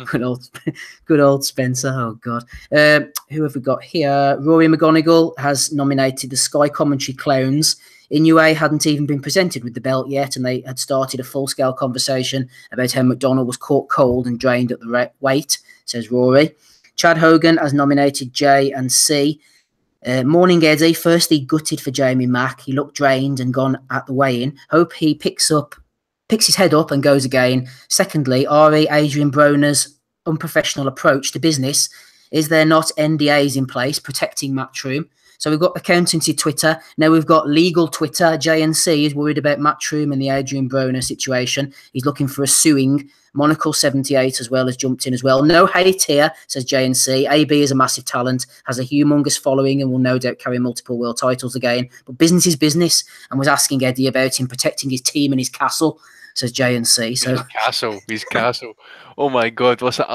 Speaker 1: Good old Spencer. Oh God. Who have we got here? Rory McGonigal has nominated the Sky Commentary Clowns. Inoue hadn't even been presented with the belt yet, and they had started a full-scale conversation about how McDonnell was caught cold and drained at the weight, says Rory. Chad Hogan has nominated J and C. Morning Eddie. Firstly, gutted for Jamie Mack. He looked drained and gone at the weigh-in. Hope he picks his head up and goes again. Secondly, Ari Adrian Broner's unprofessional approach to business. Is there not NDAs in place protecting Matchroom? So we've got accountancy Twitter. Now we've got legal Twitter. JNC is worried about Matchroom and the Adrian Broner situation. He's looking for a suing. Monocle78 as well has jumped in as well. No hate here, says JNC. AB is a massive talent, has a humongous following and will no doubt carry multiple world titles again. But business is business, and was asking Eddie about him protecting his team and his castle, says JNC. So
Speaker 2: his castle. Oh my God! Listen,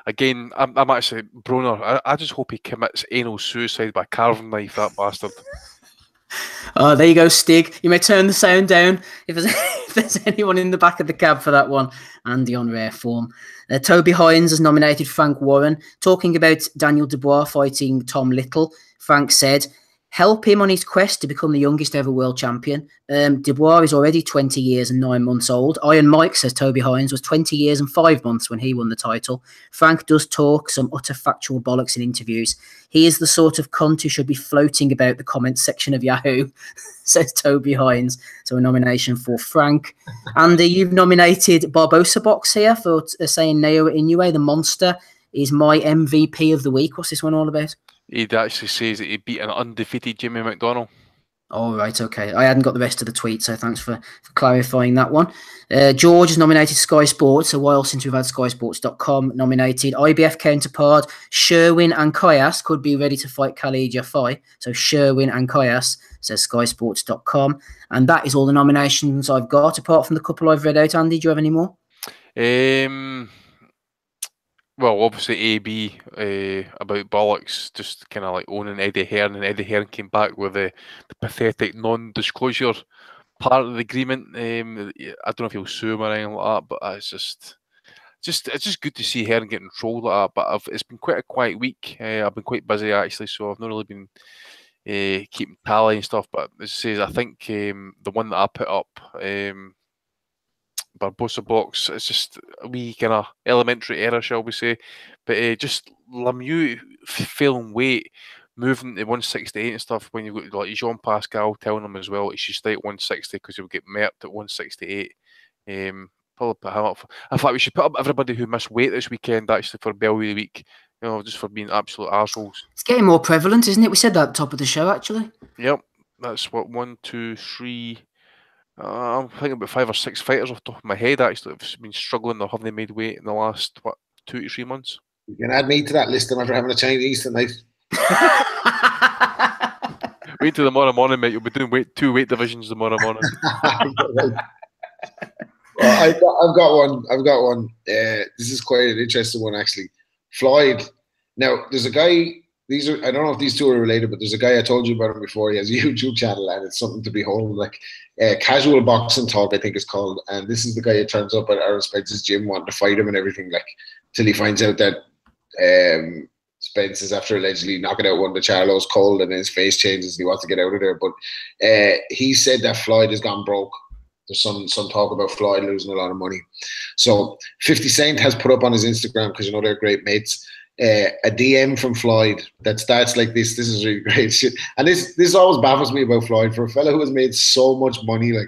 Speaker 2: again, I'm actually Broner. I just hope he commits anal suicide by carving knife, that bastard.
Speaker 1: Oh, there you go, Stig. You may turn the sound down if there's anyone in the back of the cab for that one. Andy on rare form. Toby Hines has nominated Frank Warren. Talking about Daniel Dubois fighting Tom Little, Frank said, help him on his quest to become the youngest ever world champion. Dubois is already 20 years and 9 months old. Iron Mike, says Toby Hines, was 20 years and 5 months when he won the title. Frank does talk some utter factual bollocks in interviews. He is the sort of cunt who should be floating about the comments section of Yahoo, says Toby Hines. So a nomination for Frank. Andy, you've nominated Barbosa Box here for saying Naoya Inoue, the monster, is my MVP of the week. What's this one all about?
Speaker 2: He'd actually says that he beat an undefeated Jimmy McDonnell.
Speaker 1: Oh, right, okay. I hadn't got the rest of the tweet, so thanks for clarifying that one. George has nominated Sky Sports, a while since we've had SkySports.com nominated. IBF counterpart Sherwin and Kayas could be ready to fight Khalid YAFAI. So Sherwin and Kayas, says SkySports.com. And that is all the nominations I've got, apart from the couple I've read out. Andy, do you have any more?
Speaker 2: Well, obviously AB about bollocks, just kind of like owning Eddie Hearn, and Eddie Hearn came back with the pathetic non-disclosure part of the agreement. I don't know if he'll sue him or anything like that, but it's just good to see Hearn getting trolled like that. But it's been quite a quiet week. I've been quite busy actually, so I've not really been keeping tally and stuff. But as I say, I think the one that I put up. Barbosa Box, it's just a wee kind of elementary error, shall we say, but just Lemieux failing weight, moving to 168 and stuff, when you've got like Jean Pascal telling him as well he should stay at 160 because he'll get murked at 168. Probably put him up. In fact, we should put up everybody who missed weight this weekend actually for Bellew Week, you know, just for being absolute arseholes.
Speaker 1: It's getting more prevalent, isn't it? We said that at the top of the show, actually.
Speaker 2: Yep, that's what 1, 2, 3. I'm thinking about 5 or 6 fighters off the top of my head actually have been struggling or haven't made weight in the last 2 to 3 months.
Speaker 5: You can add me to that list after having a Chinese tonight.
Speaker 2: Wait till tomorrow morning, mate. You'll be doing 2 weight divisions tomorrow morning.
Speaker 5: I've got one. This is quite an interesting one actually. Floyd. Now there's a guy. I don't know if these two are related, but there's a guy I told you about him before. He has a YouTube channel, and it's something to behold. Like Casual Boxing Talk, I think it's called. And this is the guy who turns up at Aaron Spence's gym wanting to fight him and everything, like till he finds out that Spence is after allegedly knocking out one of the Charlos cold, and then his face changes and he wants to get out of there. But he said that Floyd has gone broke. There's some talk about Floyd losing a lot of money. So 50 Cent has put up on his Instagram, because you know they're great mates, a DM from Floyd that starts like this. This is really great shit. And this always baffles me about Floyd. For a fellow who has made so much money, like,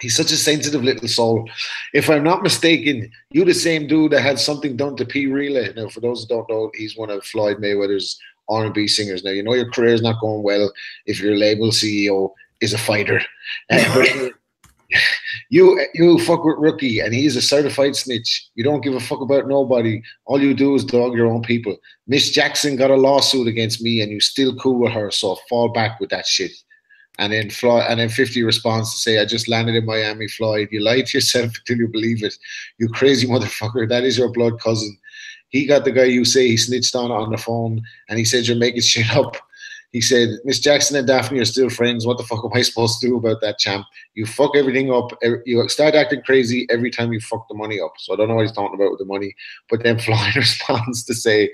Speaker 5: he's such a sensitive little soul. If I'm not mistaken, you the same dude that had something done to P. Relay. Now, for those who don't know, he's one of Floyd Mayweather's R&B singers. Now, you know your career is not going well if your label CEO is a fighter. But You fuck with Rookie, and he's a certified snitch. You don't give a fuck about nobody. All you do is dog your own people. Miss Jackson got a lawsuit against me, and you still cool with her, so fall back with that shit. And then 50 responds to say, I just landed in Miami, Floyd. You lie to yourself until you believe it. You crazy motherfucker. That is your blood cousin. He got the guy you say he snitched on the phone, and he said you're making shit up. He said, Miss Jackson and Daphne are still friends. What the fuck am I supposed to do about that, champ? You fuck everything up. You start acting crazy every time you fuck the money up. So I don't know what he's talking about with the money. But then Floyd responds to say,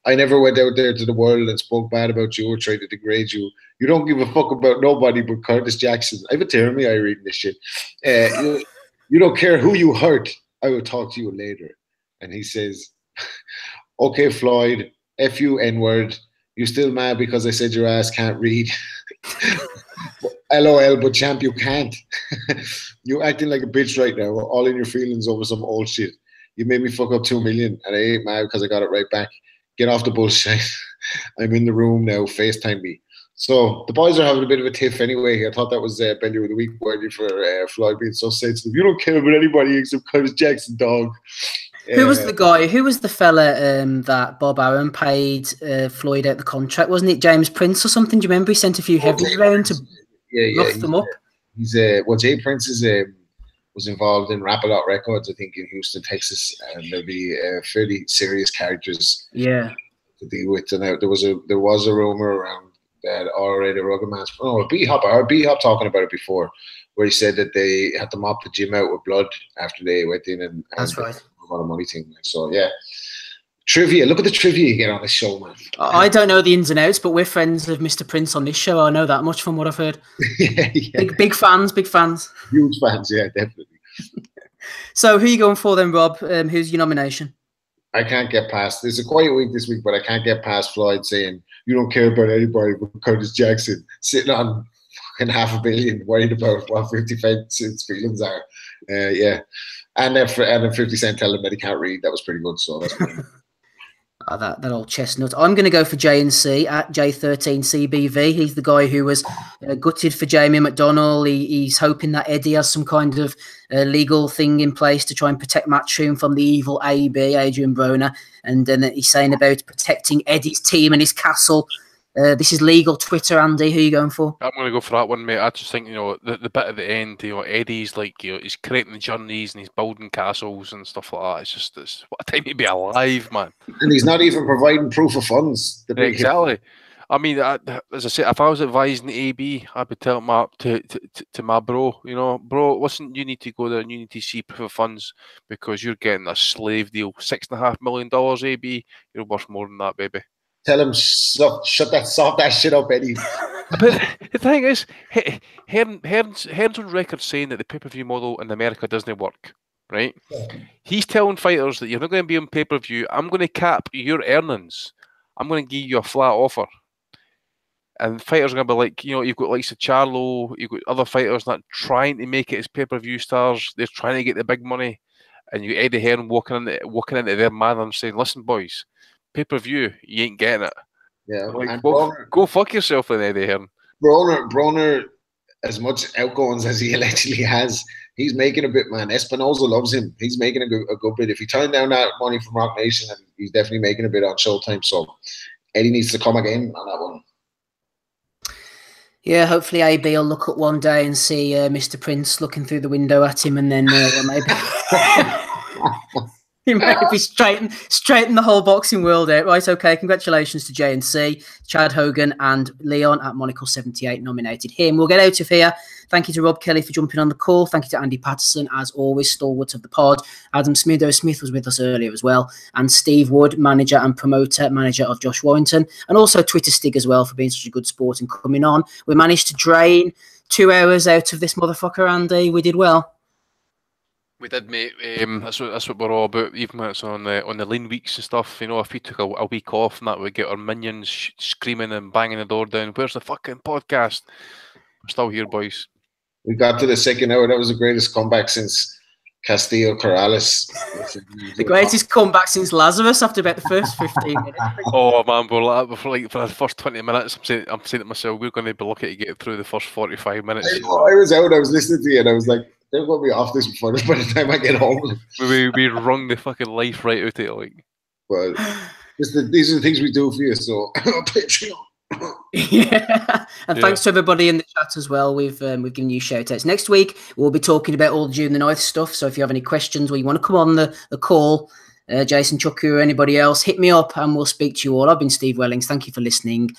Speaker 5: I never went out there to the world and spoke bad about you or tried to degrade you. You don't give a fuck about nobody but Curtis Jackson. I have a tear in my eye reading this shit. You don't care who you hurt. I will talk to you later. And he says, okay, Floyd, F you, N-word. You still mad because I said your ass can't read? LOL, but champ, you can't. You're acting like a bitch right now, all in your feelings over some old shit. You made me fuck up 2 million, and I ain't mad because I got it right back. Get off the bullshit. I'm in the room now. FaceTime me. So the boys are having a bit of a tiff anyway. I thought that was Belly of the Week worthy for Floyd being so sensitive. You don't care about anybody except Curtis Jackson, dog.
Speaker 1: Who was the guy? Who was the fella that Bob Arum paid Floyd out the contract? Wasn't it James Prince or something? Do you remember he sent a few heavies around to rough them up?
Speaker 5: He's Jay Prince was involved in Rap A Lot Records, I think, in Houston, Texas, and there'll be fairly serious characters to deal with. And there was a rumor around that already Rugged Man's. Oh, B-Hop talking about it before, where he said that they had to mop the gym out with blood after they went in and
Speaker 1: that's right.
Speaker 5: A lot of money thing. So yeah, trivia. Look at the trivia you get on this show, man.
Speaker 1: I don't know the ins and outs, but we're friends of Mr. Prince on this show. I know that much from what I've heard.
Speaker 5: yeah.
Speaker 1: Big fans.
Speaker 5: Huge fans, yeah, definitely.
Speaker 1: So who are you going for then, Rob? Who's your nomination?
Speaker 5: I can't get past. It's a quiet week this week, but I can't get past Floyd saying you don't care about anybody but Curtis Jackson sitting on fucking $500 million, worried about what 50 Cent's feelings are. Yeah. And then 50 Cent telling him that he can't read. That was pretty good. So that's pretty good.
Speaker 1: That old chestnut. I'm going to go for JNC at J13CBV. He's the guy who was gutted for Jamie McDonnell. He's hoping that Eddie has some kind of legal thing in place to try and protect Matchroom from the evil AB, Adrian Broner. And then he's saying about protecting Eddie's team and his castle. This is legal. Twitter, Andy, who are you going for?
Speaker 2: I'm going to go for that one, mate. I just think, the bit at the end, Eddie's like, he's creating the journeys and he's building castles and stuff like that. It's what a time to be alive, man.
Speaker 5: And he's not even providing proof of funds.
Speaker 2: Exactly. I mean, as I said, if I was advising the AB, I'd be telling to my bro, bro, listen, you need to go there and you need to see proof of funds because you're getting a slave deal. $6.5 million, AB, you're worth more than that, baby.
Speaker 5: Tell him, stop that shit up, Eddie.
Speaker 2: But the thing is, Hearn's on record saying that the pay-per-view model in America doesn't work, right? Yeah. He's telling fighters that you're not going to be on pay-per-view. I'm going to cap your earnings. I'm going to give you a flat offer. And fighters are going to be like, you've got likes of Charlo, you've got other fighters that are trying to make it as pay-per-view stars. They're trying to get the big money. And you Eddie Hearn walking into their man and saying, listen, boys, pay-per-view, you ain't getting it.
Speaker 5: Yeah,
Speaker 2: like, go fuck yourself then, Eddie Hearn.
Speaker 5: Broner, as much outgoings as he allegedly has, he's making a bit, man. Espinoza loves him. He's making a good bit. If he turned down that money from Rock Nation, he's definitely making a bit on Showtime. So Eddie needs to come again on that one.
Speaker 1: Yeah, hopefully AB will look up one day and see Mr. Prince looking through the window at him, and then maybe he might be straighten the whole boxing world out. Right, okay, congratulations to JNC, Chad Hogan and Leon at Monaco78 nominated him. We'll get out of here. Thank you to Rob Kelly for jumping on the call. Thank you to Andy Patterson, as always, stalwart of the pod. Adam Smith was with us earlier as well. And Steve Wood, manager and manager of Josh Warrington. And also Twitter Stig as well for being such a good sport and coming on. We managed to drain 2 hours out of this motherfucker, Andy. We did well.
Speaker 2: We did, mate. That's what we're all about. Even when it's on the lean weeks and stuff, if we took a week off and that, we'd get our minions screaming and banging the door down. Where's the fucking podcast? We're still here, boys.
Speaker 5: We got to the second hour. That was the greatest comeback since Castillo Corrales.
Speaker 1: The greatest comeback since Lazarus after about the first 15 minutes.
Speaker 2: Oh man, for the first 20 minutes, I'm saying to myself, we're going to be lucky to get through the first 45 minutes.
Speaker 5: I was out. I was listening to you, and I was like, They're going to be off this by the time I get home.
Speaker 2: We wrung the fucking life right out of it, like.
Speaker 5: But these are the things we do for you, so Patreon.
Speaker 1: Yeah, and thanks to everybody in the chat as well. We've given you shout outs. Next week we'll be talking about all the June the 9th stuff. So if you have any questions or you want to come on the call, Jason, Chucky, or anybody else, hit me up and we'll speak to you all. I've been Steve Wellings. Thank you for listening.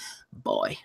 Speaker 1: Bye.